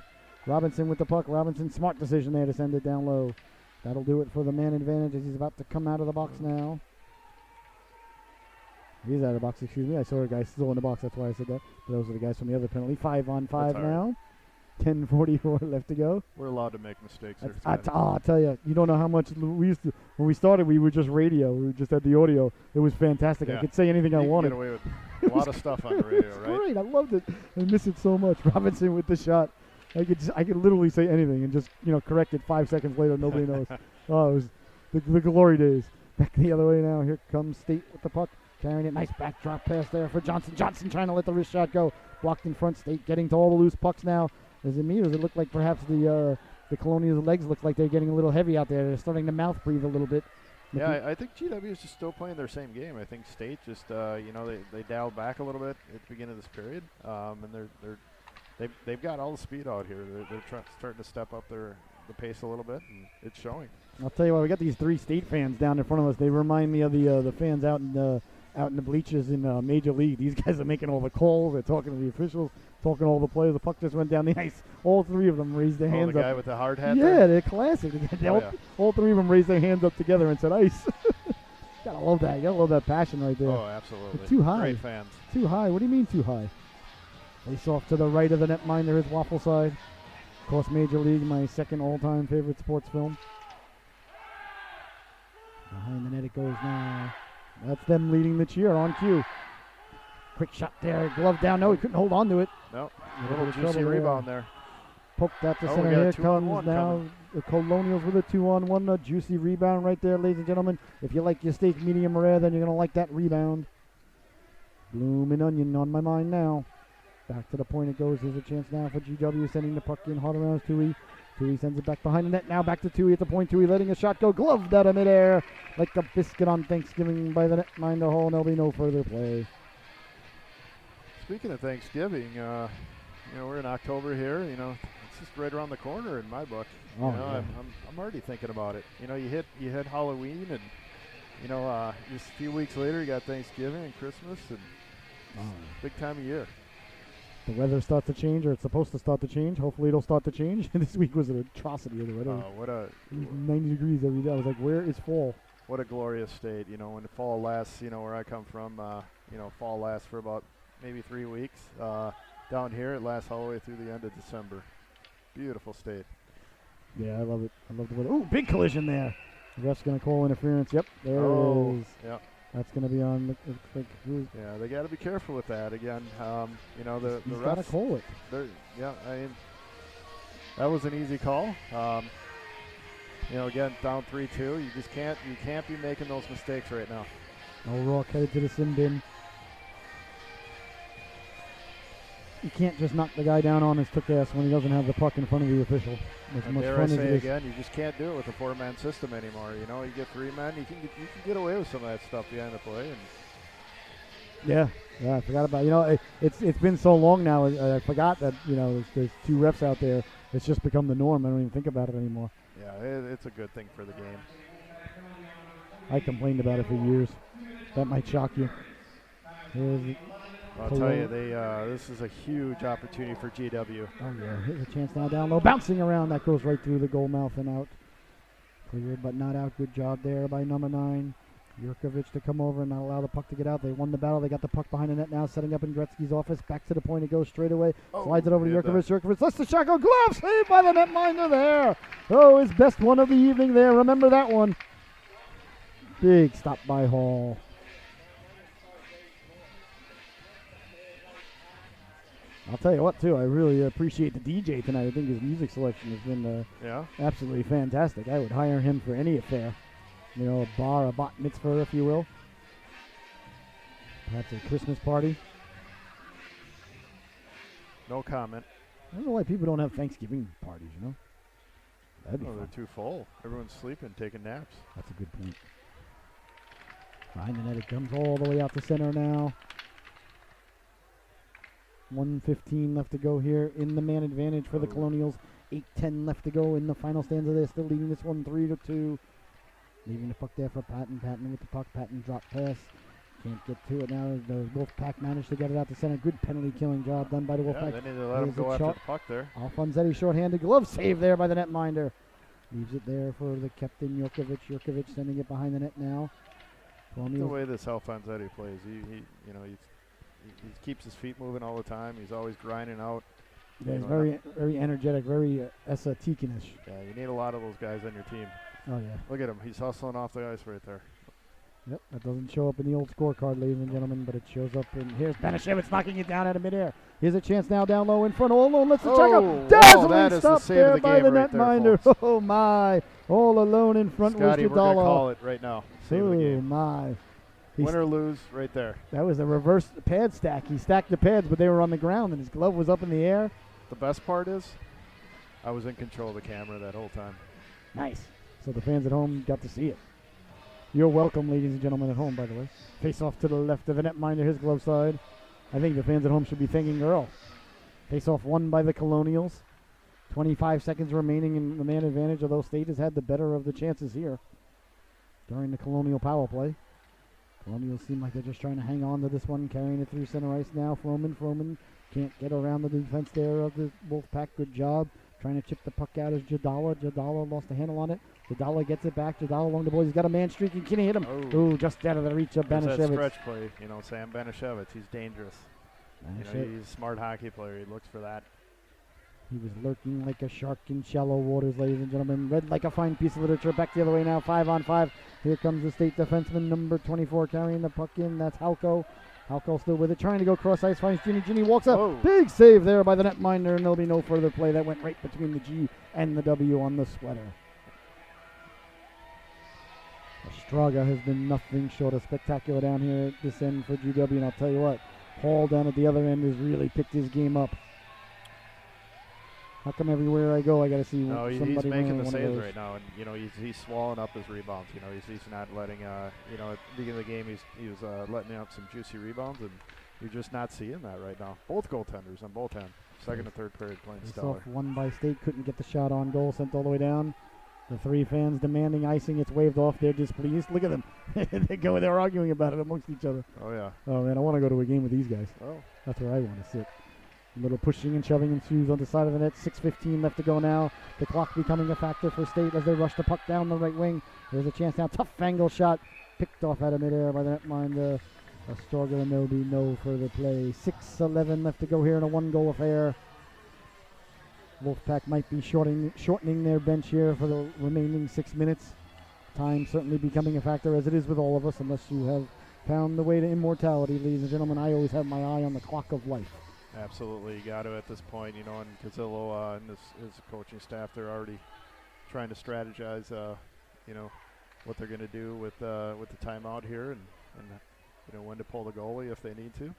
Robinson with the puck. Robinson, smart decision there to send it down low. That'll do it for the man advantage as he's about to come out of the box now. He's out of the box, excuse me. I saw a guy still in the box, that's why I said that. But those are the guys from the other penalty. 5-on-5 now. 10:44 left to go. We're allowed to make mistakes here. I'll tell you, you don't know how much we used to. When we started, we were just radio. We just had the audio. It was fantastic. Yeah. I could say anything I wanted. Get away with a lot of stuff on the radio, it was right? great. I loved it. I miss it so much. Robinson with the shot. I could literally say anything and just correct it 5 seconds later. Nobody knows. Oh, it was the glory days. Back the other way now. Here comes State with the puck. Carrying it. Nice backdrop pass there for Johnson. Johnson trying to let the wrist shot go. Blocked in front. State getting to all the loose pucks now. Is it me, or does it look like perhaps the Colonial's legs look like they're getting a little heavy out there? They're starting to mouth breathe a little bit. Yeah, I think GW is just still playing their same game. I think State just, they dialed back a little bit at the beginning of this period, and they've got all the speed out here. They're starting to step up the pace a little bit, and it's showing. I'll tell you what, we got these 3 State fans down in front of us. They remind me of the fans out in the bleachers in Major League. These guys are making all the calls. They're talking to the officials, talking to all the players. The puck just went down the ice. All 3 of them raised their hands up. The guy with the hard hat? Yeah, they're classic. All 3 of them raised their hands up together and said ice. Gotta love that. You gotta love that passion right there. Oh, absolutely. They're too high. Great fans. Too high. What do you mean too high? Face off to the right of the netminder, his waffle side. Of course, Major League, my second all-time favorite sports film. Behind the net it goes now. That's them leading the cheer on cue. Quick shot there. Glove down. No, he couldn't hold on to it. No. A little juicy rebound there. Poked out to Oh, center. we got Here a 2-on-1 comes now the Colonials with a 2-on-1. A juicy rebound right there, ladies and gentlemen. If you like your steak medium rare, then you're going to like that rebound. Bloomin' onion on my mind now. Back to the point it goes. There's a chance now for GW sending the puck in hard around Tui. Tui sends it back behind the net. Now back to Tui at the point. Tui letting a shot go. Gloved out of midair like a biscuit on Thanksgiving by the netminder hole, and there'll be no further play. Speaking of Thanksgiving, we're in October here. It's just right around the corner in my book. Oh, yeah. I'm already thinking about it. You hit Halloween, and just a few weeks later you got Thanksgiving and Christmas, and big time of year. The weather starts to change, or it's supposed to start to change. Hopefully it'll start to change. This week was an atrocity of the weather. It was 90 degrees every day. I was like, where is fall? What a glorious state. When the fall lasts, where I come from, fall lasts for about maybe 3 weeks. Down here it lasts all the way through the end of December. Beautiful state. Yeah, I love it. I love the weather. Ooh, big collision there. The ref's going to call interference. Yep, there it is. Yep. That's going to be on. Yeah, they got to be careful with that. Again, the he's refs got to call it. Yeah, that was an easy call. Again, down 3-2. You can't be making those mistakes right now. O'Rourke headed to the sin bin. You can't just knock the guy down on his took ass when he doesn't have the puck in front of the official. And dare I say again, you just can't do it with a 4-man system anymore. You get 3 men, you can get away with some of that stuff behind the play. And Yeah, I forgot about it's been so long now. I forgot that there's 2 refs out there. It's just become the norm. I don't even think about it anymore. Yeah, it's a good thing for the game. I complained about it for years. That might shock you. I'll tell you, this is a huge opportunity for GW. Oh yeah, here's a chance now down low, bouncing around. That goes right through the goal mouth and out. Cleared but not out. Good job there by number 9. Jurkovic to come over and not allow the puck to get out. They won the battle. They got the puck behind the net now, setting up in Gretzky's office. Back to the point. It goes straight away. Slides it over to Jurkovic. Jurkovic lets the shot go. Glove saved by the netminder there. Oh, his best one of the evening there. Remember that one. Big stop by Hall. I'll tell you what, too. I really appreciate the DJ tonight. I think his music selection has been absolutely fantastic. I would hire him for any affair. A bar, a bat mitzvah, if you will. Perhaps a Christmas party. No comment. I don't know why people don't have Thanksgiving parties, That'd be they're fun. too full. Everyone's sleeping, taking naps. That's a good point. Behind the net, it comes all the way out to center now. 1:15 left to go here in the man advantage for the Colonials. 8:10 left to go in the final stanza. They're still leading this one 3-2. Leaving the puck there for Patton. Patton with the puck. Patton drop pass. Can't get to it now. The Wolfpack managed to get it out to center. Good penalty killing job done by the Wolfpack. Yeah, they need to let him go after the puck there. Alfonsetti shorthanded glove save there by the netminder. Leaves it there for the captain Jurkovic. Jurkovic sending it behind the net now. The way this Alfonsetti plays, he keeps his feet moving all the time. He's always grinding out. Yeah, he's very energetic, very Esa Tikinish. Yeah, you need a lot of those guys on your team. Oh, yeah. Look at him. He's hustling off the ice right there. Yep, that doesn't show up in the old scorecard, ladies and gentlemen, but it shows up in here's Banashevitz knocking it down out of midair. Here's a chance now down low in front. All alone, let's check up. Dazzling stop there by the netminder. Oh, my. All alone in front Scotty, was we're going to Jadala. call it right now. Save the game. My. Win or lose, right there. That was a reverse pad stack. He stacked the pads, but they were on the ground, and his glove was up in the air. The best part is I was in control of the camera that whole time. Nice. So the fans at home got to see it. You're welcome, ladies and gentlemen at home, by the way. Face off to the left of the netminder, his glove side. I think the fans at home should be thanking Earl. Face off won by the Colonials. 25 seconds remaining in the man advantage, although State has had the better of the chances here during the Colonial power play. Colonials seem like they're just trying to hang on to this one, carrying it through center ice now. Froman can't get around the defense there of the Wolfpack. Good job. Trying to chip the puck out is Jadala. Jadala lost the handle on it. Jadala gets it back. Jadala along the boys. He's got a man streaking. Can he hit him? Ooh, just out of the reach of Banashevitz. That stretch play, Sam Banashevitz. He's dangerous. He's a smart hockey player. He looks for that. He was lurking like a shark in shallow waters, ladies and gentlemen. Read like a fine piece of literature. Back the other way now. 5-on-5. Here comes the State defenseman, number 24, carrying the puck in. That's Halko. Halko still with it, trying to go cross ice. Finds Ginny. Ginny walks up. Oh. Big save there by the netminder, and there'll be no further play. That went right between the G and the W on the sweater. Estraga has been nothing short of spectacular down here at this end for GW, and I'll tell you what, Hall down at the other end has really picked his game up. How come everywhere I go I got to see somebody he's making the one saves of those? right now, and he's swallowing up his rebounds. He's not letting at the beginning of the game he was letting up some juicy rebounds, and you're just not seeing that right now. Both goaltenders on both ends, second and third period playing stellar. Off one by State, couldn't get the shot on goal, sent all the way down. The 3 fans demanding icing. It's waved off. They're displeased. Look at them. They're arguing about it amongst each other. Oh yeah. Oh man, I want to go to a game with these guys. Oh. That's where I want to sit. A little pushing and shoving ensues on the side of the net. 6:15 left to go now. The clock becoming a factor for State as they rush the puck down the right wing. There's a chance now. Tough angle shot. Picked off out of midair by the netminder. Astorga, and there'll be no further play. 6:11 left to go here in a 1-goal affair. Wolfpack might be shortening their bench here for the remaining 6 minutes. Time certainly becoming a factor, as it is with all of us, unless you have found the way to immortality, ladies and gentlemen. I always have my eye on the clock of life. Absolutely, you got to at this point, and Casillo and his coaching staff, they're already trying to strategize, what they're going to do with the timeout here, and when to pull the goalie if they need to,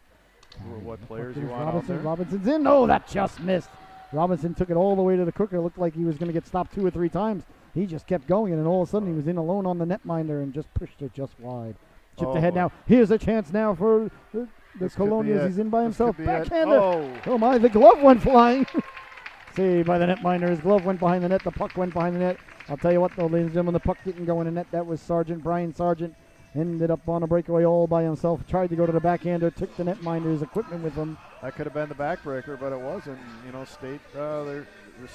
what players you want out there. Robinson's in. No, that just missed. Robinson took it all the way to the crook. It looked like he was going to get stopped 2 or 3 times. He just kept going, and then all of a sudden he was in alone on the netminder and just pushed it just wide. Chipped ahead now. Here's a chance now for the Colonials. He's in by himself. Backhander. Oh my, the glove went flying. Saved by the netminder. His glove went behind the net. The puck went behind the net. I'll tell you what, though, ladies and gentlemen, the puck didn't go in the net. That was Brian Sargent. Ended up on a breakaway all by himself. Tried to go to the backhander. Took the netminder's equipment with him. That could have been the backbreaker, but it wasn't. You know, State, they're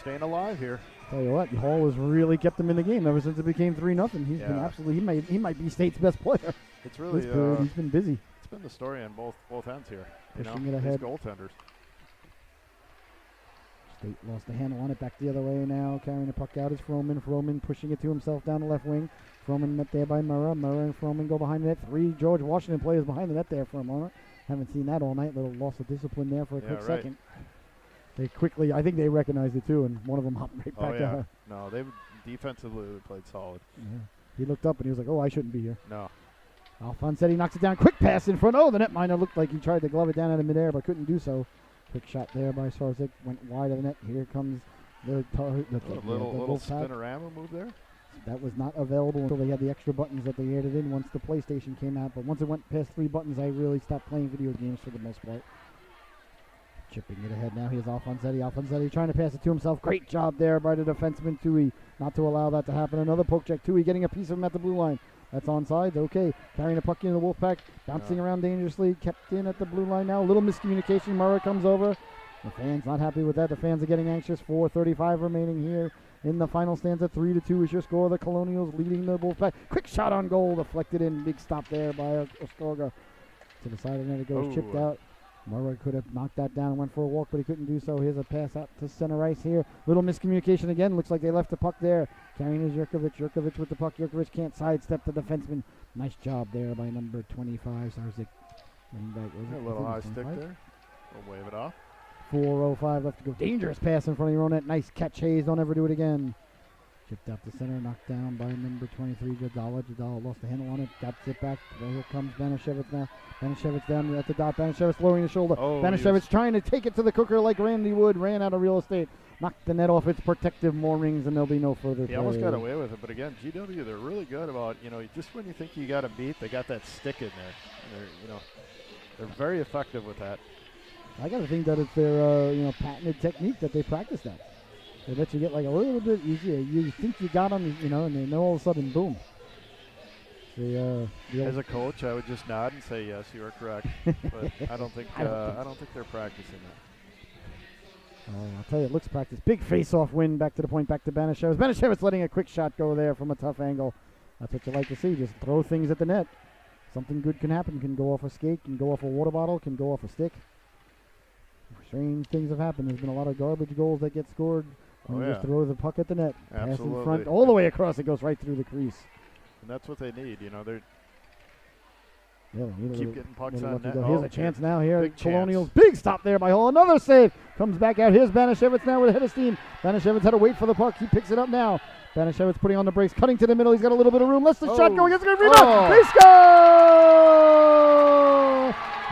staying alive here. Tell you what, Hall has really kept him in the game ever since it became 3-0. He's been absolutely. He might be State's best player. It's really he's been busy. It's been the story on both ends here. Pushing it ahead. These goaltenders. State lost the handle on it. Back the other way now. Carrying the puck out is Froman. Froman pushing it to himself down the left wing. Froman met there by Murrah. Murrah and Froman go behind the net. 3 George Washington players behind the net there for a moment. Haven't seen that all night. Little loss of discipline there for a quick second. They quickly, I think they recognized it too, and one of them hopped right back to her. No, they defensively played solid. Yeah. He looked up and he was like, "Oh, I shouldn't be here." No. Alfonsetti knocks it down. Quick pass in front. Oh, the netminder looked like he tried to glove it down out of midair, but couldn't do so. Quick shot there by Sarzik. Went wide of the net. Here comes the little spinorama move there. That was not available until they had the extra buttons that they added in once the PlayStation came out. But once it went past 3 buttons, I really stopped playing video games for the most part. Chipping it ahead now. Here's Alfonsetti. Alfonsetti trying to pass it to himself. Great job there by the defenseman, Tui, not to allow that to happen. Another poke check. Tui getting a piece of him at the blue line. That's onside. Okay. Carrying the puck into the Wolfpack. Bouncing around dangerously. Kept in at the blue line now. A little miscommunication. Murrah comes over. The fans not happy with that. The fans are getting anxious. 4:35 remaining here in the final stanza. 3-2 is your score. The Colonials leading the Wolfpack. Quick shot on goal. Deflected in. Big stop there by Ostorga. To the side of the net it goes. Chipped out. Murrah could have knocked that down and went for a walk, but he couldn't do so. Here's a pass out to center ice here. Little miscommunication again. Looks like they left the puck there. Carrying is Jurkovic. Jurkovic with the puck. Jurkovic can't sidestep the defenseman. Nice job there by number 25, Sarzik. A little high stick there. We'll wave it off. 4:05 left to go. Dangerous pass in front of your own net. Nice catch, Hayes. Don't ever do it again. Chipped out the center, knocked down by number 23, Jadala. Jadala lost the handle on it, got it back. Here comes Banashevitz now. Banashevitz down at the dot. Banashevitz lowering the shoulder. Banashevitz trying to take it to the cooker like Randy Wood. Ran out of real estate. Knocked the net off its protective moorings, and there'll be no further play. He almost got away with it, but again, GW, they're really good about, just when you think you got them beat, they got that stick in there. They're very effective with that. I got to think that it's their, patented technique that they practice that. They let you get like a little bit easier. You think you got them, and then all of a sudden, boom. As a coach, I would just nod and say, yes, you are correct. But I don't think they're practicing that. I'll tell you, it looks practice. Big face-off win, back to the point, back to Banashevitz. Banashevitz letting a quick shot go there from a tough angle. That's what you like to see. Just throw things at the net. Something good can happen. Can go off a skate, can go off a water bottle, can go off a stick. Strange things have happened. There's been a lot of garbage goals that get scored. And just throw the puck at the net. Absolutely. Pass in front, all the way across. It goes right through the crease. And that's what they need. They're keep getting pucks on net. Here's a chance now here. Big Colonials. Big stop there by Hall. Another save. Comes back out. Here's Banashevitz now with a head of steam. Banashevitz had to wait for the puck. He picks it up now. Banashevitz putting on the brakes. Cutting to the middle. He's got a little bit of room. Lets the shot go. He gets a good rebound. They score!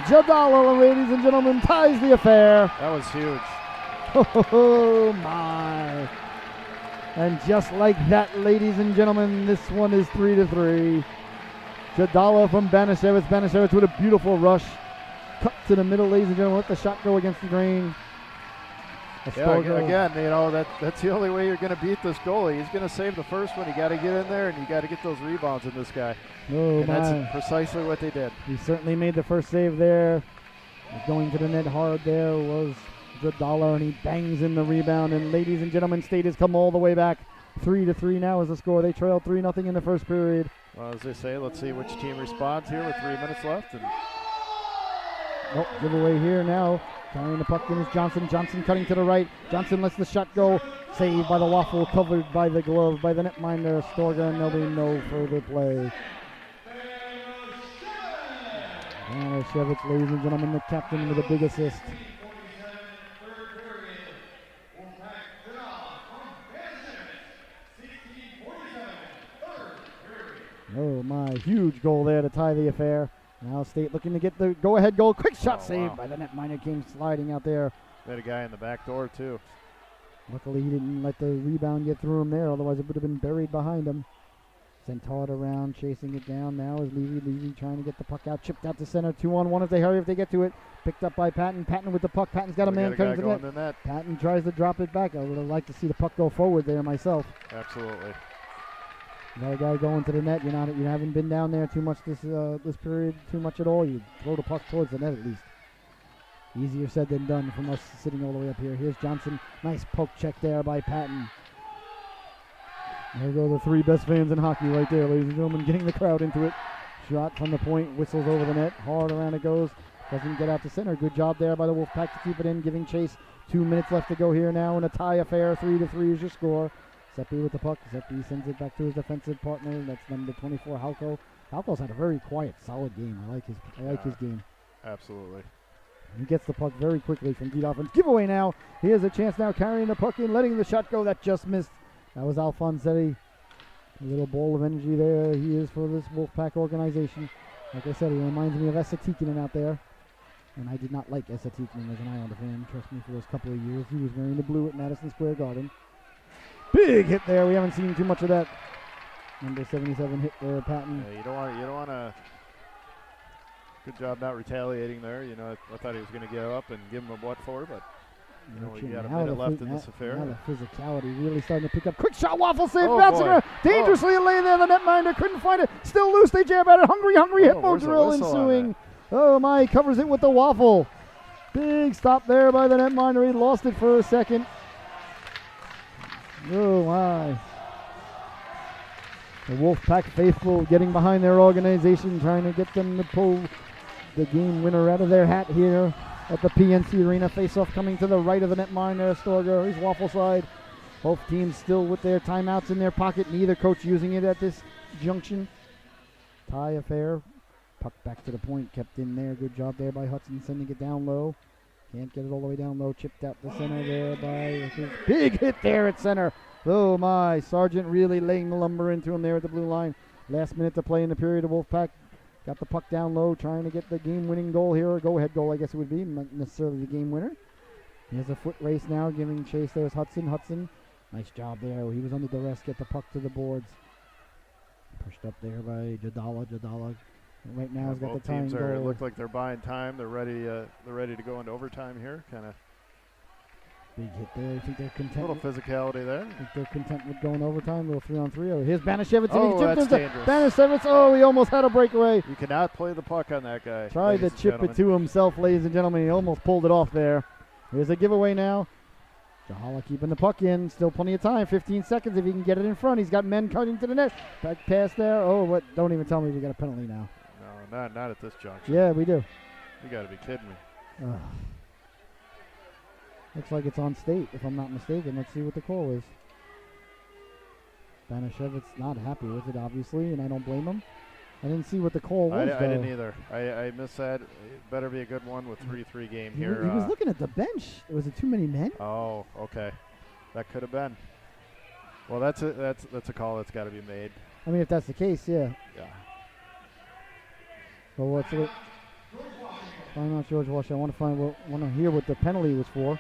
Jadala, ladies and gentlemen, ties the affair. That was huge. Oh, my. And just like that, ladies and gentlemen, this one is 3-3. Jadala from Banashevitz. Banashevitz with a beautiful rush. Cut to the middle, ladies and gentlemen. Let the shot go against the grain. Again, that's the only way you're going to beat this goalie. He's going to save the first one. You got to get in there, and you got to get those rebounds in this guy. And that's precisely what they did. He certainly made the first save there. Going to the net hard there was Jadala, and he bangs in the rebound. And ladies and gentlemen, State has come all the way back. 3-3 now is the score. They trailed 3-0 in the first period. Well, as they say, let's see which team responds here with 3 minutes left. Giveaway here now. Carrying the puck in is Johnson. Johnson cutting to the right. Johnson lets the shot go. Saved by the waffle, covered by the glove, by the netminder, Storga, and there'll be no further play. Banashevitz, ladies and gentlemen, the captain with a big assist. Oh my, huge goal there to tie the affair. Now State looking to get the go-ahead goal. Quick shot saved by the netminder. Came sliding out there. They had a guy in the back door, too. Luckily, he didn't let the rebound get through him there. Otherwise, it would have been buried behind him. Sent hard around, chasing it down. Now is Levy trying to get the puck out. Chipped out to center. 2-on-1 if they hurry, if they get to it. Picked up by Patton. Patton with the puck. Patton's got a man cutting to the net. Patton tries to drop it back. I would have liked to see the puck go forward there myself. Absolutely. Another guy going to the net. You haven't been down there too much this period, too much at all. You throw the puck towards the net at least. Easier said than done from us sitting all the way up here. Here's Johnson. Nice poke check there by Patton. There go the three best fans in hockey right there, ladies and gentlemen, getting the crowd into it. Shot from the point, whistles over the net. Hard around it goes. Doesn't get out to center. Good job there by the Wolfpack to keep it in, giving chase. 2 minutes left to go here now in a tie affair. 3-3 is your score. Seppi with the puck. Seppi sends it back to his defensive partner. That's number 24, Halko. Halko's had a very quiet, solid game. I like his game. Absolutely. He gets the puck very quickly from deep offense. Giveaway now. He has a chance now carrying the puck in, letting the shot go. That just missed. That was Alfonsetti. A little ball of energy there he is for this Wolfpack organization. Like I said, he reminds me of Esa Tikkanen out there. And I did not like Esa Tikkanen as an Islander fan. Trust me, for those couple of years. He was wearing the blue at Madison Square Garden. Big hit there. We haven't seen too much of that. Number 77 hit there, Patton. Yeah, you don't want to. Good job not retaliating there. I thought he was going to get up and give him a butt for, but we got a minute left in this affair. Now the physicality really starting to pick up. Quick shot, waffle save, Oh, bouncing boy. around. Dangerously laying there. The netminder couldn't find it. Still loose. They jab at it. Hungry hippo where's the drill whistle on ensuing. Oh my, covers it with the waffle. Big stop there by the netminder. He lost it for a second. Oh my. The Wolfpack faithful getting behind their organization, trying to get them to pull the game winner out of their hat here at the PNC Arena. Face-off coming to the right of the netminder. Storger, he's waffle side. Both teams still with their timeouts in their pocket. Neither coach using it at this junction. Tie affair. Puck back to the point, kept in there. Good job there by Hudson, sending it down low. Can't get it all the way down low. Chipped out the center there by big hit there at center. Oh my, Sargent really laying the lumber into him there at the blue line. Last minute to play in the period. The Wolfpack got the puck down low, trying to get the game-winning goal here, or go-ahead goal, I guess it would be, not necessarily the game winner. Here's a foot race now, giving chase. There's Hudson. Nice job there. He was under duress. Get the puck to the boards. Pushed up there by Jadala. Right now, he's got the tying goal. Look like they're buying time. They're ready to go into overtime here. Kind of big hit there. I think they're content. A little physicality there. I think they're content with going overtime. Little 3-on-3. Oh, here's Banashevitz. Oh, that's dangerous. Banashevitz. Oh, he almost had a breakaway. You cannot play the puck on that guy. Tried to chip it to himself, ladies and gentlemen. He almost pulled it off there. Here's a giveaway now. Jahala keeping the puck in. Still plenty of time. 15 seconds if he can get it in front. He's got men cutting to the net. Back pass there. Oh, what? Don't even tell me we got a penalty now. No, not at this juncture. Yeah, we do. You got to be kidding me. Looks like it's on state, if I'm not mistaken. Let's see what the call is. Banashevitz not happy with it, obviously, and I don't blame him. I didn't see what the call was, I didn't either. I missed that. It better be a good one with 3-3 game here. He was looking at the bench. Was it too many men? Oh, okay. That could have been. Well, that's a call that's got to be made. I mean, if that's the case, yeah. Yeah. Well, what's it? I'm not George Washington. I want to hear what the penalty was for.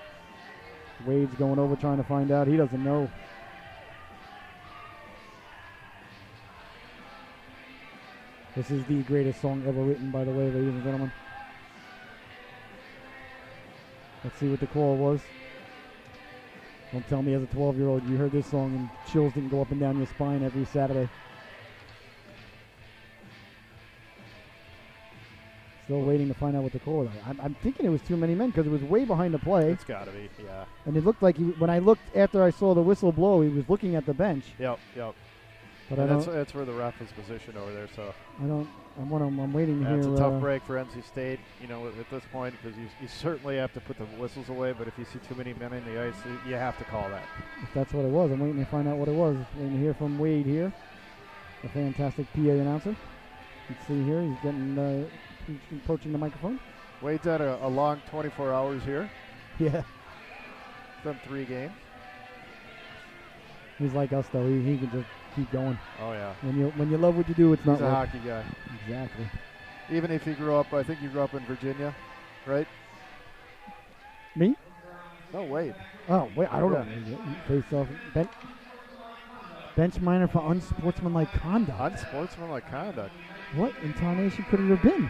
Wade's going over trying to find out. He doesn't know. This is the greatest song ever written, by the way, ladies and gentlemen. Let's see what the call was. Don't tell me as a 12-year-old you heard this song and chills didn't go up and down your spine every Saturday. Still waiting to find out what the call was. I'm thinking it was too many men because it was way behind the play. It's got to be, yeah. And it looked like when I looked after I saw the whistle blow, he was looking at the bench. Yep. But that's where the ref is positioned over there. So I'm waiting to hear. It's a tough break for NC State, at this point, because you certainly have to put the whistles away. But if you see too many men in the ice, you have to call that. If that's what it was, I'm waiting to find out what it was. Waiting to hear from Wade here, a fantastic PA announcer. Let's see here. He's getting he's approaching the microphone. Wade's had a long 24 hours here. Yeah. Done 3 games. He's like us, though. He can just keep going. Oh, yeah. When you love what you do, it's not He's a hockey guy. Exactly. Even if he grew up, I think you grew up in Virginia, right? Me? No, Wade. Oh, wait, I don't know. Face off. Bench minor for unsportsmanlike conduct. Unsportsmanlike conduct. What in tarnation could it have been?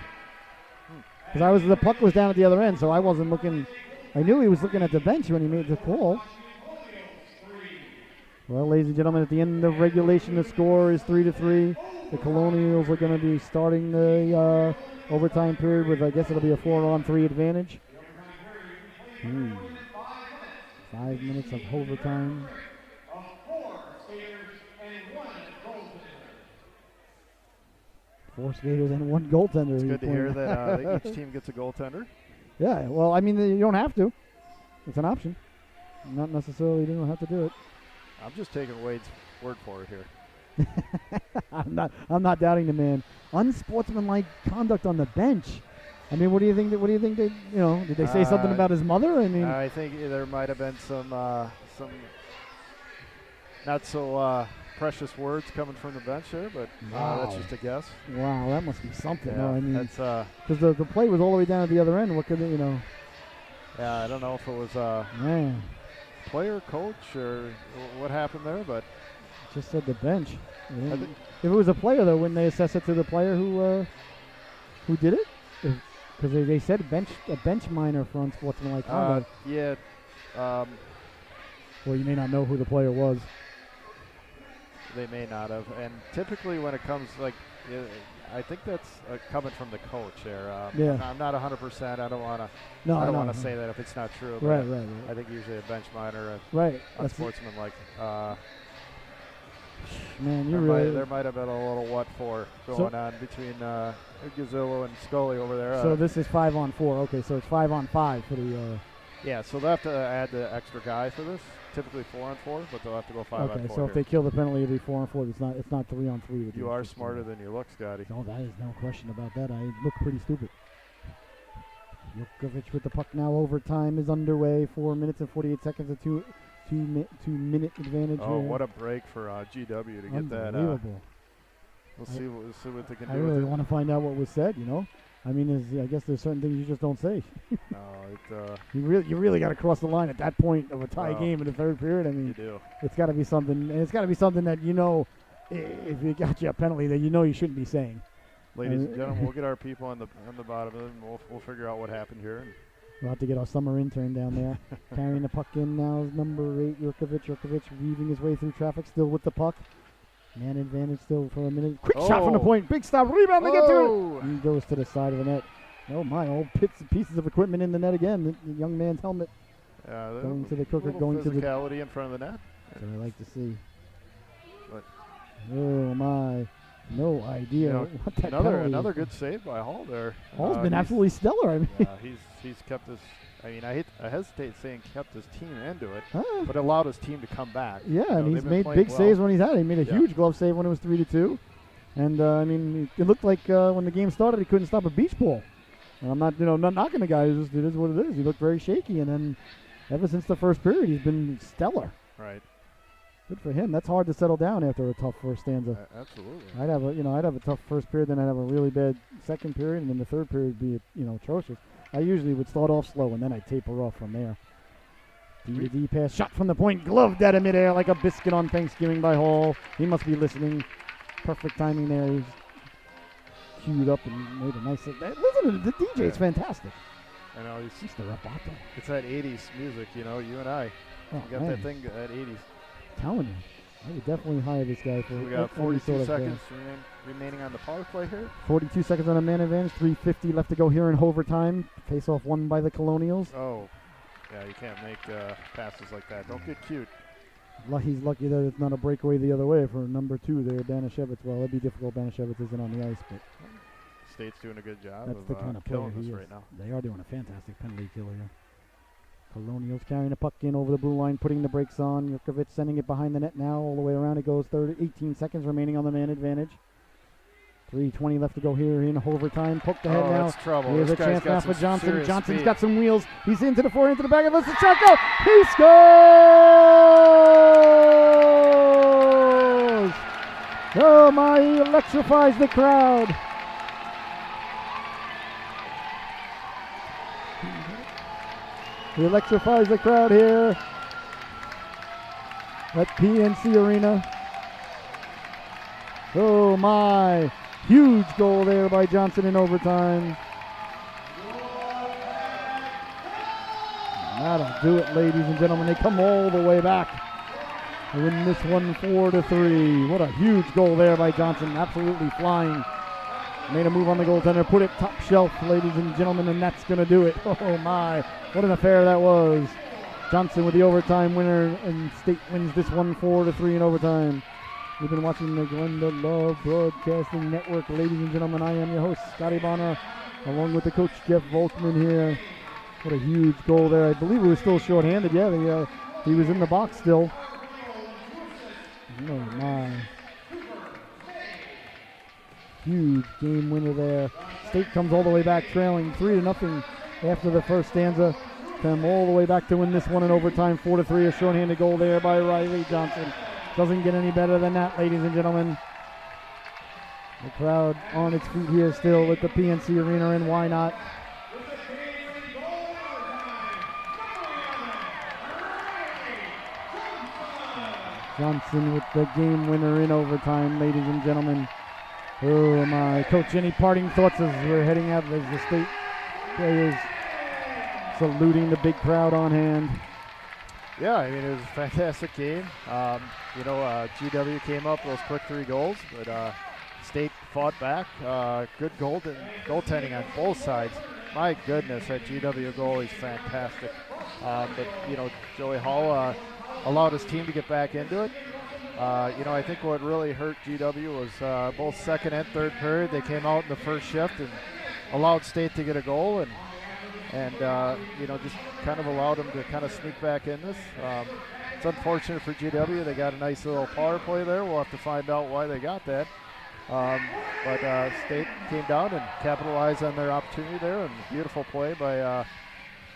Because the puck was down at the other end, so I wasn't looking. I knew he was looking at the bench when he made the call. Well, ladies and gentlemen, at the end of regulation, the score is 3-3. The Colonials are going to be starting the overtime period with, I guess it'll be a 4-on-3 advantage. 5 minutes of overtime. 4 skaters and 1 goaltender. It's good to hear that each team gets a goaltender. Yeah, well, I mean, you don't have to. It's an option. Not necessarily you don't have to do it. I'm just taking Wade's word for it here. I'm not doubting the man. Unsportsmanlike conduct on the bench. I mean, what do you think? Did they say something about his mother? I mean, I think there might have been some not so precious words coming from the bench there, but that's just a guess. Wow, that must be something. Yeah, I mean, that's because the play was all the way down at the other end. What could they, Yeah, I don't know if it was player, coach, or what happened there, but just said the bench. Yeah. If it was a player, though, wouldn't they assess it to the player who did it? Because they said a bench minor for unsportsmanlike conduct. Yeah. Well, you may not know who the player was. They may not have. And typically when it comes, I think that's coming from the coach there. I'm not 100%. I don't want to say that if it's not true. But right. I think usually a bench minor, unsportsmanlike. Man, there might have been a little what-for going on between Gazzillo and Scully over there. So this is 5-on-4. Okay, so it's 5-on-5 for the. Yeah, so they'll have to add the extra guy for this. Typically 4-on-4, but they'll have to go 5-on-4. Okay, so if they kill the penalty, it'll be 4-on-4. It's not 3-on-3. You are smarter than you look, Scotty. No, that is no question about that. I look pretty stupid. Jukovic with the puck now. Overtime is underway. 4 minutes and 48 seconds. A two-minute advantage. Oh, here. what a break for GW to get that. Unbelievable. We'll see what they can do. I really want to find out what was said. I mean, I guess there's certain things you just don't say. No, you really got to cross the line at that point of a tie game in the third period. I mean, you do. It's got to be something, and it's got to be something that if you got you a penalty that you shouldn't be saying. Ladies and gentlemen, we'll get our people on the bottom, and we'll figure out what happened here. We'll have to get our summer intern down there. Carrying the puck in now is number 8, Jukovic weaving his way through traffic, still with the puck. Man advantage still for a minute. Quick shot from the point. Big stop. Rebound. They get through it. He goes to the side of the net. Oh, my. Old pieces of equipment in the net again. The young man's helmet. Going to the cooker. Going to the physicality in front of the net. That's what I like to see. But oh, my. No idea what that another good save by Hall there. Hall's been absolutely stellar. I mean, he's kept his. I mean, I hesitate saying kept his team into it, but allowed his team to come back. Yeah, and he's made big saves when he's had it. He made a huge glove save when it was 3-2, and I mean, it looked like when the game started, he couldn't stop a beach ball. And I'm not knocking the guy. It is what it is. He looked very shaky, and then ever since the first period, he's been stellar. Right. Good for him. That's hard to settle down after a tough first stanza. Absolutely. I'd have a tough first period, then I'd have a really bad second period, and then the third period would be atrocious. I usually would start off slow, and then I'd taper off from there. D-to-D pass, shot from the point, gloved out of midair like a biscuit on Thanksgiving by Hall. He must be listening. Perfect timing there. He's queued up and made a nice. Listen to the DJ. It's fantastic. I know he's just a rapato. It's that 80s music, you and I. Got that thing, that 80s. Telling you. I would definitely hire this guy for. We got 42 seconds remaining on the power play here. 42 seconds on a man advantage. 3:50 left to go here in overtime. Face-off won by the Colonials. Oh, yeah, you can't make passes like that. Don't get cute. He's lucky that it's not a breakaway the other way for number 2 there, Banashevitz. Well, it'd be difficult. Banashevitz isn't on the ice, but State's doing a good job that's the kind of player killing he us is. right now. They are doing a fantastic penalty killer here. Colonials carrying the puck in over the blue line, putting the brakes on. Jukovic sending it behind the net now. All the way around it goes. 18 seconds remaining on the man advantage. 3:20 left to go here in overtime. Poked ahead now. That's trouble. Here's this a chance now for Johnson. Johnson's speed. got some wheels. He's into the forehand, into the back, and lets the shot go. He scores! Oh my, he electrifies the crowd. He electrifies the crowd here at PNC Arena. Oh my, huge goal there by Johnson in overtime. That'll do it, ladies and gentlemen. They come all the way back to win this one 4-3. What a huge goal there by Johnson, absolutely flying. Made a move on the goaltender, put it top shelf, ladies and gentlemen, and that's going to do it. Oh my, what an affair that was. Johnson with the overtime winner, and State wins this one 4-3 in overtime. You've been watching the Glenda Love Broadcasting Network, ladies and gentlemen. I am your host, Scotty Bonner, along with the coach, Jeff Volkman here. What a huge goal there. I believe he was still shorthanded. Yeah, he was in the box still. Oh my. Huge game winner there. State comes all the way back, trailing 3-0 after the first stanza. Come all the way back to win this one in overtime, 4-3. A shorthanded goal there by Riley Johnson. Doesn't get any better than that, ladies and gentlemen. The crowd on its feet here still at the PNC Arena, and why not? Johnson with the game winner in overtime, ladies and gentlemen. Oh my. Coach, any parting thoughts as we're heading out as the State players saluting the big crowd on hand? Yeah, I mean, it was a fantastic game. GW came up with those quick 3 goals, but State fought back. Good goaltending on both sides. My goodness, that GW goal is fantastic. Joey Hall allowed his team to get back into it. I think what really hurt GW was both second and third period. They came out in the first shift and allowed State to get a goal, and just kind of allowed them to kind of sneak back in this. It's unfortunate for GW. They got a nice little power play there. We'll have to find out why they got that. But State came down and capitalized on their opportunity there, and beautiful play by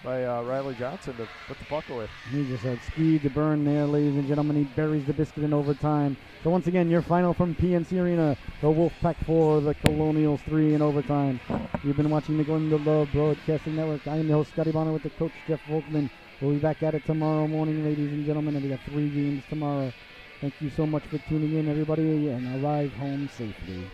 Riley Johnson to put the puck away. He just had speed to burn there, ladies and gentlemen. He buries the biscuit in overtime. So once again, your final from PNC Arena, the Wolfpack 4, the Colonials 3 in overtime. You've been watching the Glenda Love Broadcasting Network. I am your host, Scotty Bonner, with the coach, Jeff Volkman. We'll be back at it tomorrow morning, ladies and gentlemen, and we got 3 games tomorrow. Thank you so much for tuning in, everybody, and arrive home safely.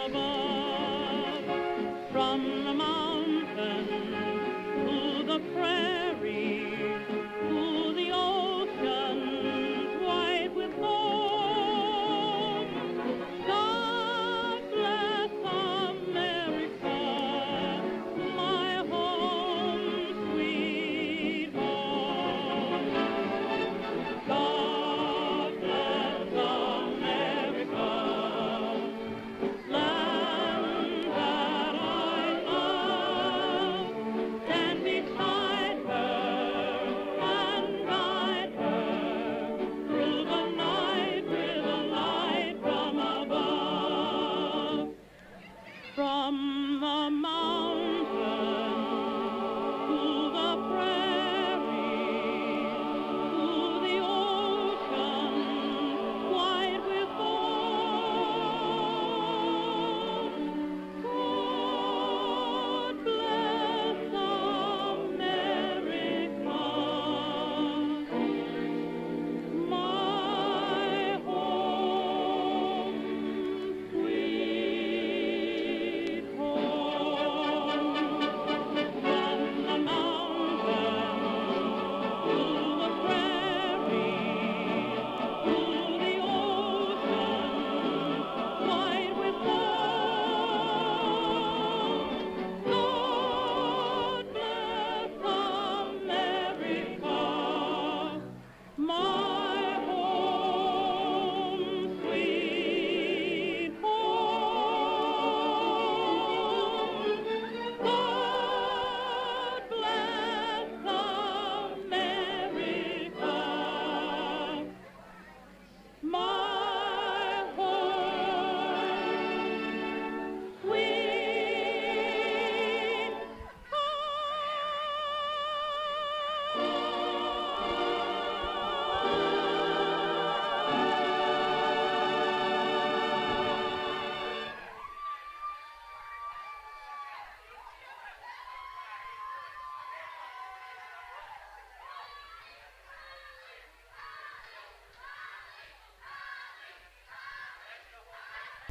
Above.